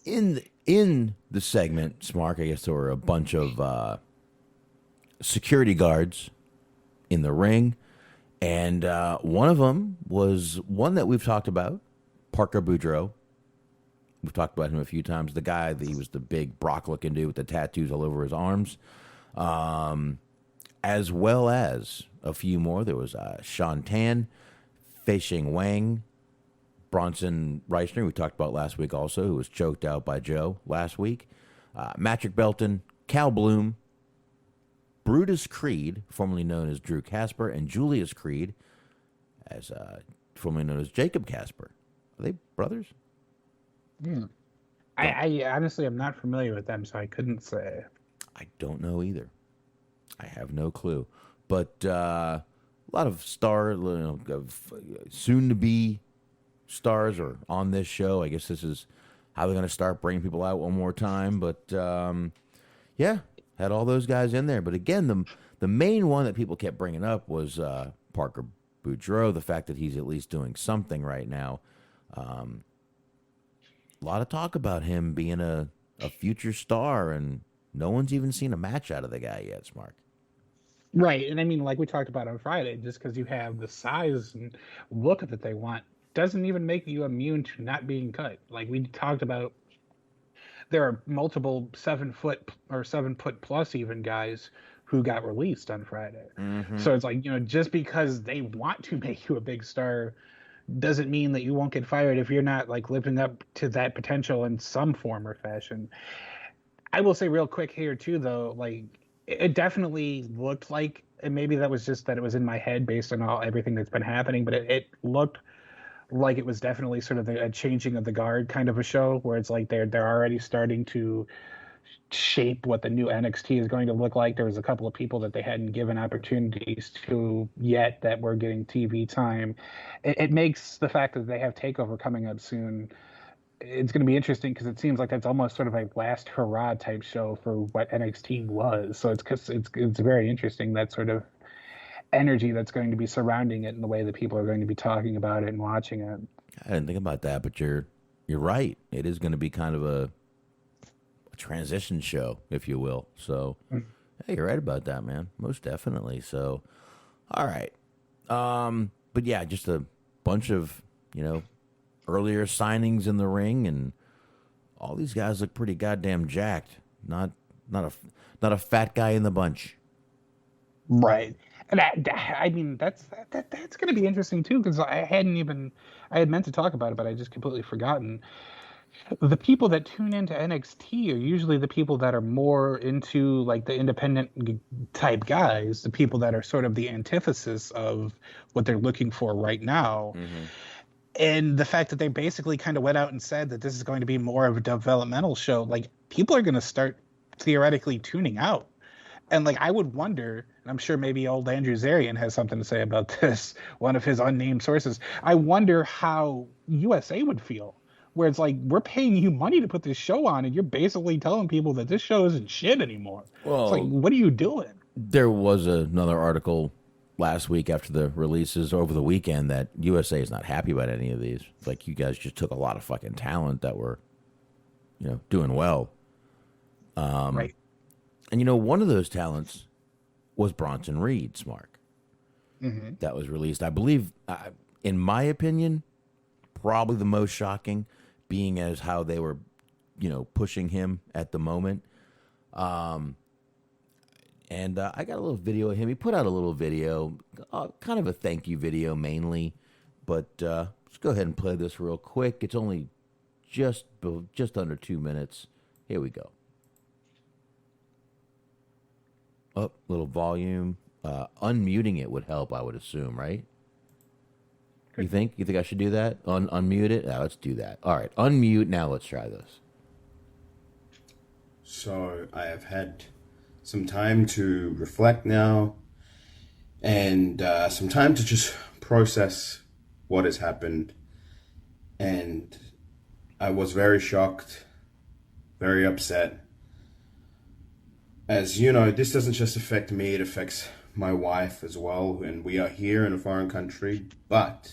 in the segment, Smark, I guess there were a bunch of security guards in the ring. And one of them was one that we've talked about, Parker Boudreaux. We've talked about him a few times. The guy, he was the big Brock-looking dude with the tattoos all over his arms. As well as a few more. There was Sean Tan, Fei-Shing Wang, Bronson Reisner, we talked about last week also, who was choked out by Joe last week. Matrick Belton, Cal Bloom, Brutus Creed, formerly known as Drew Casper, and Julius Creed, as formerly known as Jacob Casper. Are they brothers? I honestly am not familiar with them, so I couldn't say. I don't know either. I have no clue. But a lot of soon-to-be stars are on this show. I guess this is how they're going to start bringing people out one more time. But, yeah, had all those guys in there. But, again, the main one that people kept bringing up was Parker Boudreaux, the fact that he's at least doing something right now. A lot of talk about him being a future star, and no one's even seen a match out of the guy yet, Smark. Right, and I mean, like we talked about on Friday, just because you have the size and look that they want doesn't even make you immune to not being cut. Like we talked about, there are multiple 7 foot or 7 foot plus even guys who got released on Friday. So it's like, just because they want to make you a big star doesn't mean that you won't get fired if you're not like living up to that potential in some form or fashion. I will say real quick here too, though, like it definitely looked like, and maybe that was just that it was in my head based on everything that's been happening, but it looked like it was definitely sort of a changing of the guard kind of a show, where it's like they're already starting to shape what the new NXT is going to look like. There was a couple of people that they hadn't given opportunities to yet that were getting TV time. It makes the fact that they have TakeOver coming up soon, it's going to be interesting because it seems like that's almost sort of a last hurrah type show for what NXT was. So it's very interesting, that sort of energy that's going to be surrounding it and the way that people are going to be talking about it and watching it. I didn't think about that, but you're right. It is going to be kind of a transition show, if you will. So, hey, you're right about that, man. Most definitely. So, all right. But yeah, just a bunch of, earlier signings in the ring, and all these guys look pretty goddamn jacked. Not a fat guy in the bunch. Right. And I mean, that's going to be interesting too, because I had meant to talk about it, but I just completely forgotten. The people that tune into NXT are usually the people that are more into like the independent type guys, the people that are sort of the antithesis of what they're looking for right now. And the fact that they basically kind of went out and said that this is going to be more of a developmental show, like people are going to start theoretically tuning out. And like, I would wonder, and I'm sure maybe old Andrew Zarian has something to say about this, one of his unnamed sources. I wonder how USA would feel, where it's like, we're paying you money to put this show on, and you're basically telling people that this show isn't shit anymore. Well, it's like, what are you doing? There was another article last week after the releases over the weekend that USA is not happy about any of these. Like, you guys just took a lot of fucking talent that were, doing well. Right. And, one of those talents was Bronson Reed, Smark. That was released. I believe, in my opinion, probably the most shocking, being as how they were, pushing him at the moment. And I got a little video of him. He put out a little video, kind of a thank you video mainly. But let's go ahead and play this real quick. It's only just under 2 minutes. Here we go. Up, little volume. Unmuting it would help, I would assume, right? You think? You think I should do that? Unmute it? Yeah, let's do that. All right, unmute. Now let's try this. So I have had some time to reflect now, and some time to just process what has happened. And I was very shocked, very upset. As you know, this doesn't just affect me, it affects my wife as well. And we are here in a foreign country, but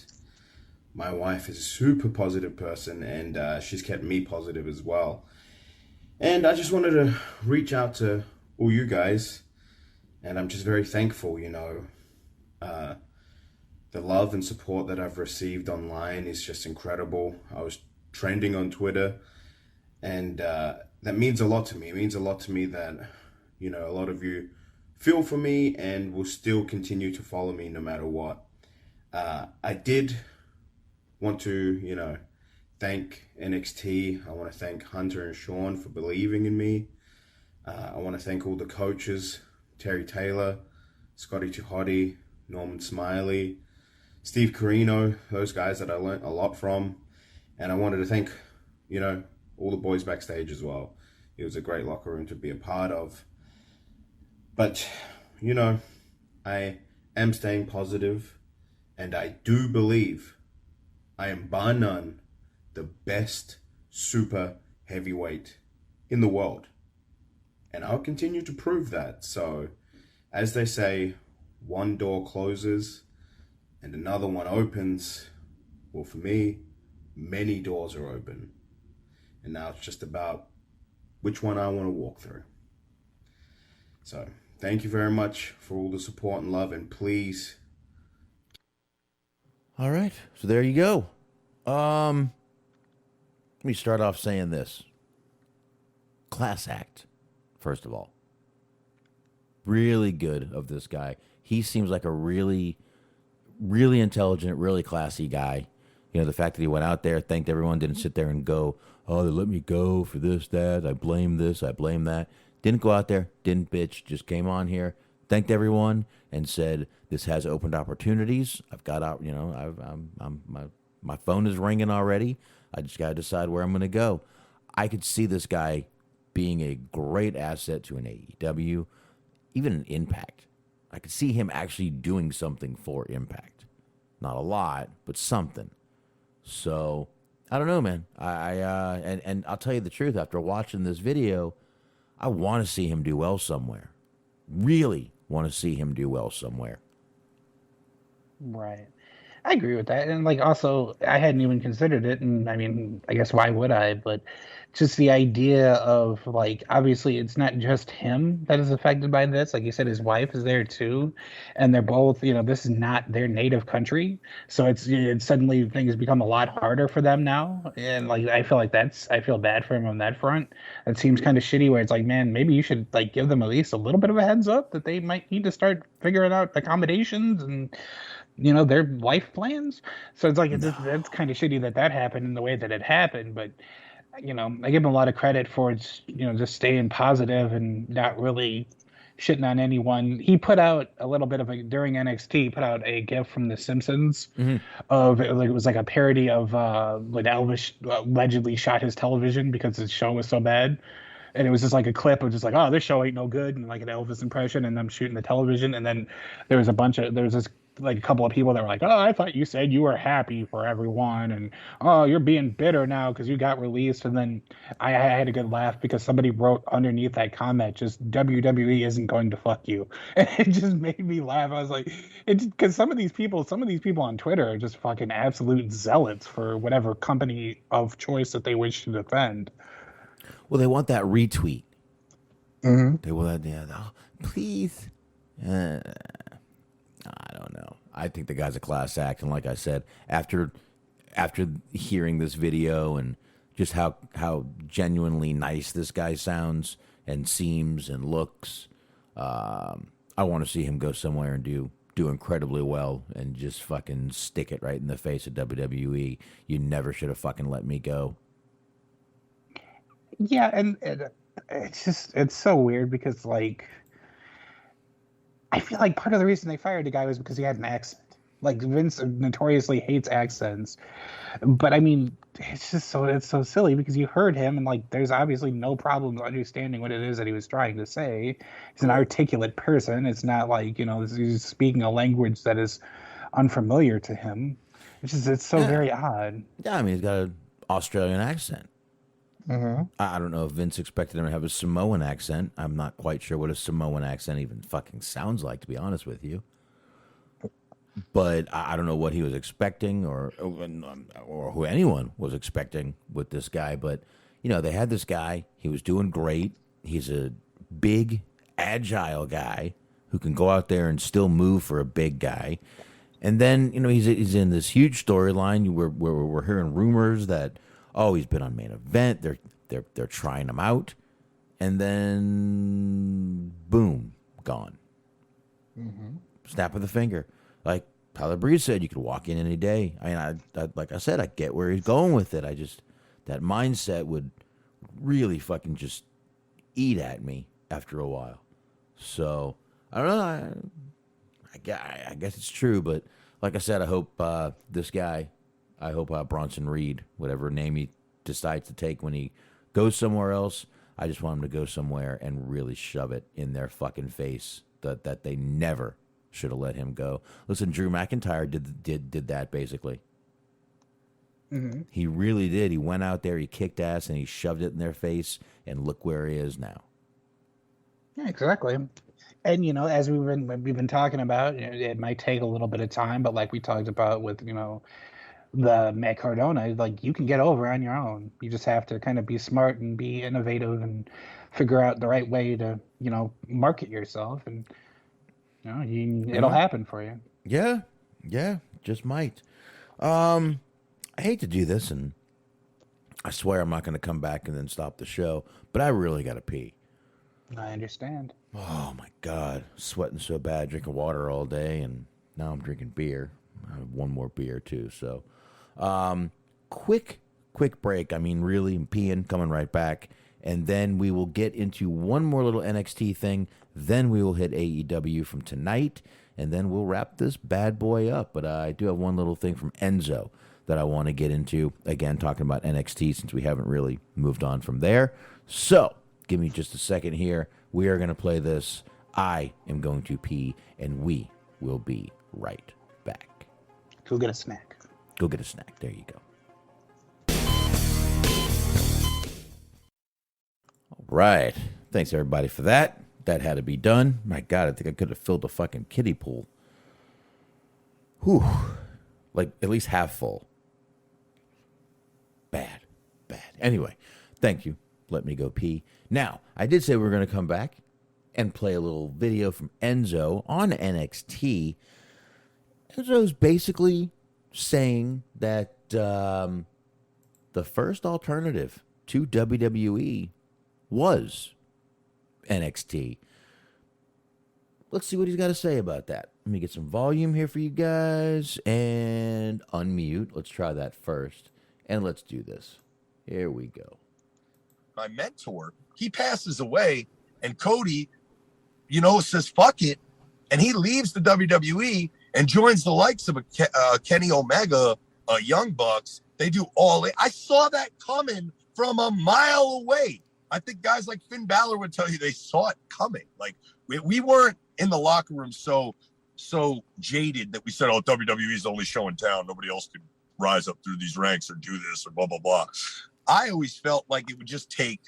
my wife is a super positive person, and she's kept me positive as well. And I just wanted to reach out to all you guys, and I'm just very thankful, the love and support that I've received online is just incredible. I was trending on Twitter, and that means a lot to me. It means a lot to me that, a lot of you feel for me and will still continue to follow me no matter what. I did want to, thank NXT. I want to thank Hunter and Sean for believing in me. I want to thank all the coaches, Terry Taylor, Scotty Tuhati, Norman Smiley, Steve Carino, those guys that I learned a lot from. And I wanted to thank, all the boys backstage as well. It was a great locker room to be a part of. But, I am staying positive, and I do believe I am bar none the best super heavyweight in the world. And I'll continue to prove that. So, as they say, one door closes and another one opens. Well, for me, many doors are open. And now it's just about which one I want to walk through. So, thank you very much for all the support and love, and please. All right. So there you go. Let me start off saying this. Class act, first of all. Really good of this guy. He seems like a really, really intelligent, really classy guy. You know, the fact that he went out there, thanked everyone, didn't sit there and go, oh, they let me go for this, that, I blame this, I blame that. Didn't go out there, didn't bitch, just came on here, thanked everyone, and said, this has opened opportunities. I've got out, you know, my phone is ringing already. I just got to decide where I'm going to go. I could see this guy being a great asset to an AEW, even an Impact. I could see him actually doing something for Impact. Not a lot, but something. So, I don't know, man. And I'll tell you the truth, after watching this video, I want to see him do well somewhere. Really want to see him do well somewhere. Right. I agree with that. And like also I hadn't even considered it, and I mean, I guess why would I? But just the idea of like obviously it's not just him that is affected by this. Like you said, his wife is there too. And they're both, you know, this is not their native country. So it's suddenly things become a lot harder for them now. And like I feel bad for him on that front. It seems kind of shitty where it's like, man, maybe you should like give them at least a little bit of a heads up that they might need to start figuring out accommodations and you know, their life plans. So it's like that's kind of shitty that happened in the way that it happened. But you know, I give him a lot of credit for just staying positive and not really shitting on anyone. He put out a little bit of during NXT. He put out a GIF from The Simpsons of it was like a parody of when Elvis allegedly shot his television because his show was so bad. And it was just like a clip of just like, oh, this show ain't no good, and like an Elvis impression, and them shooting the television. And then there was like a couple of people that were like, oh, I thought you said you were happy for everyone, and oh, you're being bitter now because you got released. And then I had a good laugh because somebody wrote underneath that comment, just WWE isn't going to fuck you. And it just made me laugh. I was like, because some of these people on Twitter are just fucking absolute zealots for whatever company of choice that they wish to defend. Well, they want that retweet. Mm-hmm. They want that, oh, please. I don't know. I think the guy's a class act, and like I said, after hearing this video and just how genuinely nice this guy sounds and seems and looks, I want to see him go somewhere and do incredibly well and just fucking stick it right in the face of WWE. You never should have fucking let me go. Yeah, and it's so weird because like I feel like part of the reason they fired the guy was because he had an accent. Like Vince notoriously hates accents, but I mean it's so silly because you heard him and like there's obviously no problem understanding what it is that he was trying to say. He's an articulate person. It's not like he's speaking a language that is unfamiliar to him. It's so very odd. Yeah, I mean he's got an Australian accent. Mm-hmm. I don't know if Vince expected him to have a Samoan accent. I'm not quite sure what a Samoan accent even fucking sounds like, to be honest with you. But I don't know what he was expecting or who anyone was expecting with this guy. But, they had this guy. He was doing great. He's a big, agile guy who can go out there and still move for a big guy. And then, he's in this huge storyline where we're hearing rumors that, oh, he's been on Main Event. They're trying him out, and then boom, gone. Mm-hmm. Snap of the finger. Like Tyler Breeze said, you could walk in any day. I mean, I like I said, I get where he's going with it. That mindset would really fucking just eat at me after a while. So I don't know. I guess it's true, but like I said, I hope this guy. I hope Bronson Reed, whatever name he decides to take when he goes somewhere else, I just want him to go somewhere and really shove it in their fucking face that they never should have let him go. Listen, Drew McIntyre did that basically. Mm-hmm. He really did. He went out there, he kicked ass, and he shoved it in their face, and look where he is now. Yeah, exactly. And as we've been talking about, it might take a little bit of time, but like we talked about with the Matt Cardona, like you can get over on your own. You just have to kind of be smart and be innovative and figure out the right way to, market yourself, and it'll happen for you. Yeah, just might. I I hate to do this, and I swear I'm not going to come back and then stop the show, but I really got to pee. I understand. Oh, my God. Sweating so bad, drinking water all day, and now I'm drinking beer. I have one more beer, too. So, quick break. I mean, really, I'm peeing, coming right back. And then we will get into one more little NXT thing. Then we will hit AEW from tonight. And then we'll wrap this bad boy up. But I do have one little thing from Enzo that I want to get into. Again, talking about NXT since we haven't really moved on from there. So, give me just a second here. We are going to play this. I am going to pee, and we will be right back. Go get a snack. Go get a snack. There you go. All right. Thanks, everybody, for that. That had to be done. My God, I think I could have filled the fucking kiddie pool. Whew. Like, at least half full. Bad. Anyway, thank you. Let me go pee. Now, I did say we were going to come back and play a little video from Enzo on NXT. Enzo's basically saying that the first alternative to WWE was NXT. Let's see what he's got to say about that. Let me get some volume here for you guys and unmute. Let's try that first. And let's do this. Here we go. My mentor, he passes away, and Cody, says fuck it, and he leaves the WWE and joins the likes of Kenny Omega, Young Bucks. They do all in. I saw that coming from a mile away. I think guys like Finn Balor would tell you they saw it coming. Like we weren't in the locker room so jaded that we said, "Oh, WWE's the only show in town. Nobody else could rise up through these ranks or do this or blah blah blah." I always felt like it would just take,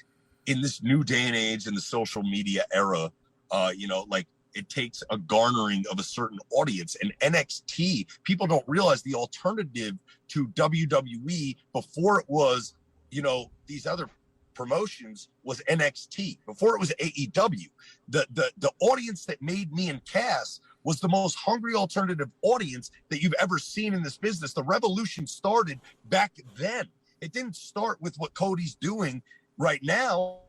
in this new day and age in the social media era, like it takes a garnering of a certain audience. And NXT, people don't realize the alternative to WWE before it was, these other promotions was NXT. Before it was AEW. The audience that made me and Cass was the most hungry alternative audience that you've ever seen in this business. The revolution started back then. It didn't start with what Cody's doing right now.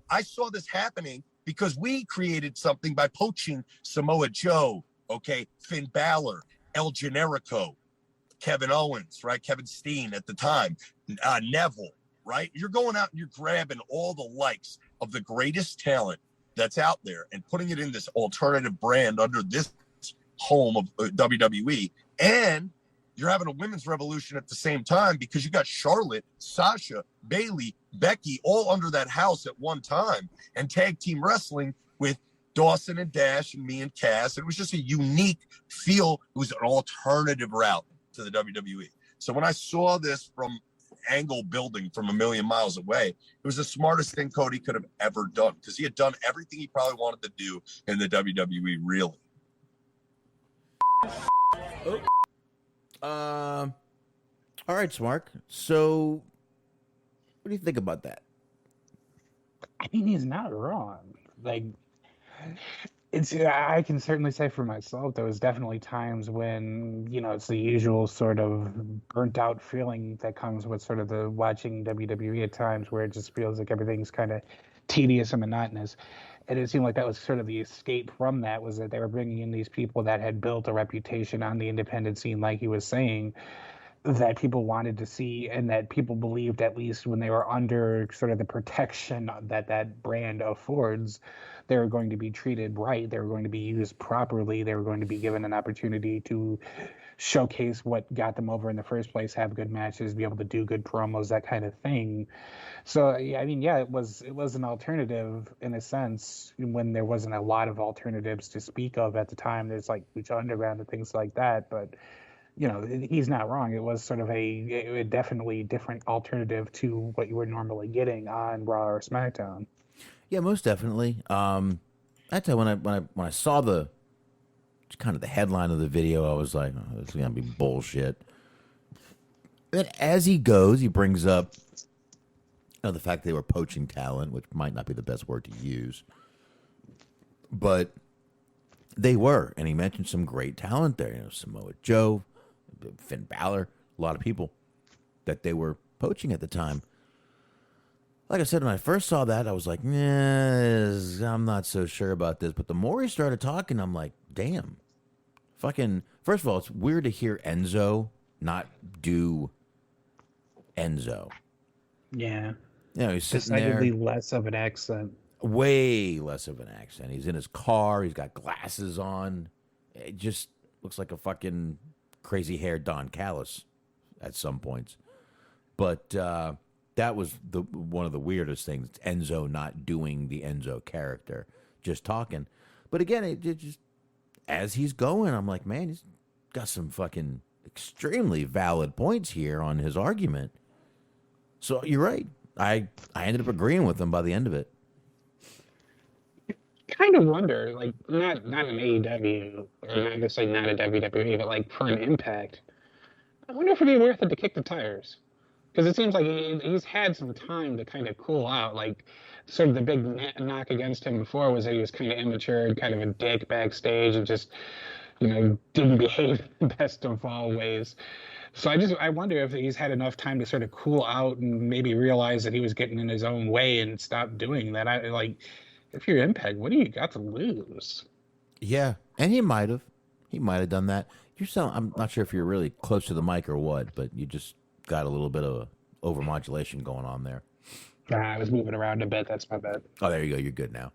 I saw this happening because we created something by poaching Samoa Joe, Finn Balor, El Generico, Kevin Owens, right? Kevin Steen at the time, Neville, right? You're going out and you're grabbing all the likes of the greatest talent that's out there and putting it in this alternative brand under this home of WWE. And you're having a women's revolution at the same time because you got Charlotte, Sasha, Bayley, Becky all under that house at one time, and tag team wrestling with Dawson and Dash and me and Cass. It was just a unique feel. It was an alternative route to the WWE. So when I saw this from angle building from a million miles away, it was the smartest thing Cody could have ever done because he had done everything he probably wanted to do in the WWE, really. All right, Smark. So, what do you think about that? I mean, he's not wrong. Like, I can certainly say for myself, there was definitely times when, it's the usual sort of burnt out feeling that comes with sort of the watching WWE at times where it just feels like everything's kind of tedious and monotonous. And it seemed like that was sort of the escape from that, was that they were bringing in these people that had built a reputation on the independent scene, like he was saying, that people wanted to see and that people believed, at least when they were under sort of the protection that brand affords, they were going to be treated right. They were going to be used properly. They were going to be given an opportunity to showcase what got them over in the first place, have good matches, be able to do good promos, that kind of thing. So, it was an alternative in a sense when there wasn't a lot of alternatives to speak of at the time. There's like Lucha Underground and things like that, but he's not wrong. It was sort of a definitely different alternative to what you were normally getting on Raw or SmackDown. Yeah, most definitely. That time when I saw the kind of the headline of the video, I was like, oh, this is gonna be bullshit. And then as he goes, he brings up the fact that they were poaching talent, which might not be the best word to use, but they were, and he mentioned some great talent there. Samoa Joe, Finn Balor, a lot of people. that they were poaching at the time. Like I said, when I first saw that, I was like, nah, I'm not so sure about this. But the more he started talking, I'm like, damn. Fucking, first of all, it's weird to hear Enzo not do Enzo. Yeah. You know, he's sitting Decidedly there. less of an accent. Way less of an accent. He's in his car. He's got glasses on. It just looks like a fucking crazy-haired Don Callis at some points. But that was one of the weirdest things. Enzo not doing the Enzo character, just talking. But again, it just as he's going, I'm like, man, he's got some fucking extremely valid points here on his argument. So you're right. I ended up agreeing with him by the end of it. Kind of wonder, like, not an AEW, or not necessarily not a WWE, but like for an Impact. I wonder if it'd be worth it to kick the tires. Because it seems like he's had some time to kind of cool out. Like, sort of the big knock against him before was that he was kind of immature, kind of a dick backstage, and just, didn't behave in the best of all ways. So I wonder if he's had enough time to sort of cool out and maybe realize that he was getting in his own way and stop doing that. If you're Impact, what do you got to lose? Yeah, and he might have done that. I'm not sure if you're really close to the mic or what, but you just got a little bit of overmodulation going on there. I was moving around a bit. That's my bad. Oh, there you go. You're good now.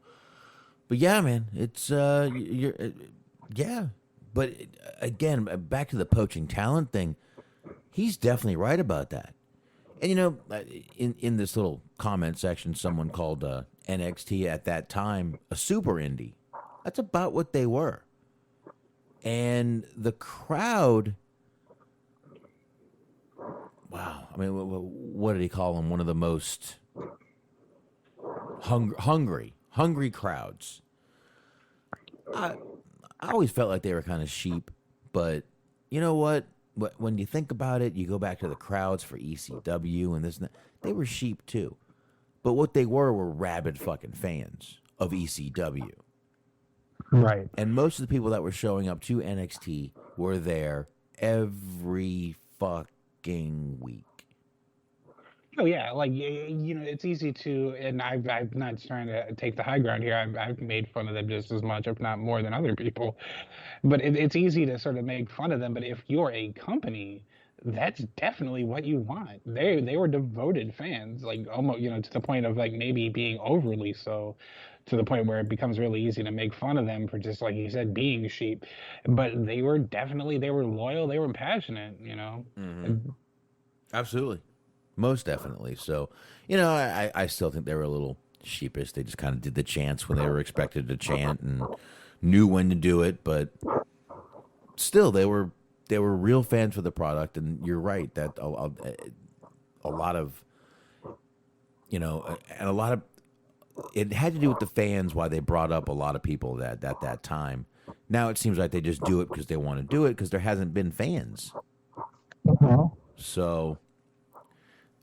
But yeah, man, it's yeah. But again, back to the poaching talent thing. He's definitely right about that. And in this little comment section, someone called NXT at that time a super indie. That's about what they were. And the crowd, wow. I mean, what did he call them? One of the most hungry crowds. I always felt like they were kind of sheep, but you know what? When you think about it, you go back to the crowds for ECW and this and that. They were sheep too. But what they were rabid fucking fans of ECW. Right. And most of the people that were showing up to NXT were there every fucking week. Oh yeah, it's easy to, and I'm not trying to take the high ground here. I've made fun of them just as much, if not more, than other people. But it's easy to sort of make fun of them. But if you're a company, that's definitely what you want. They were devoted fans, like almost to the point of like maybe being overly so, to the point where it becomes really easy to make fun of them for just like you said being sheep. But they were loyal, they were passionate. Mm-hmm. Absolutely. Most definitely. So, I still think they were a little sheepish. They just kind of did the chants when they were expected to chant and knew when to do it. But still, they were real fans for the product. And you're right that a lot of, and a lot of it had to do with the fans. Why they brought up a lot of people at that time. Now it seems like they just do it because they want to do it because there hasn't been fans. Uh-huh. So.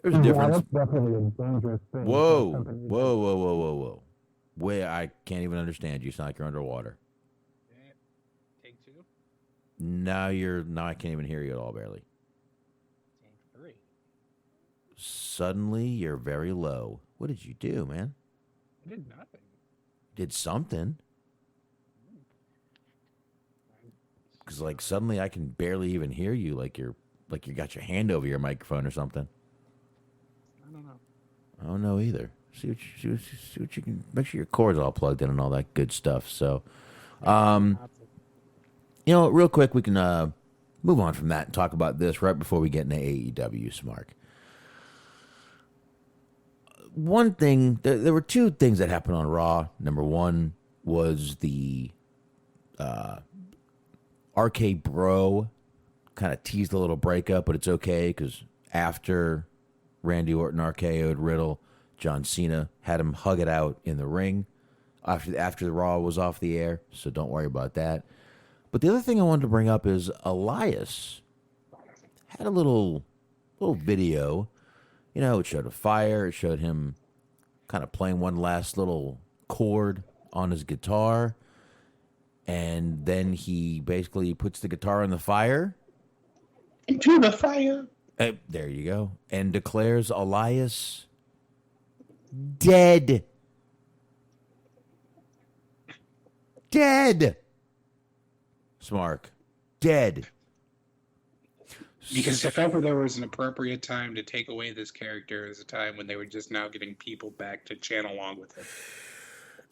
There's a difference. That's definitely a dangerous thing. Whoa. Wait, I can't even understand you. Sound like you're underwater. Take 2. Now I can't even hear you at all, barely. Take 3. Suddenly, you're very low. What did you do, man? I did nothing. Did something. Because, suddenly I can barely even hear you, like you got your hand over your microphone or something. I don't know either. See what you can. Make sure your cord's all plugged in and all that good stuff. So, real quick, we can move on from that and talk about this right before we get into AEW, Smark. One thing, there were 2 things that happened on Raw. Number 1 was the RK Bro kind of teased a little breakup, but it's okay because after Randy Orton RKO'd Riddle, John Cena had him hug it out in the ring after the Raw was off the air, so don't worry about that. But the other thing I wanted to bring up is Elias had a little video. It showed a fire. It showed him kind of playing one last little chord on his guitar, and then he basically puts the guitar in the fire. Into the fire. There you go. And declares Elias dead. Dead. Smark. Dead. Because if ever there was an appropriate time to take away this character, is a time when they were just now getting people back to channel along with it.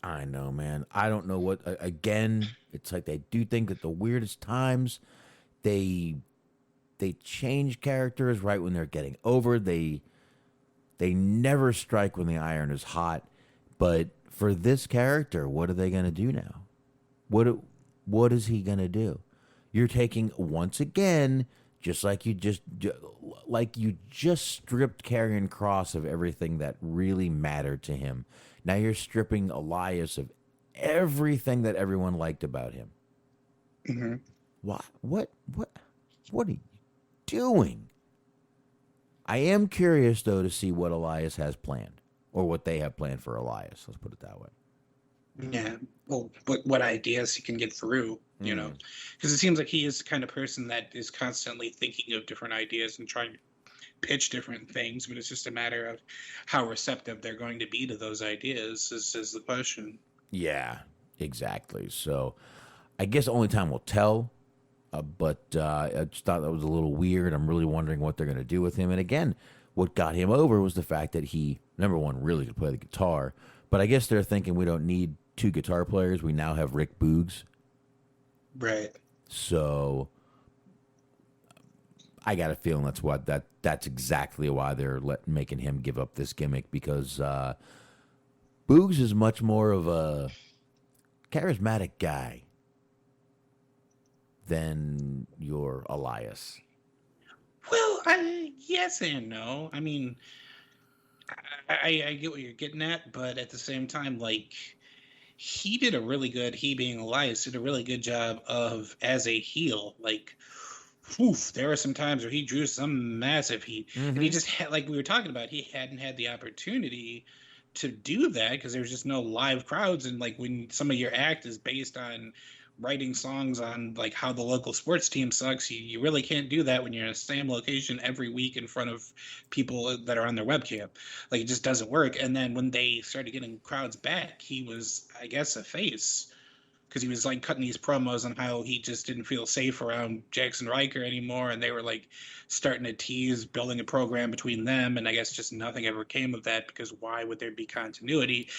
I know, man. I don't know what. Again, it's like they do think at the weirdest times, they change characters right when they're getting over. They never strike when the iron is hot. But for this character, what are they going to do now? What is he going to do? You're taking, once again, just like you just stripped Karrion Kross of everything that really mattered to him. Now you're stripping Elias of everything that everyone liked about him. Mm-hmm. What are you doing? I am curious, though, to see what Elias has planned, or what they have planned for Elias. Let's put it that way. Yeah. Well, what ideas he can get through, you know, because it seems like he is the kind of person that is constantly thinking of different ideas and trying to pitch different things, but it's just a matter of how receptive they're going to be to those ideas is the question. Yeah, exactly. So I guess only time will tell, but I just thought that was a little weird. I'm really wondering what they're going to do with him. And again, what got him over was the fact that he, number one, really could play the guitar, but I guess they're thinking we don't need two guitar players. We now have Rick Boogs. Right. So I got a feeling that's exactly why they're making him give up this gimmick, because Boogs is much more of a charismatic guy than your Elias. Well, yes and no. I mean, I get what you're getting at, but at the same time, like, he being Elias, did a really good job of, as a heel, like, there were some times where he drew some massive heat. Mm-hmm. And he just had, like we were talking about, he hadn't had the opportunity to do that because there was just no live crowds. And, like, when some of your act is based on writing songs on, like, how the local sports team sucks, you really can't do that when you're in the same location every week in front of people that are on their webcam. Like, it just doesn't work. And then when they started getting crowds back, he was, I guess, a face, because he was, like, cutting these promos on how he just didn't feel safe around Jackson Riker anymore, and they were, like, starting to tease building a program between them, and I guess just nothing ever came of that, because why would there be continuity?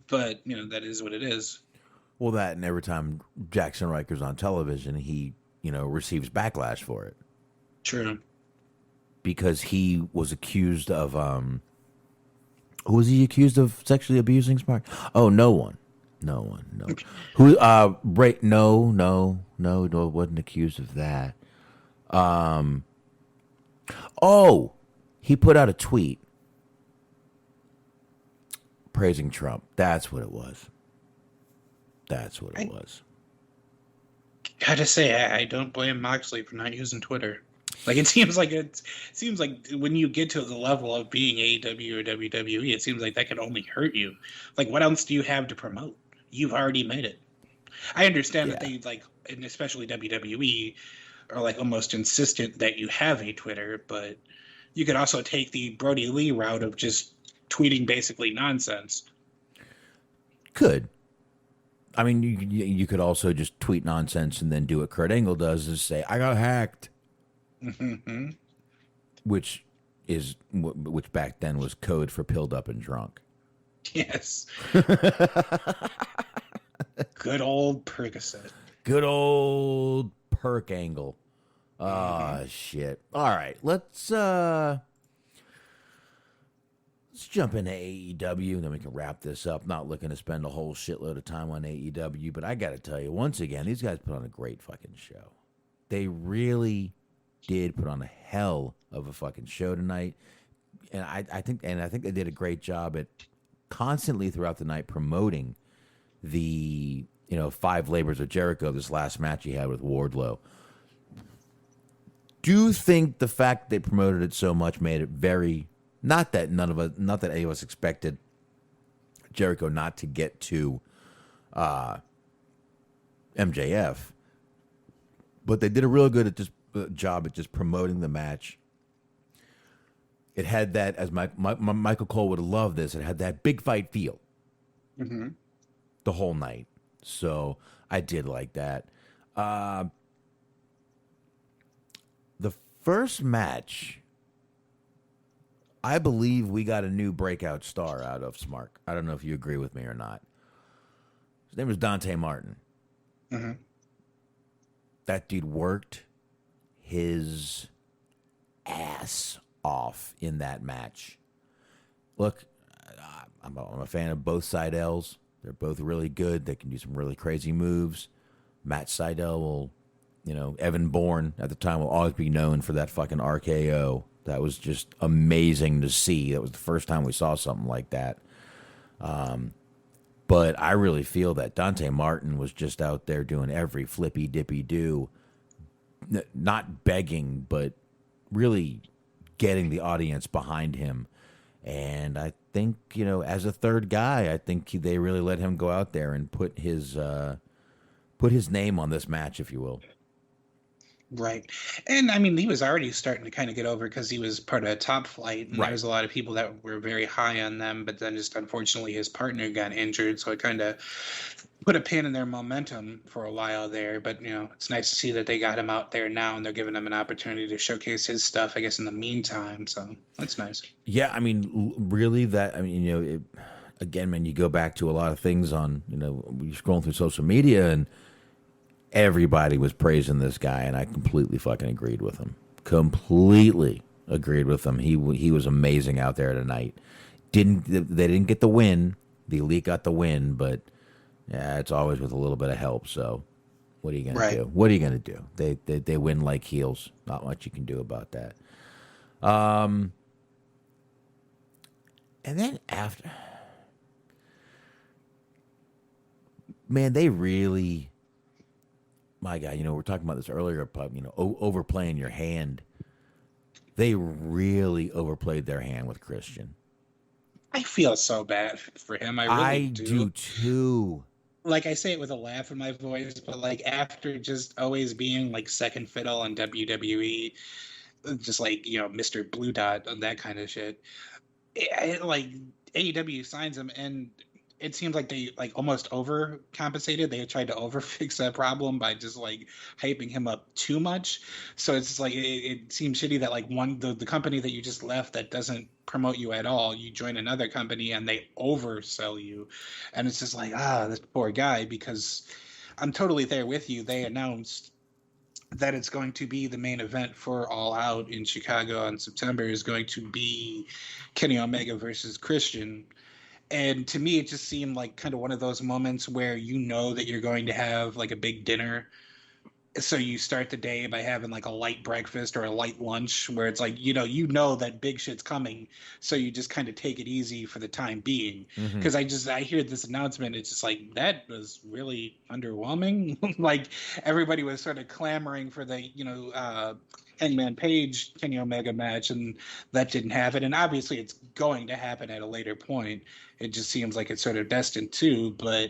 But, you know, that is what it is. Well, that, and every time Jackson Riker's on television, he, you know, receives backlash for it. True. Because he was accused of, who was he accused of sexually abusing Smark? Oh, no one. Who, no, wasn't accused of that. He put out a tweet praising Trump. That's what it was. Gotta say, I don't blame Moxley for not using Twitter. Like, it seems like when you get to the level of being AEW or WWE, it seems like that could only hurt you. Like, what else do you have to promote? You've already made it. I understand that they, like, and especially WWE, are, like, almost insistent that you have a Twitter, but you could also take the Brody Lee route of just tweeting basically nonsense. Could. I mean, you could also just tweet nonsense and then do what Kurt Angle does, is say, I got hacked. Mm-hmm. Which back then was code for pilled up and drunk. Yes. Good old Percocet. Good old Perk Angle. Shit. All right, let's jump into AEW, and then we can wrap this up. Not looking to spend a whole shitload of time on AEW, but I got to tell you, once again, these guys put on a great fucking show. They really did put on a hell of a fucking show tonight, and I think they did a great job at constantly throughout the night promoting the 5 Labors of Jericho, this last match he had with Wardlow. Do you think the fact they promoted it so much made it very, not that any of us expected Jericho not to get to MJF, but they did a real good job at just promoting the match It had that, as my Michael Cole would love this, it had that big fight feel the whole night. So I did like that. The first match, I believe we got a new breakout star out of Smark. I don't know if you agree with me or not. His name was Dante Martin. That dude worked his ass off in that match. Look, I'm a fan of both Seidels. They're both really good. They can do some really crazy moves. Matt Seidel will, Evan Bourne at the time will always be known for that fucking RKO. That was just amazing to see. That was the first time we saw something like that. But I really feel that Dante Martin was just out there doing every flippy dippy do, not begging, but really getting the audience behind him. And I think, as a third guy, I think they really let him go out there and put his name on this match, if you will. Right. And I mean, he was already starting to kind of get over because he was part of Top Flight. And there was a lot of people that were very high on them, but then just unfortunately his partner got injured. So it kind of put a pin in their momentum for a while there. But, it's nice to see that they got him out there now and they're giving him an opportunity to showcase his stuff, I guess, in the meantime. So that's nice. Yeah. I mean, really again, man, you go back to a lot of things on, you're scrolling through social media and everybody was praising this guy, and I completely fucking agreed with him. Completely agreed with him. He was amazing out there tonight. They didn't get the win. The Elite got the win, but yeah, it's always with a little bit of help. So, what are you gonna do? What are you gonna do? They win like heels. Not much you can do about that. And then after, man, they really. My God, we were talking about this earlier, Pub, overplaying your hand. They really overplayed their hand with Christian. I feel so bad for him. I really do too. Like, I say it with a laugh in my voice, but like after just always being like second fiddle in WWE, just like, Mr. Blue Dot and that kind of shit, like AEW signs him and it seems like they like almost overcompensated. They tried to overfix that problem by just like hyping him up too much. So it's just like it seems shitty that like the company that you just left that doesn't promote you at all, you join another company and they oversell you, and it's just like this poor guy. Because I'm totally there with you. They announced that it's going to be the main event for All Out in Chicago in September is going to be Kenny Omega versus Christian. And to me, it just seemed like kind of one of those moments where that you're going to have like a big dinner. So you start the day by having like a light breakfast or a light lunch where it's like, that big shit's coming. So you just kind of take it easy for the time being. Because I hear this announcement. It's just like, that was really underwhelming. Like everybody was sort of clamoring for the, Hangman Page Kenny Omega match, and that didn't happen. And obviously it's going to happen at a later point. It just seems like it's sort of destined to, but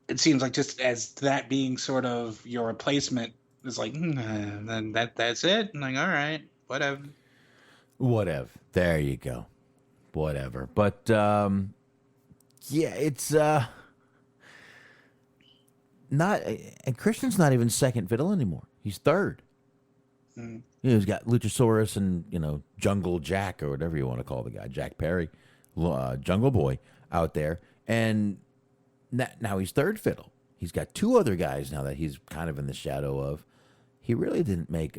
it seems like just as that being sort of your replacement is like, then that's it. I'm like, all right, whatever. There you go. Whatever. But yeah, it's not. And Christian's not even second fiddle anymore. He's third. He's got Luchasaurus and Jungle Jack or whatever you want to call the guy, Jack Perry, Jungle Boy out there, and now he's third fiddle. He's got two other guys now that he's kind of in the shadow of. He really didn't make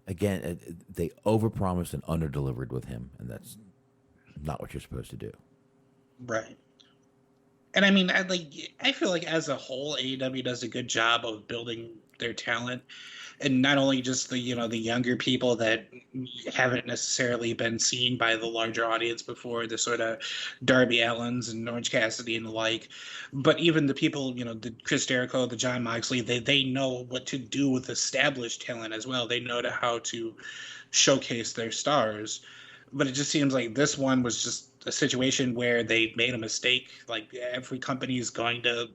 again. They overpromised and underdelivered with him, and that's not what you're supposed to do. Right. And I mean, I feel like as a whole, AEW does a good job of building their talent, and not only just the younger people that haven't necessarily been seen by the larger audience before, the sort of Darby Allins and Orange Cassidy and the like, but even the people, the Chris Jericho, the John Moxley, they know what to do with established talent as well. They know how to showcase their stars. But it just seems like this one was just a situation where they made a mistake. Like every company is going to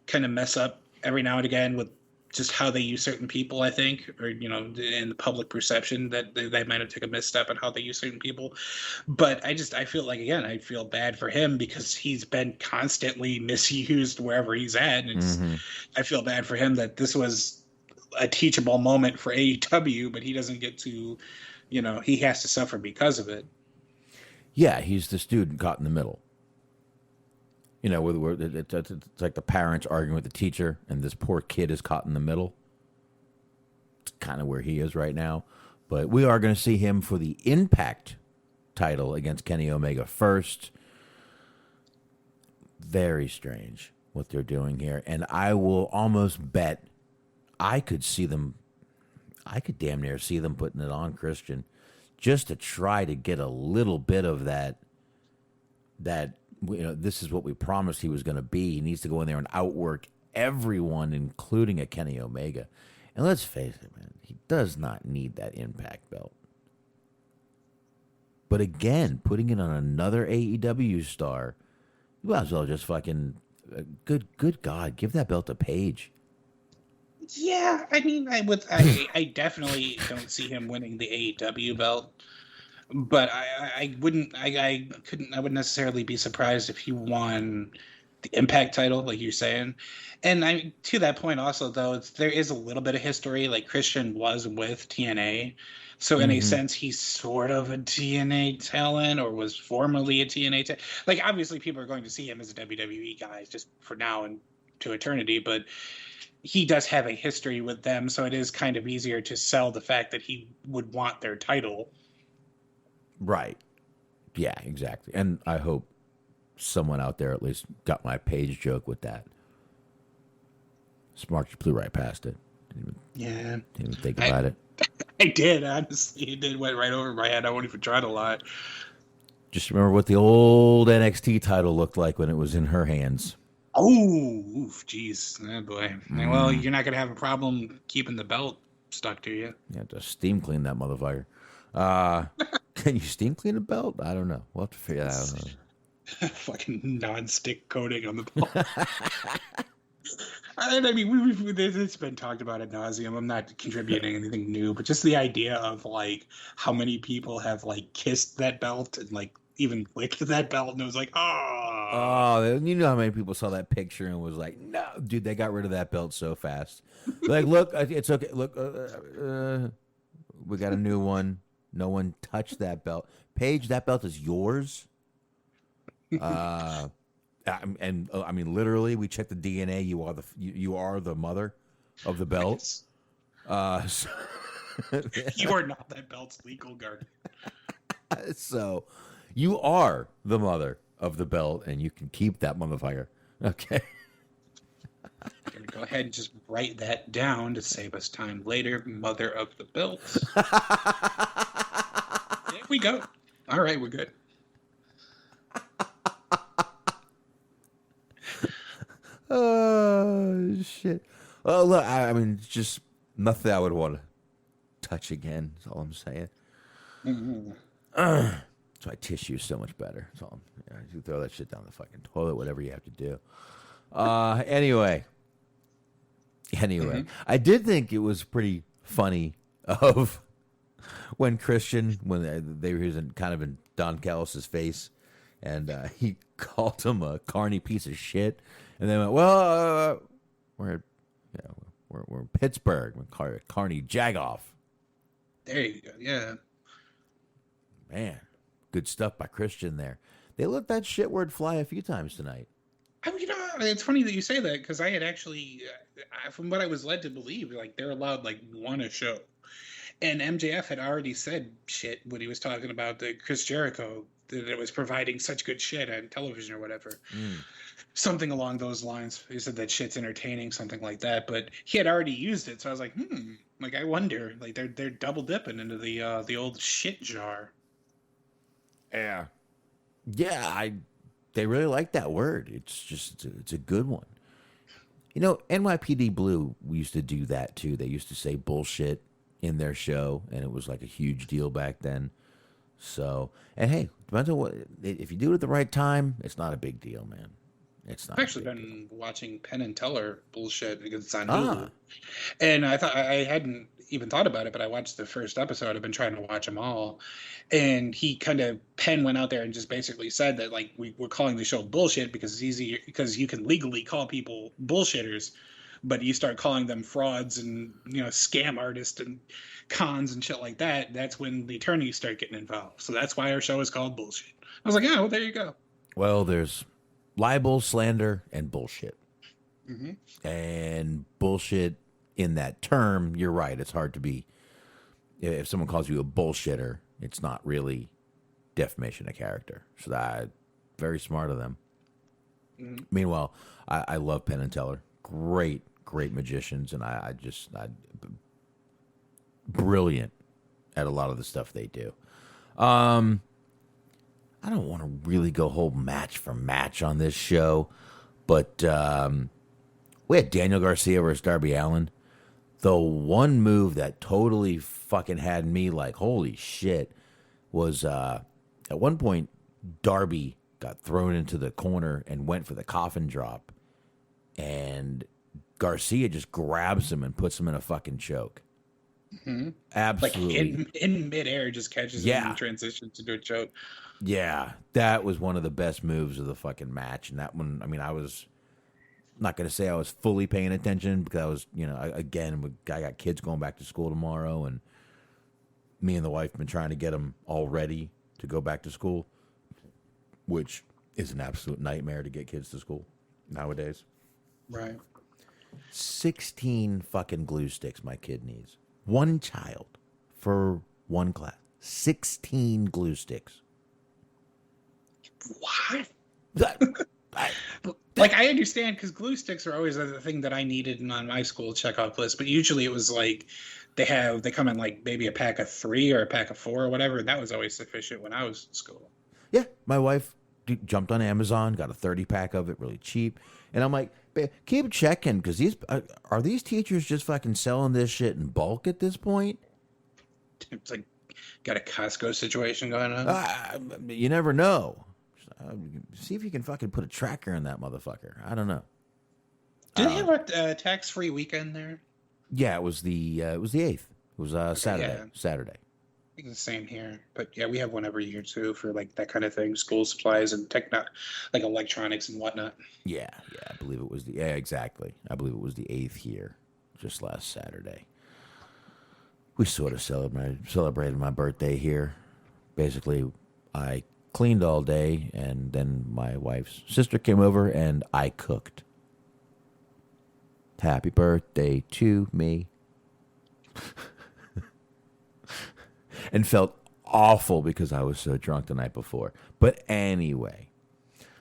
kind of mess up every now and again with just how they use certain people, I think, or, you know, in the public perception that they might have taken a misstep on how they use certain people. But I feel like, again, I feel bad for him because he's been constantly misused wherever he's at. And I feel bad for him that this was a teachable moment for AEW, but he doesn't get to, you know, he has to suffer because of it. Yeah, he's the student caught in the middle. You know, it's like the parents arguing with the teacher, and this poor kid is caught in the middle. It's kind of where he is right now. But we are going to see him for the Impact title against Kenny Omega first. Very strange what they're doing here. And I will almost bet I could damn near see them putting it on Christian just to try to get a little bit of that, you know, this is what we promised he was going to be. He needs to go in there and outwork everyone, including a Kenny Omega. And let's face it, man, he does not need that Impact belt. But again, putting it on another AEW star, you might as well just fucking, good God, give that belt to Paige. Yeah, I mean, I definitely don't see him winning the AEW belt. But I wouldn't necessarily be surprised if he won the Impact title, like you're saying. And to that point also, though, there is a little bit of history. Like, Christian was with TNA. So in a sense, he's sort of a TNA talent, or was formerly a TNA talent. Like, obviously, people are going to see him as a WWE guy just for now and to eternity. But he does have a history with them. So it is kind of easier to sell the fact that he would want their title. Right. Yeah, exactly. And I hope someone out there at least got my Page joke with that. Smark just blew right past it. Didn't even think about it. I did, honestly. It went right over my head. I won't even try to lie. Just remember what the old NXT title looked like when it was in her hands. Oh, jeez. Oh, boy. Well, you're not going to have a problem keeping the belt stuck to you. You have to steam clean that motherfucker. Can you steam clean a belt? I don't know. We'll have to figure that out. Fucking non-stick coating on the belt. I mean, it's been talked about ad nauseum. I'm not contributing anything new, but just the idea of, like, how many people have, like, kissed that belt and, like, even licked that belt, and it was like, oh, you know how many people saw that picture and was like, no, dude, they got rid of that belt so fast. Like, look, it's okay. Look, we got a new one. No one touched that belt. Paige, that belt is yours. I mean, literally, we checked the DNA. You are the mother of the belt. So, you are not that belt's legal guardian. So, you are the mother of the belt, and you can keep that motherfucker. Okay. I'm gonna go ahead and just write that down to save us time later. Mother of the belt. There we go. All right, we're good. Oh, shit. Well, look, I mean, just nothing I would want to touch again. That's all I'm saying. That's why tissue is so much better. That's all. You throw that shit down the fucking toilet, whatever you have to do. Anyway, I did think it was pretty funny of when Christian, when they were kind of in Don Callis' face, and he called him a carny piece of shit, and they went, "Well, we're in Pittsburgh, we're Carney Jagoff." There you go. Yeah, man, good stuff by Christian there. They let that shit word fly a few times tonight. I mean, it's funny that you say that, because I had actually, from what I was led to believe, like, they're allowed like one a show. And MJF had already said shit when he was talking about the Chris Jericho, that it was providing such good shit on television or whatever. Something along those lines. He said that shit's entertaining, something like that. But he had already used it, so I was like, like, I wonder, like, they're double dipping into the old shit jar. Yeah, they really like that word. It's a good one. You know, NYPD Blue, we used to do that too. They used to say bullshit in their show, and it was like a huge deal back then. So, and hey, depends on what, if you do it at the right time, it's not a big deal, man. It's not. I've actually been watching Penn and Teller bullshit because it's on Hulu. And I thought I hadn't even thought about it, but I watched the first episode. I've been trying to watch them all. And Penn went out there and just basically said that like we're calling the show bullshit because it's easy because you can legally call people bullshitters, but you start calling them frauds and scam artists and cons and shit like that. That's when the attorneys start getting involved. So that's why our show is called bullshit. I was like, well, there you go. Well, there's libel, slander, and bullshit. Mm-hmm. And bullshit in that term, you're right. It's hard to be. If someone calls you a bullshitter, it's not really defamation of character. So that very smart of them. Mm-hmm. Meanwhile, I love Penn and Teller. Great magicians, and I brilliant at a lot of the stuff they do. I don't want to really go whole match for match on this show, but we had Daniel Garcia versus Darby Allin. The one move that totally fucking had me like, holy shit, was at one point, Darby got thrown into the corner and went for the coffin drop, and Garcia just grabs him and puts him in a fucking choke. Mm-hmm. Absolutely. Like in midair, just catches him and transitions into a choke. Yeah, that was one of the best moves of the fucking match. And that one, I mean, I was not going to say I was fully paying attention because I was, again, I got kids going back to school tomorrow, and me and the wife have been trying to get them all ready to go back to school, which is an absolute nightmare to get kids to school nowadays. Right. 16 fucking glue sticks my kid needs. One child for one class. 16 glue sticks. What? Like, I understand because glue sticks are always the thing that I needed on my school checkoff list, but usually it was like they come in like maybe a pack of 3 or a pack of 4 or whatever, and that was always sufficient when I was in school. Yeah, my wife jumped on Amazon, got a 30-pack of it really cheap, and I'm like, keep checking because are these teachers just fucking selling this shit in bulk at this point? It's like got a Costco situation going on. You never know. See if you can fucking put a tracker in that motherfucker. I don't know. Do they have a tax-free weekend there? Yeah, it was the 8th. It was Saturday. Yeah. Saturday. I think it's the same here, but yeah, we have one every year too for like that kind of thing, school supplies and like electronics and whatnot. Yeah, I believe it was exactly. I believe it was the 8th here, just last Saturday. We sort of celebrated my birthday here. Basically, I cleaned all day, and then my wife's sister came over, and I cooked. Happy birthday to me. And felt awful because I was so drunk the night before. But anyway,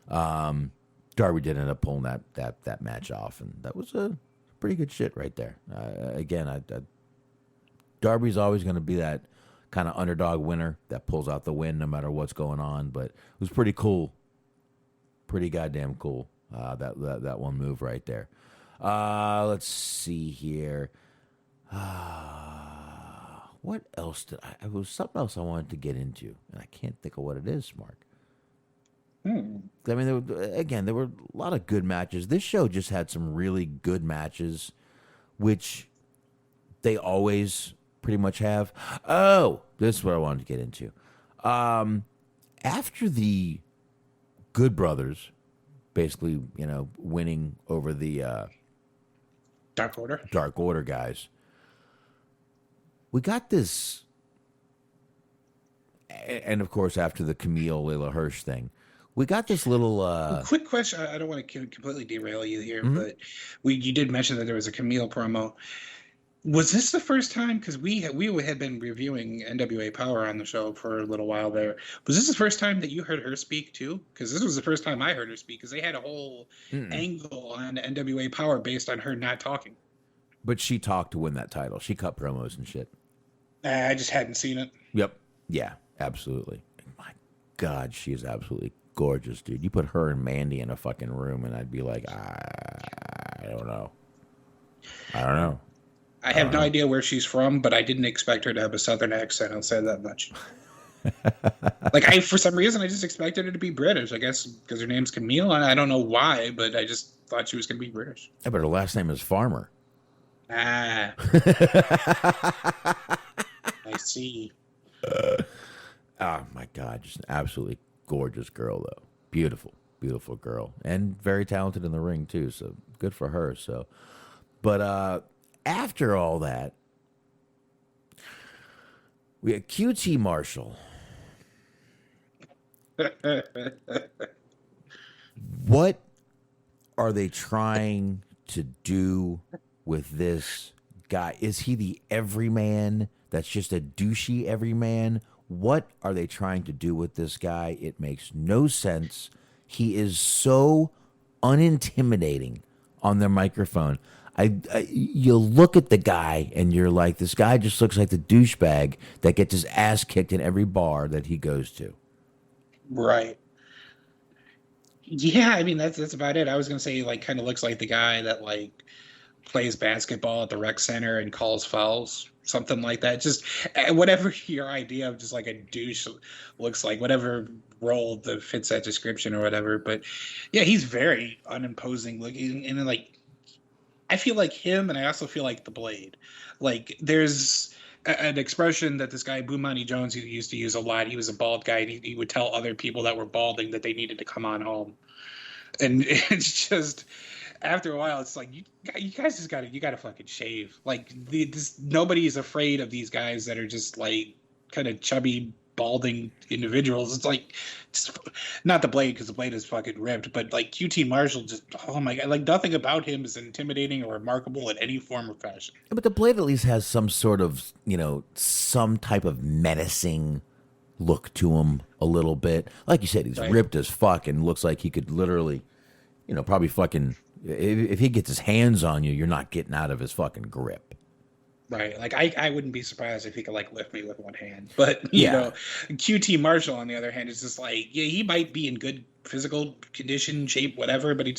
Darby did end up pulling that match off, and that was a pretty good shit right there. Again, Darby's always going to be that kind of underdog winner that pulls out the win no matter what's going on. But it was pretty cool, pretty goddamn cool. That one move right there. Let's see here. What else did I? It was something else I wanted to get into, and I can't think of what it is, Mark. I mean, there were a lot of good matches. This show just had some really good matches, which they always pretty much have. Oh, this is what I wanted to get into. After the Good Brothers, basically, winning over the Dark Order guys, we got this, and of course, after the Camille Layla Hirsch thing, we got this little. Quick question. I don't want to completely derail you here, Mm-hmm. but you did mention that there was a Camille promo. Was this the first time? Because we had been reviewing NWA Power on the show for a little while there. Was this the first time that you heard her speak too? Because this was the first time I heard her speak. Because they had a whole angle on NWA Power based on her not talking. But she talked to win that title. She cut promos and shit. I just hadn't seen it. Yep. Yeah, absolutely. My God, she is absolutely gorgeous, dude. You put her and Mandy in a fucking room, and I'd be like, I don't know. I have no idea where she's from, but I didn't expect her to have a southern accent. I'll say that much. Like for some reason, I just expected her to be British. I guess because her name's Camille. I don't know why, but I just thought she was going to be British. Yeah, but her last name is Farmer. Ah. I see. Oh my God, just an absolutely gorgeous girl, though. Beautiful, beautiful girl, and very talented in the ring too. So good for her. So, but after all that, we had QT Marshall. What are they trying to do with this guy? Is he the everyman that's just a douchey everyman? What are they trying to do with this guy? It makes no sense. He is so unintimidating on their microphone. You look at the guy and you're like, this guy just looks like the douchebag that gets his ass kicked in every bar that he goes to. Right. Yeah, I mean that's about it. I was gonna say like kind of looks like the guy that like plays basketball at the rec center and calls fouls, something like that. Just whatever your idea of just like a douche looks like, whatever role that fits that description or whatever. But yeah, he's very unimposing looking, and then like I feel like him, and I also feel like the Blade. Like there's an expression that this guy Boumani Jones used to use a lot. He was a bald guy, and he would tell other people that were balding that they needed to come on home. And it's just after a while, it's like you guys just gotta fucking shave. Like nobody's afraid of these guys that are just like kind of chubby, balding individuals. It's like just, not the Blade because the Blade is fucking ripped, but like QT Marshall, just oh my God, like nothing about him is intimidating or remarkable in any form or fashion. Yeah, but the Blade at least has some sort of, some type of menacing look to him a little bit. Like you said, he's ripped as fuck and looks like he could literally, probably fucking, if he gets his hands on you, you're not getting out of his fucking grip. Right. Like I wouldn't be surprised if he could like lift me with one hand. But you know, QT Marshall on the other hand is just like, yeah, he might be in good physical condition, shape, whatever, but he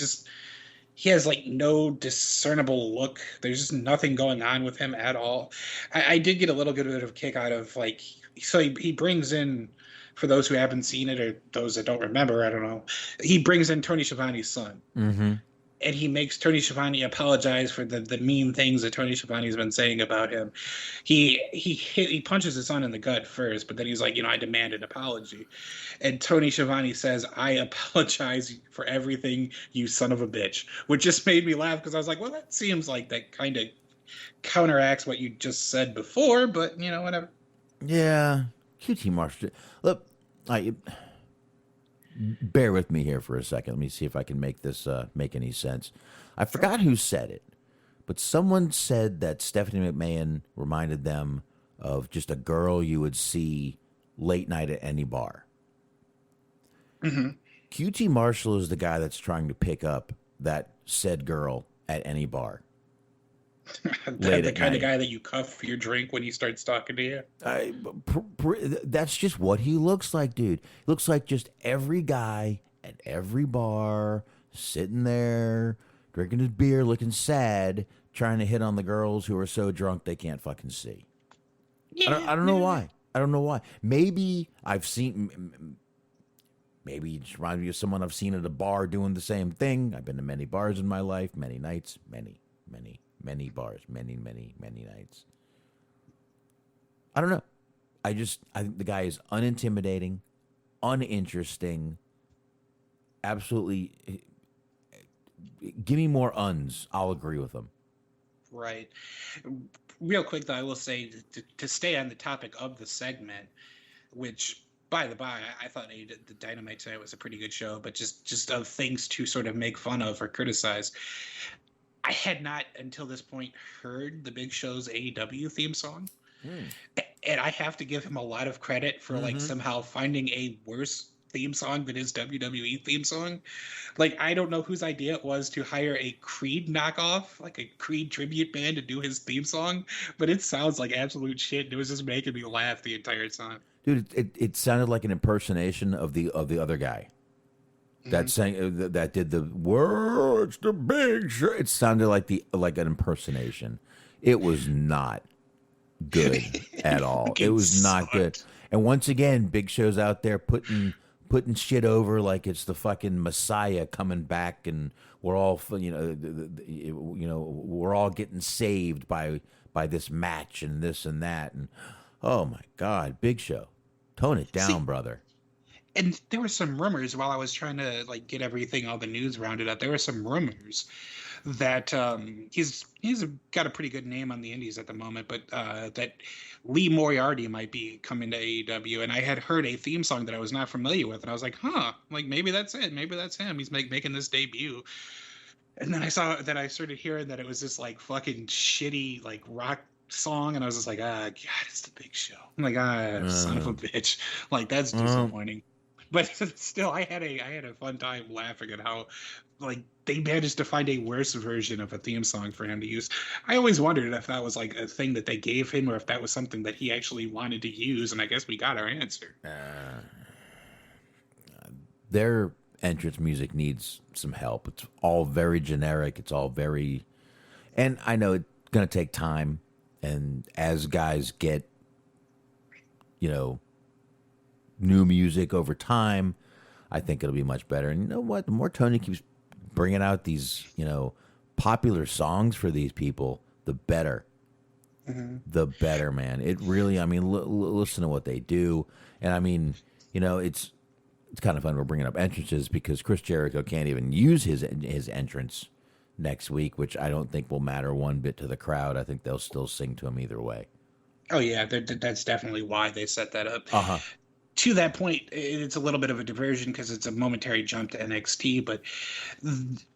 has like no discernible look. There's just nothing going on with him at all. I did get a little bit of a kick out of like, so he brings in, for those who haven't seen it or those that don't remember, I don't know, he brings in Tony Schiavone's son. Mm-hmm. And he makes Tony Schiavone apologize for the mean things that Tony Schiavone's been saying about him. He punches his son in the gut first, but then he's like, I demand an apology. And Tony Schiavone says, I apologize for everything, you son of a bitch. Which just made me laugh because I was like, well, that seems like that kind of counteracts what you just said before, but, whatever. Yeah. QT Marshall. Look, bear with me here for a second. Let me see if I can make this make any sense. I forgot who said it, but someone said that Stephanie McMahon reminded them of just a girl you would see late night at any bar. Mm-hmm. QT Marshall is the guy that's trying to pick up that said girl at any bar. The kind of guy that you cuff your drink when he starts talking to you. That's just what he looks like, dude. He looks like just every guy at every bar, sitting there, drinking his beer, looking sad, trying to hit on the girls who are so drunk they can't fucking see. Yeah, I don't know why. I don't know why. Maybe I've seen... Maybe it just reminds me of someone I've seen at a bar doing the same thing. I've been to many bars in my life, many nights, many bars, many nights. I don't know. I think the guy is unintimidating, uninteresting, absolutely. Give me more uns. I'll agree with him. Right. Real quick, though, I will say to stay on the topic of the segment, which, by the by, I thought the Dynamite tonight was a pretty good show, but just of things to sort of make fun of or criticize. I had not, until this point, heard the Big Show's AEW theme song. And I have to give him a lot of credit for, like, somehow finding a worse theme song than his WWE theme song. Like, I don't know whose idea it was to hire a Creed knockoff, like a Creed tribute band to do his theme song, but it sounds like absolute shit. It was just making me laugh the entire time. Dude, it sounded like an impersonation of the other guy. That sang that did the words, the Big Show. It sounded like an impersonation. It was not. good at all. It was not good. And once again, Big Show's out there putting shit over like it's the fucking Messiah coming back, and we're all we're all getting saved by this match and this and that. And oh my God, Big Show, tone it down, brother. And there were some rumors while I was trying to like get all the news rounded up. There were some rumors that he's got a pretty good name on the indies at the moment, but that Lee Moriarty might be coming to AEW. And I had heard a theme song that I was not familiar with, and I was like, like maybe that's it. Maybe that's him. He's making this debut. And then I started hearing that it was this like fucking shitty like rock song, and I was just like, God, it's the Big Show. I'm like, son of a bitch. Like, that's disappointing. But still, I had a fun time laughing at how like they managed to find a worse version of a theme song for him to use. I always wondered if that was like a thing that they gave him, or if that was something that he actually wanted to use. And I guess we got our answer. Their entrance music needs some help. It's all very generic. It's all very, and I know it's gonna take time. And as guys get, new music over time, I think it'll be much better. And you know what? The more Tony keeps bringing out these, popular songs for these people, the better. Mm-hmm. The better, man. It really, I mean, listen to what they do. And I mean, it's kind of fun we're bringing up entrances, because Chris Jericho can't even use his entrance next week, which I don't think will matter one bit to the crowd. I think they'll still sing to him either way. Oh, yeah, that's definitely why they set that up. Uh-huh. To that point, it's a little bit of a diversion because it's a momentary jump to NXT, but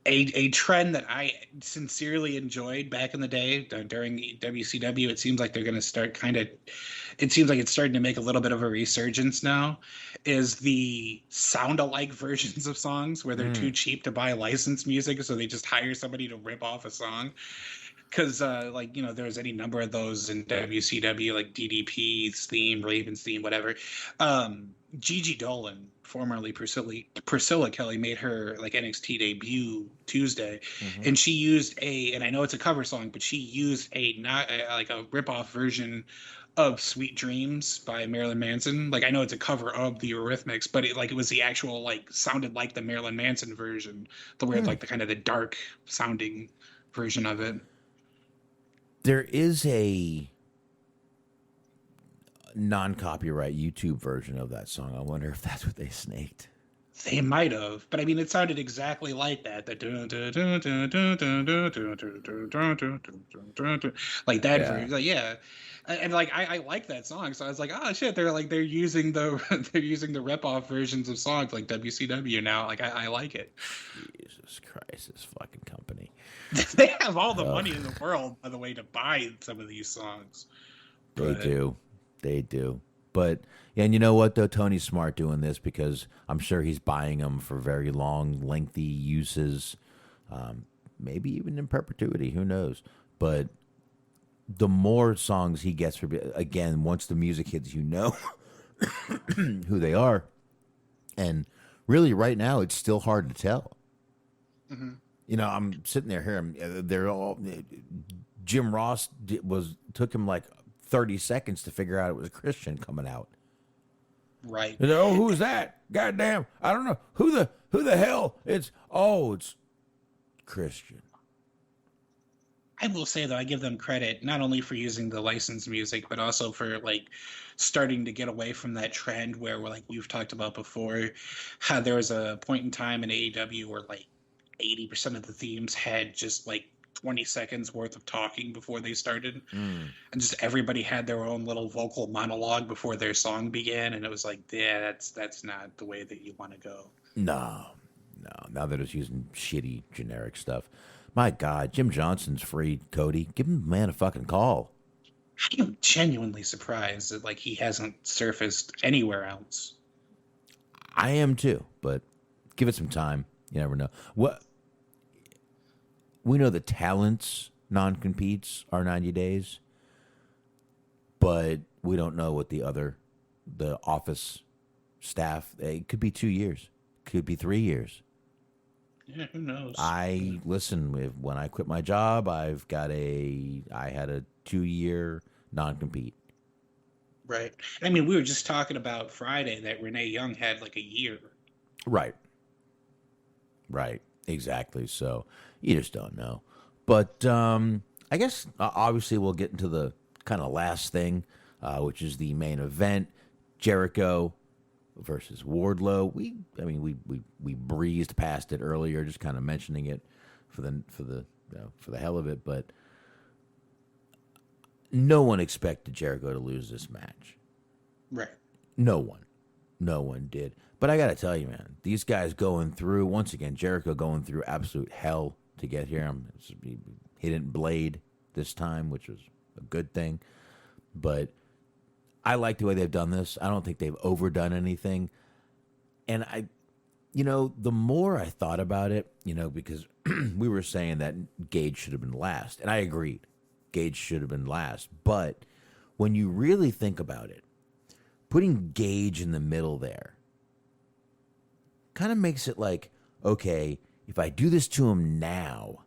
a trend that I sincerely enjoyed back in the day during WCW, it seems like they're going to start it seems like it's starting to make a little bit of a resurgence now, is the sound-alike versions of songs where they're too cheap to buy licensed music, so they just hire somebody to rip off a song. Because, there's any number of those in WCW, like DDP's theme, Raven's theme, whatever. Gigi Dolan, formerly Priscilla Kelly, made her, NXT debut Tuesday. Mm-hmm. And she used and I know it's a cover song, but she used a rip-off version of Sweet Dreams by Marilyn Manson. I know it's a cover of the Eurythmics, but it was the actual, sounded like the Marilyn Manson version. The weird, the kind of the dark-sounding version of it. There is a non-copyright YouTube version of that song. I wonder if that's what they snaked. They might have, but I mean, it sounded exactly like that. Like that version, yeah. And I like that song, so I was like, oh shit, they're using the rip-off versions of songs like WCW now. I like it. Jesus Christ, this fucking company. They have all the money in the world, by the way, to buy some of these songs. They do. But, and you know what, though? Tony's smart doing this, because I'm sure he's buying them for very long, lengthy uses, maybe even in perpetuity. Who knows? But the more songs he gets, again, once the music hits, who they are. And really, right now, it's still hard to tell. Mm-hmm. I'm sitting there hearing they're all. Jim Ross took him 30 seconds to figure out it was a Christian coming out. Right. Oh, who's that? Goddamn, I don't know who the hell it's Christian. I will say, though, I give them credit not only for using the licensed music, but also for starting to get away from that trend where we've talked about before, how there was a point in time in AEW where 80% of the themes had just 20 seconds worth of talking before they started. And just everybody had their own little vocal monologue before their song began. And it was that's not the way that you want to go. No. Now they're just using shitty generic stuff. My God, Jim Johnson's free, Cody. Give him the man a fucking call. I am genuinely surprised that he hasn't surfaced anywhere else. I am too, but give it some time. You never know. We know the talents non-competes are 90 days, but we don't know what the office staff, it could be 2 years, could be 3 years. Yeah, who knows? When I quit my job, I had a 2-year non-compete. Right. I mean, we were just talking about Friday that Renee Young had like a year. Right. Right. Exactly. So you just don't know. But I guess obviously we'll get into the kind of last thing, which is the main event: Jericho versus Wardlow. We breezed past it earlier, just kind of mentioning it for the hell of it. But no one expected Jericho to lose this match. Right. No one did. But I got to tell you, man, these guys going through, once again, Jericho going through absolute hell to get here. He didn't blade this time, which was a good thing. But I like the way they've done this. I don't think they've overdone anything. And the more I thought about it, because we were saying that Gage should have been last. And I agreed. Gage should have been last. But when you really think about it, putting Gage in the middle there kind of makes it like, okay, if I do this to him now,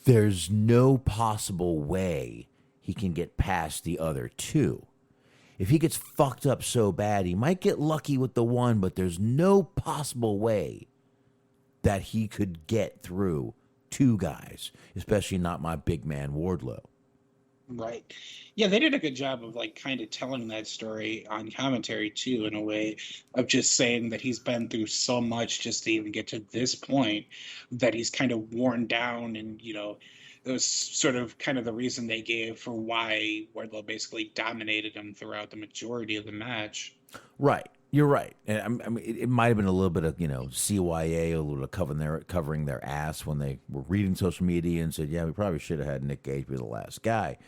there's no possible way he can get past the other two. If he gets fucked up so bad, he might get lucky with the one, but there's no possible way that he could get through two guys, especially not my big man Wardlow. Right. Yeah, they did a good job of like kind of telling that story on commentary too, in a way of just saying that he's been through so much just to even get to this point, that he's kind of worn down. And it was sort of kind of the reason they gave for why Wardlow basically dominated him throughout the majority of the match. Right. You're right. And I mean, it might have been a little bit of, CYA, a little covering their ass when they were reading social media and said, yeah, we probably should have had Nick Gage be the last guy.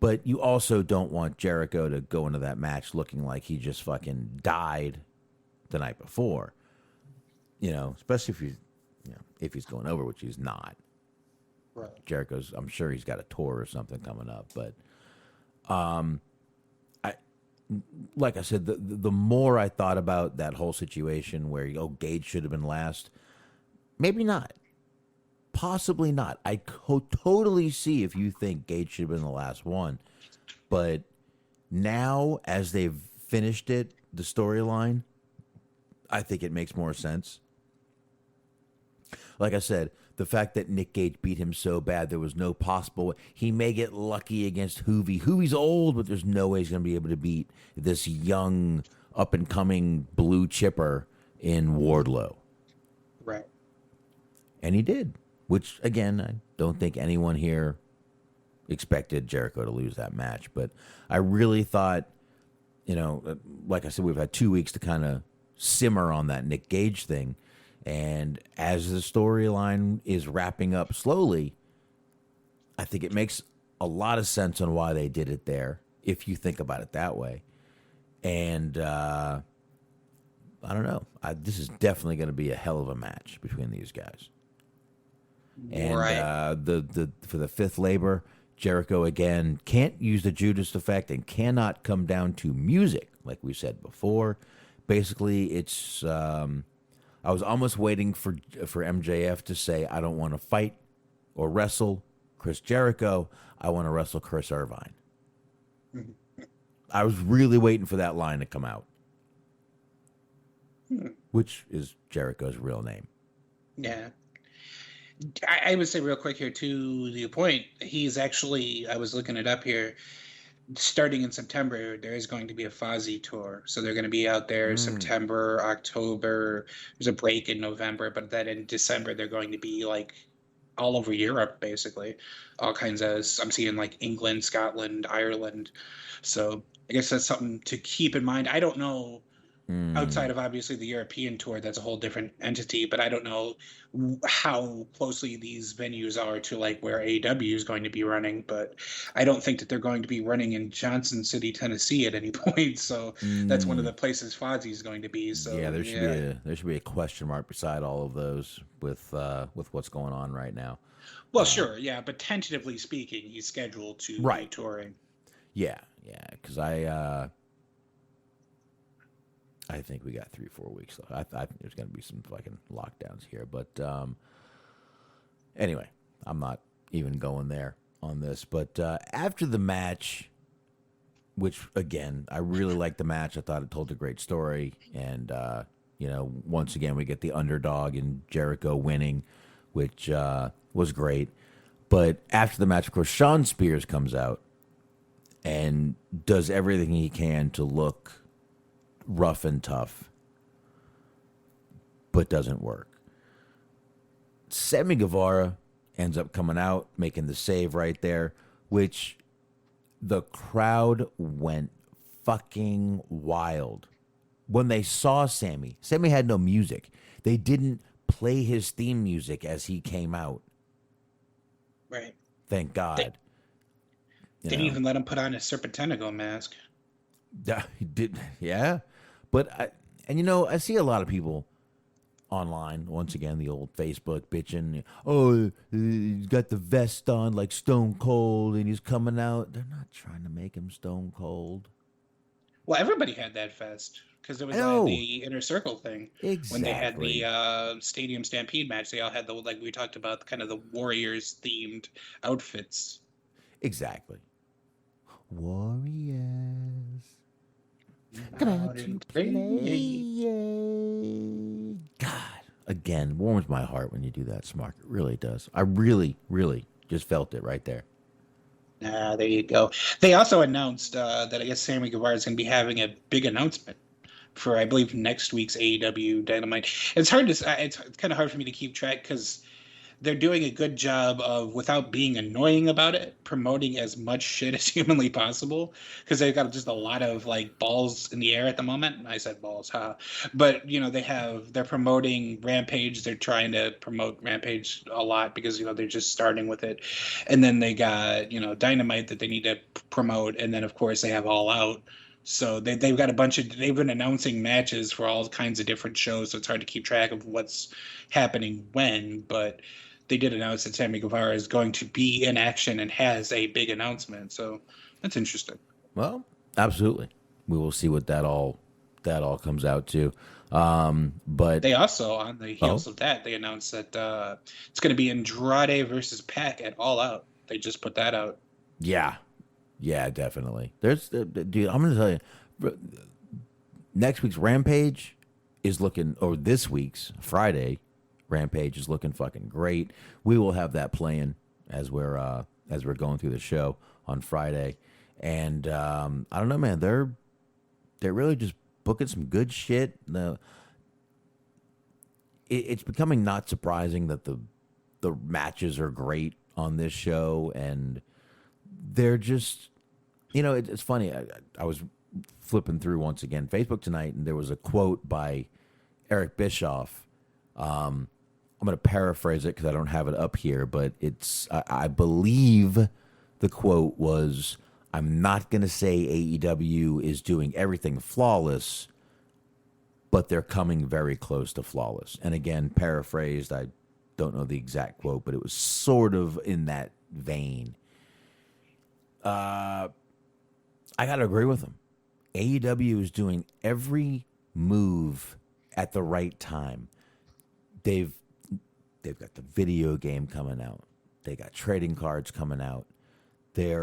But you also don't want Jericho to go into that match looking like he just fucking died the night before. Especially if he's going over, which he's not. Right. Jericho's, I'm sure he's got a tour or something coming up. But like I said, the more I thought about that whole situation where, Gage should have been last, maybe not. Possibly not. I totally see if you think Gage should have been the last one. But now, as they've finished it, the storyline, I think it makes more sense. Like I said, the fact that Nick Gage beat him so bad, there was no possible way. He may get lucky against Hoovy. Hoovy's old, but there's no way he's going to be able to beat this young, up-and-coming blue chipper in Wardlow. Right. And he did, which, again, I don't think anyone here expected Jericho to lose that match. But I really thought, like I said, we've had 2 weeks to kind of simmer on that Nick Gage thing. And as the storyline is wrapping up slowly, I think it makes a lot of sense on why they did it there, if you think about it that way. And I don't know. This is definitely going to be a hell of a match between these guys. And right. For the fifth labor, Jericho again can't use the Judas effect and cannot come down to music, like we said before. Basically, it's I was almost waiting for MJF to say, I don't want to fight or wrestle Chris Jericho. I want to wrestle Chris Irvine. I was really waiting for that line to come out, which is Jericho's real name. Yeah. I would say real quick here, to the point, he's actually, I was looking it up here, starting in September, there is going to be a Fozzy tour. So they're going to be out there September, October. There's a break in November, but then in December, they're going to be like all over Europe, basically. All kinds of, I'm seeing like England, Scotland, Ireland. So I guess that's something to keep in mind. I don't know, outside of obviously the European tour, that's a whole different entity, but I don't know how closely these venues are to like where AEW is going to be running, but I don't think that they're going to be running in Johnson City, Tennessee at any point. So that's one of the places Fozzy is going to be. So yeah, there should be a question mark beside all of those with what's going on right now. Well, sure, yeah, but tentatively speaking, he's scheduled to be touring. Yeah, because I think we got 3-4 weeks left. I think there's going to be some fucking lockdowns here. But anyway, I'm not even going there on this. But after the match, which again, I really liked the match. I thought it told a great story, and once again, we get the underdog and Jericho winning, which was great. But after the match, of course, Shawn Spears comes out and does everything he can to look rough and tough, but doesn't work. Sammy Guevara ends up coming out, making the save right there, which the crowd went fucking wild. When they saw Sammy had no music. They didn't play his theme music as he came out. Right. Thank God. They didn't even let him put on his Serpentinago mask. Yeah, he did. Yeah. But I see a lot of people online, once again, the old Facebook bitching, oh, he's got the vest on like Stone Cold and he's coming out. They're not trying to make him Stone Cold. Well, everybody had that vest because it was the Inner Circle thing. Exactly. When they had the Stadium Stampede match, they all had the, like we talked about, kind of the Warriors themed outfits. Exactly. Warriors. Come out to play. God, again, warms my heart when you do that, Smark. It really does. I really, really just felt it right there. There you go. They also announced that I guess Sammy Guevara is going to be having a big announcement for, I believe, next week's AEW Dynamite. It's hard to, it's kind of hard for me to keep track because they're doing a good job of, without being annoying about it, promoting as much shit as humanly possible, because they've got just a lot of like balls in the air at the moment. I said balls, huh? But they're promoting Rampage. They're trying to promote Rampage a lot because they're just starting with it, and then they got Dynamite that they need to promote, and then of course they have All Out. So they've got they've been announcing matches for all kinds of different shows, so it's hard to keep track of what's happening when, but they did announce that Sammy Guevara is going to be in action and has a big announcement. So that's interesting. Well, absolutely. We will see what that all comes out to. But they also, on the heels of that, they announced that it's going to be Andrade versus Pac at All Out. They just put that out. Yeah. Yeah, definitely. Dude, I'm going to tell you, next week's Rampage is looking, or this week's Friday Rampage is looking fucking great. We will have that playing as we're going through the show on Friday, and I don't know, man. They're really just booking some good shit. It's becoming not surprising that the matches are great on this show, and they're just, it's funny. I was flipping through once again Facebook tonight, and there was a quote by Eric Bischoff. I'm going to paraphrase it because I don't have it up here, but I believe the quote was, I'm not going to say AEW is doing everything flawless, but they're coming very close to flawless. And again, paraphrased, I don't know the exact quote, but it was sort of in that vein. I got to agree with him. AEW is doing every move at the right time. They've got the video game coming out. They got trading cards coming out. They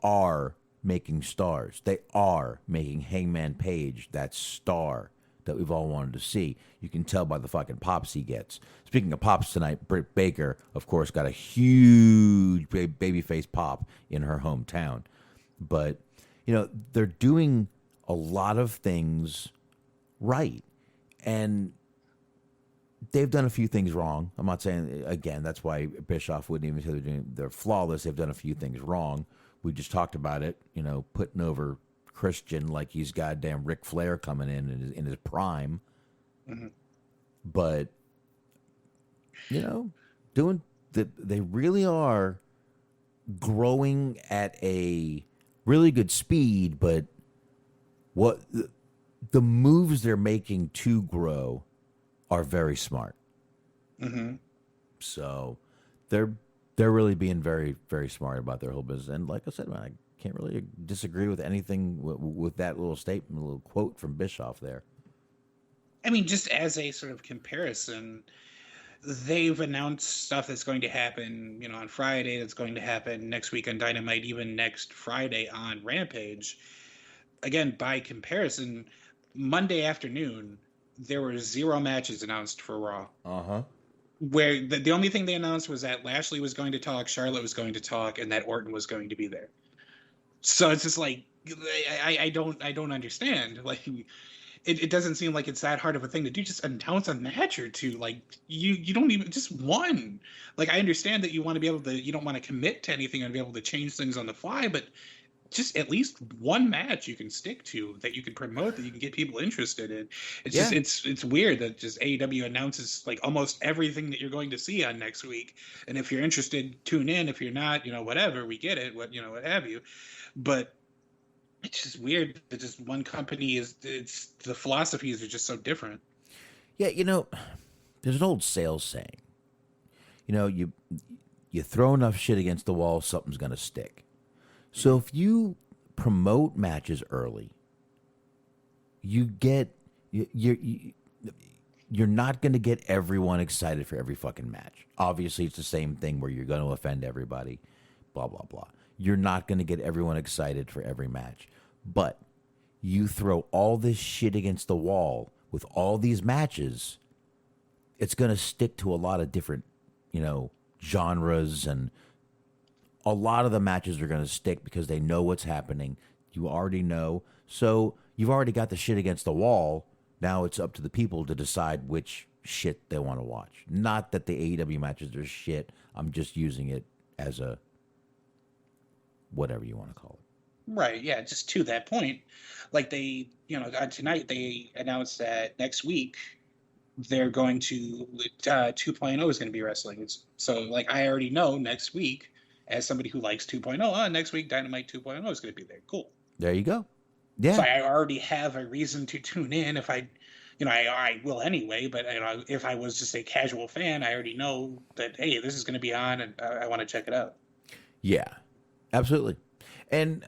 are making stars. They are making Hangman Page that star that we've all wanted to see. You can tell by the fucking pops he gets. Speaking of pops tonight, Britt Baker, of course, got a huge babyface pop in her hometown. But, they're doing a lot of things right. And they've done a few things wrong. I'm not saying, again, that's why Bischoff wouldn't even say they're flawless. They've done a few things wrong. We just talked about it, putting over Christian like he's goddamn Ric Flair coming in his prime. Mm-hmm. But, they really are growing at a really good speed, but what the moves they're making to grow are very smart. Mm-hmm. So they're really being very, very smart about their whole business. And like I said, man, I can't really disagree with anything with that little statement, a little quote from Bischoff there. I mean, just as a sort of comparison, they've announced stuff that's going to happen, on Friday, that's going to happen next week on Dynamite, even next Friday on Rampage. Again, by comparison, Monday afternoon, there were 0 matches announced for Raw. Uh-huh. Where the only thing they announced was that Lashley was going to talk, Charlotte was going to talk, and that Orton was going to be there. So it's just like, I don't understand. Like, it doesn't seem like it's that hard of a thing to do. Just announce a match or two. Like, you don't even, just one. Like, I understand that you want to be able to, you don't want to commit to anything and be able to change things on the fly, but just at least one match you can stick to, that you can promote, that you can get people interested in. It's just, it's weird that just AEW announces like almost everything that you're going to see on next week. And if you're interested, tune in. If you're not, whatever, we get it, what have you. But it's just weird that just one company it's the philosophies are just so different. Yeah, there's an old sales saying. You throw enough shit against the wall, something's going to stick. So if you promote matches early, you're not going to get everyone excited for every fucking match. Obviously, it's the same thing where you're going to offend everybody, blah, blah, blah. You're not going to get everyone excited for every match. But you throw all this shit against the wall with all these matches, it's going to stick to a lot of different, genres, and a lot of the matches are going to stick because they know what's happening. You already know. So you've already got the shit against the wall. Now it's up to the people to decide which shit they want to watch. Not that the AEW matches are shit. I'm just using it as a whatever you want to call it. Right, yeah, just to that point. Like they, tonight they announced that next week they're going to 2.0 is going to be wrestling. So like I already know next week, as somebody who likes 2.0, next week Dynamite 2.0 is going to be there. Cool. There you go. Yeah. So I already have a reason to tune in if I will anyway, but if I was just a casual fan, I already know that, hey, this is going to be on and I want to check it out. Yeah, absolutely. And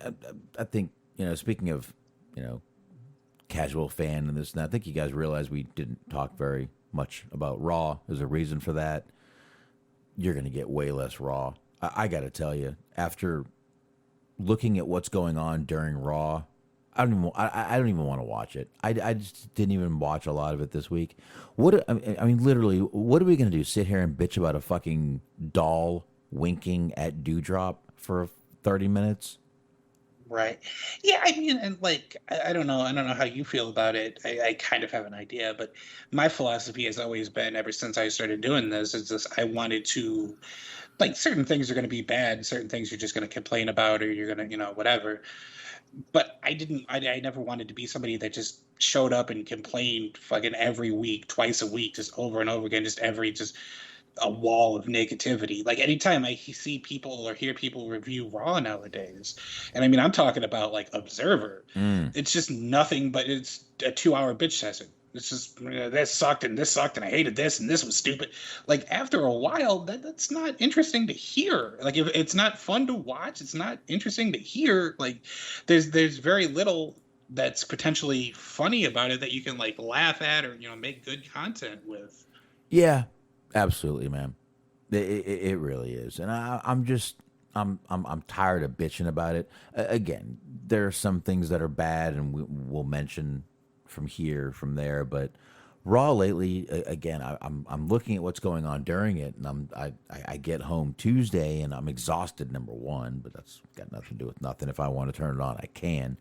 I think, speaking of, casual fan and this and that, I think you guys realize we didn't talk very much about Raw. There's a reason for that. You're going to get way less Raw. I got to tell you, after looking at what's going on during Raw, I don't even want to watch it. I just didn't even watch a lot of it this week. Literally, what are we going to do? Sit here and bitch about a fucking doll winking at Dewdrop for 30 minutes? Right. Yeah, and like, I don't know how you feel about it. I kind of have an idea, but my philosophy has always been, ever since I started doing this, is just I wanted to, like, certain things are going to be bad, certain things you're just going to complain about, or you're going to, whatever. But I never wanted to be somebody that just showed up and complained fucking every week, twice a week, just over and over again, just a wall of negativity. Like, anytime I see people or hear people review Raw nowadays, and I'm talking about like Observer, it's just nothing but it's a 2-hour bitch session. It's just, this sucked and I hated this and this was stupid. Like, after a while, that's not interesting to hear. Like, if it's not fun to watch, it's not interesting to hear. Like, there's very little that's potentially funny about it that you can like laugh at or make good content with. Yeah, absolutely, man. It really is, and I'm tired of bitching about it. Again, there are some things that are bad, and we'll mention from here, from there, but Raw lately, again, I'm looking at what's going on during it, and I get home Tuesday and I'm exhausted, number one, but that's got nothing to do with nothing. If I want to turn it on, I can.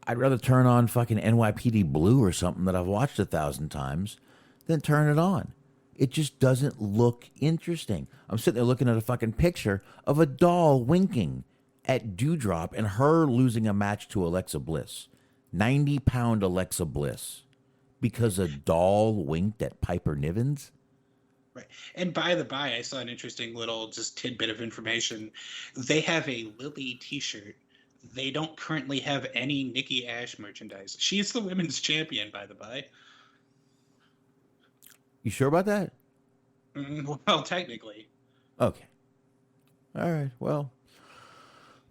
I'd rather turn on fucking NYPD Blue or something that I've watched 1,000 times than turn it on. It just doesn't look interesting. I'm sitting there looking at a fucking picture of a doll winking at Dewdrop and her losing a match to Alexa Bliss. 90-pound Alexa Bliss, because a doll winked at Piper Nivens? Right. And by the by, I saw an interesting little just tidbit of information. They have a Lily t-shirt. They don't currently have any Nikki Ash merchandise. She's the women's champion, by the by. You sure about that? Well, technically. Okay. All right. Well,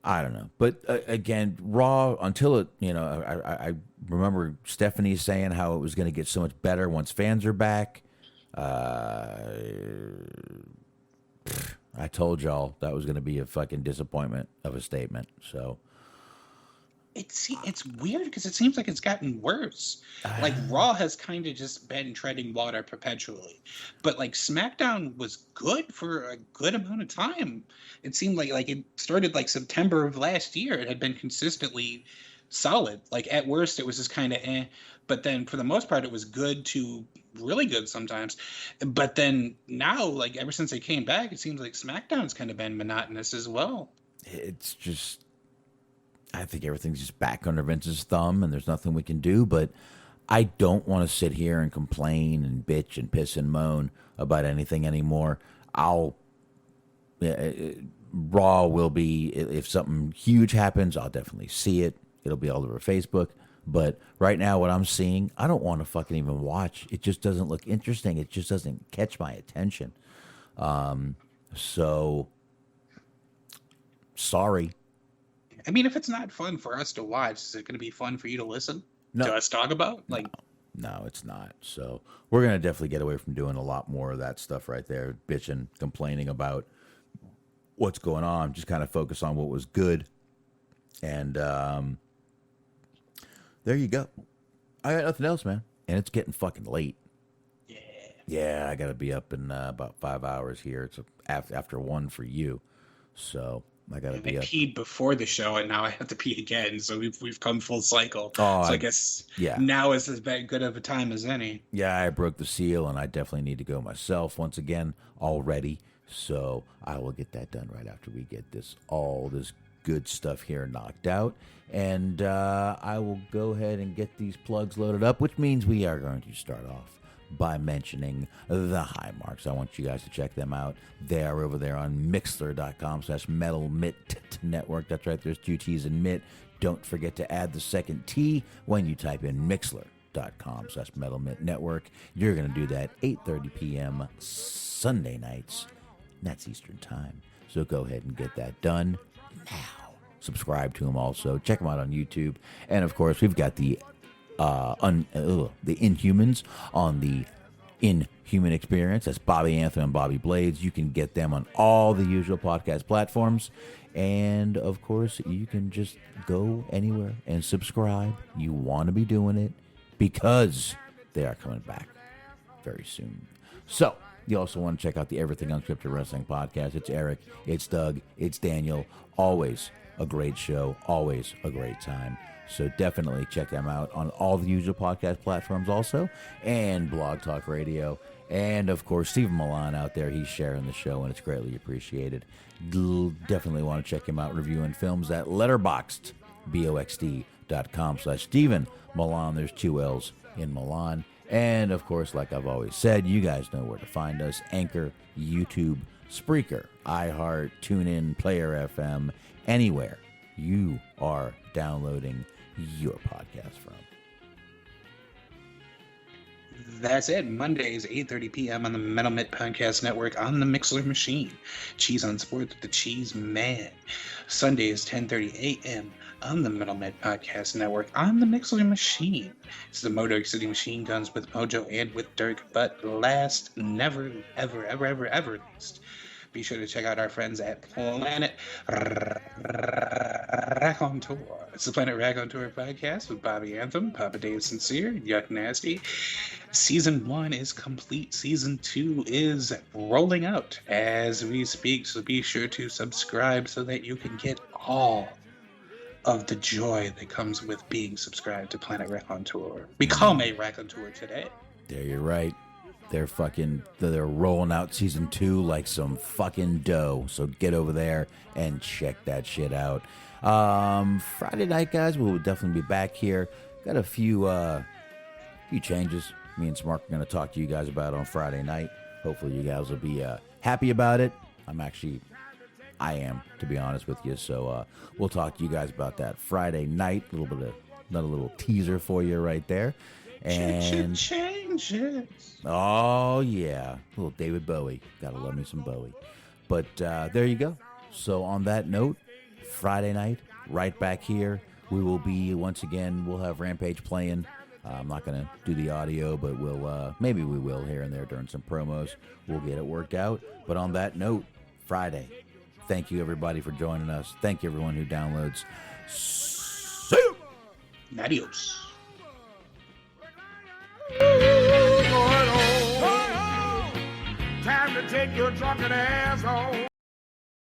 I don't know. But again, Raw, until it, I remember Stephanie saying how it was going to get so much better once fans are back. I told y'all that was going to be a fucking disappointment of a statement. So it's weird because it seems like it's gotten worse. Like Raw has kind of just been treading water perpetually, but like SmackDown was good for a good amount of time. It seemed like it started like September of last year. It had been consistently solid. Like at worst, it was just kind of but then for the most part, it was good to really good sometimes. But then now, like ever since they came back, it seems like SmackDown's kind of been monotonous as well. It's just, I think everything's just back under Vince's thumb, and there's nothing we can do. But I don't want to sit here and complain and bitch and piss and moan about anything anymore. Raw will be, if something huge happens, I'll definitely see it. It'll be all over Facebook. But right now, what I'm seeing, I don't want to fucking even watch. It just doesn't look interesting. It just doesn't catch my attention. So, sorry. I mean, if it's not fun for us to watch, is it going to be fun for you to listen to us talk about? Like, no, it's not. So we're going to definitely get away from doing a lot more of that stuff right there, bitching, complaining about what's going on. Just kind of focus on what was good. And there you go. I got nothing else, man. And it's getting fucking late. Yeah, I got to be up in about 5 hours here. It's after 1 for you. So I got to be up. I peed before the show, and now I have to pee again. So we've come full cycle. Oh, so I guess now is as good of a time as any. Yeah, I broke the seal, and I definitely need to go myself once again already. So I will get that done right after we get all this good stuff here knocked out. And I will go ahead and get these plugs loaded up, which means we are going to start off by mentioning the High Marks. I want you guys to check them out. They are over there on Mixlr.com/MetalMitt Network. That's right, there's 2 T's in Mitt. Don't forget to add the second T when you type in Mixlr.com/MetalMitt Network. You're going to do that 8:30 p.m. Sunday nights. That's Eastern Time. So go ahead and get that done now. Subscribe to them also. Check them out on YouTube. And, of course, we've got the Inhumans on the Inhuman Experience. That's Bobby Anthem and Bobby Blades. You can get them on all the usual podcast platforms. And, of course, you can just go anywhere and subscribe. You want to be doing it because they are coming back very soon. So, you also want to check out the Everything Unscripted Wrestling podcast. It's Eric, it's Doug, it's Daniel. Always a great show, always a great time. So definitely check them out on all the usual podcast platforms also, and Blog Talk Radio. And, of course, Stephen Milan out there, he's sharing the show, and it's greatly appreciated. Definitely want to check him out reviewing films at Letterboxd, BOXD.com/Stephen Milan. There's 2 L's in Milan. And, of course, like I've always said, you guys know where to find us. Anchor, YouTube, Spreaker, iHeart, TuneIn, Player FM, anywhere you are downloading your podcast from. That's it. Mondays, 8:30 p.m. on the Metal Mitt Podcast Network on the Mixlr machine. Cheese on Sports with the Cheese Man. Sundays, 10:30 a.m. on the Metal Mitt Podcast Network on the Mixlr machine. It's the Motor City Machine Guns with Mojo and with Dirk, but last, never, ever, ever, ever, ever least, be sure to check out our friends at Planet Raconteur. It's the Planet Raconteur podcast with Bobby Anthem, Papa Dave Sincere, Yuck Nasty. Season 1 is complete. Season 2 is rolling out as we speak. So be sure to subscribe so that you can get all of the joy that comes with being subscribed to Planet Raconteur. Become a Raconteur today. There, you're right. They're rolling out season 2 like some fucking dough. So get over there and check that shit out. Friday night, guys, we'll definitely be back here. Got a few changes me and Smark are going to talk to you guys about on Friday night. Hopefully you guys will be happy about it. I am, to be honest with you. So we'll talk to you guys about that Friday night. Another little teaser for you right there. And changes. Oh yeah, little David Bowie. Gotta love me some Bowie. But there you go. So on that note, Friday night, right back here. We will be once again. We'll have Rampage playing I'm not going to do the audio, but maybe we will here and there during some promos. We'll get it worked out. But on that note, Friday, thank you everybody for joining us. Thank you everyone who downloads. See you. Adios. Time to take your drunken ass home.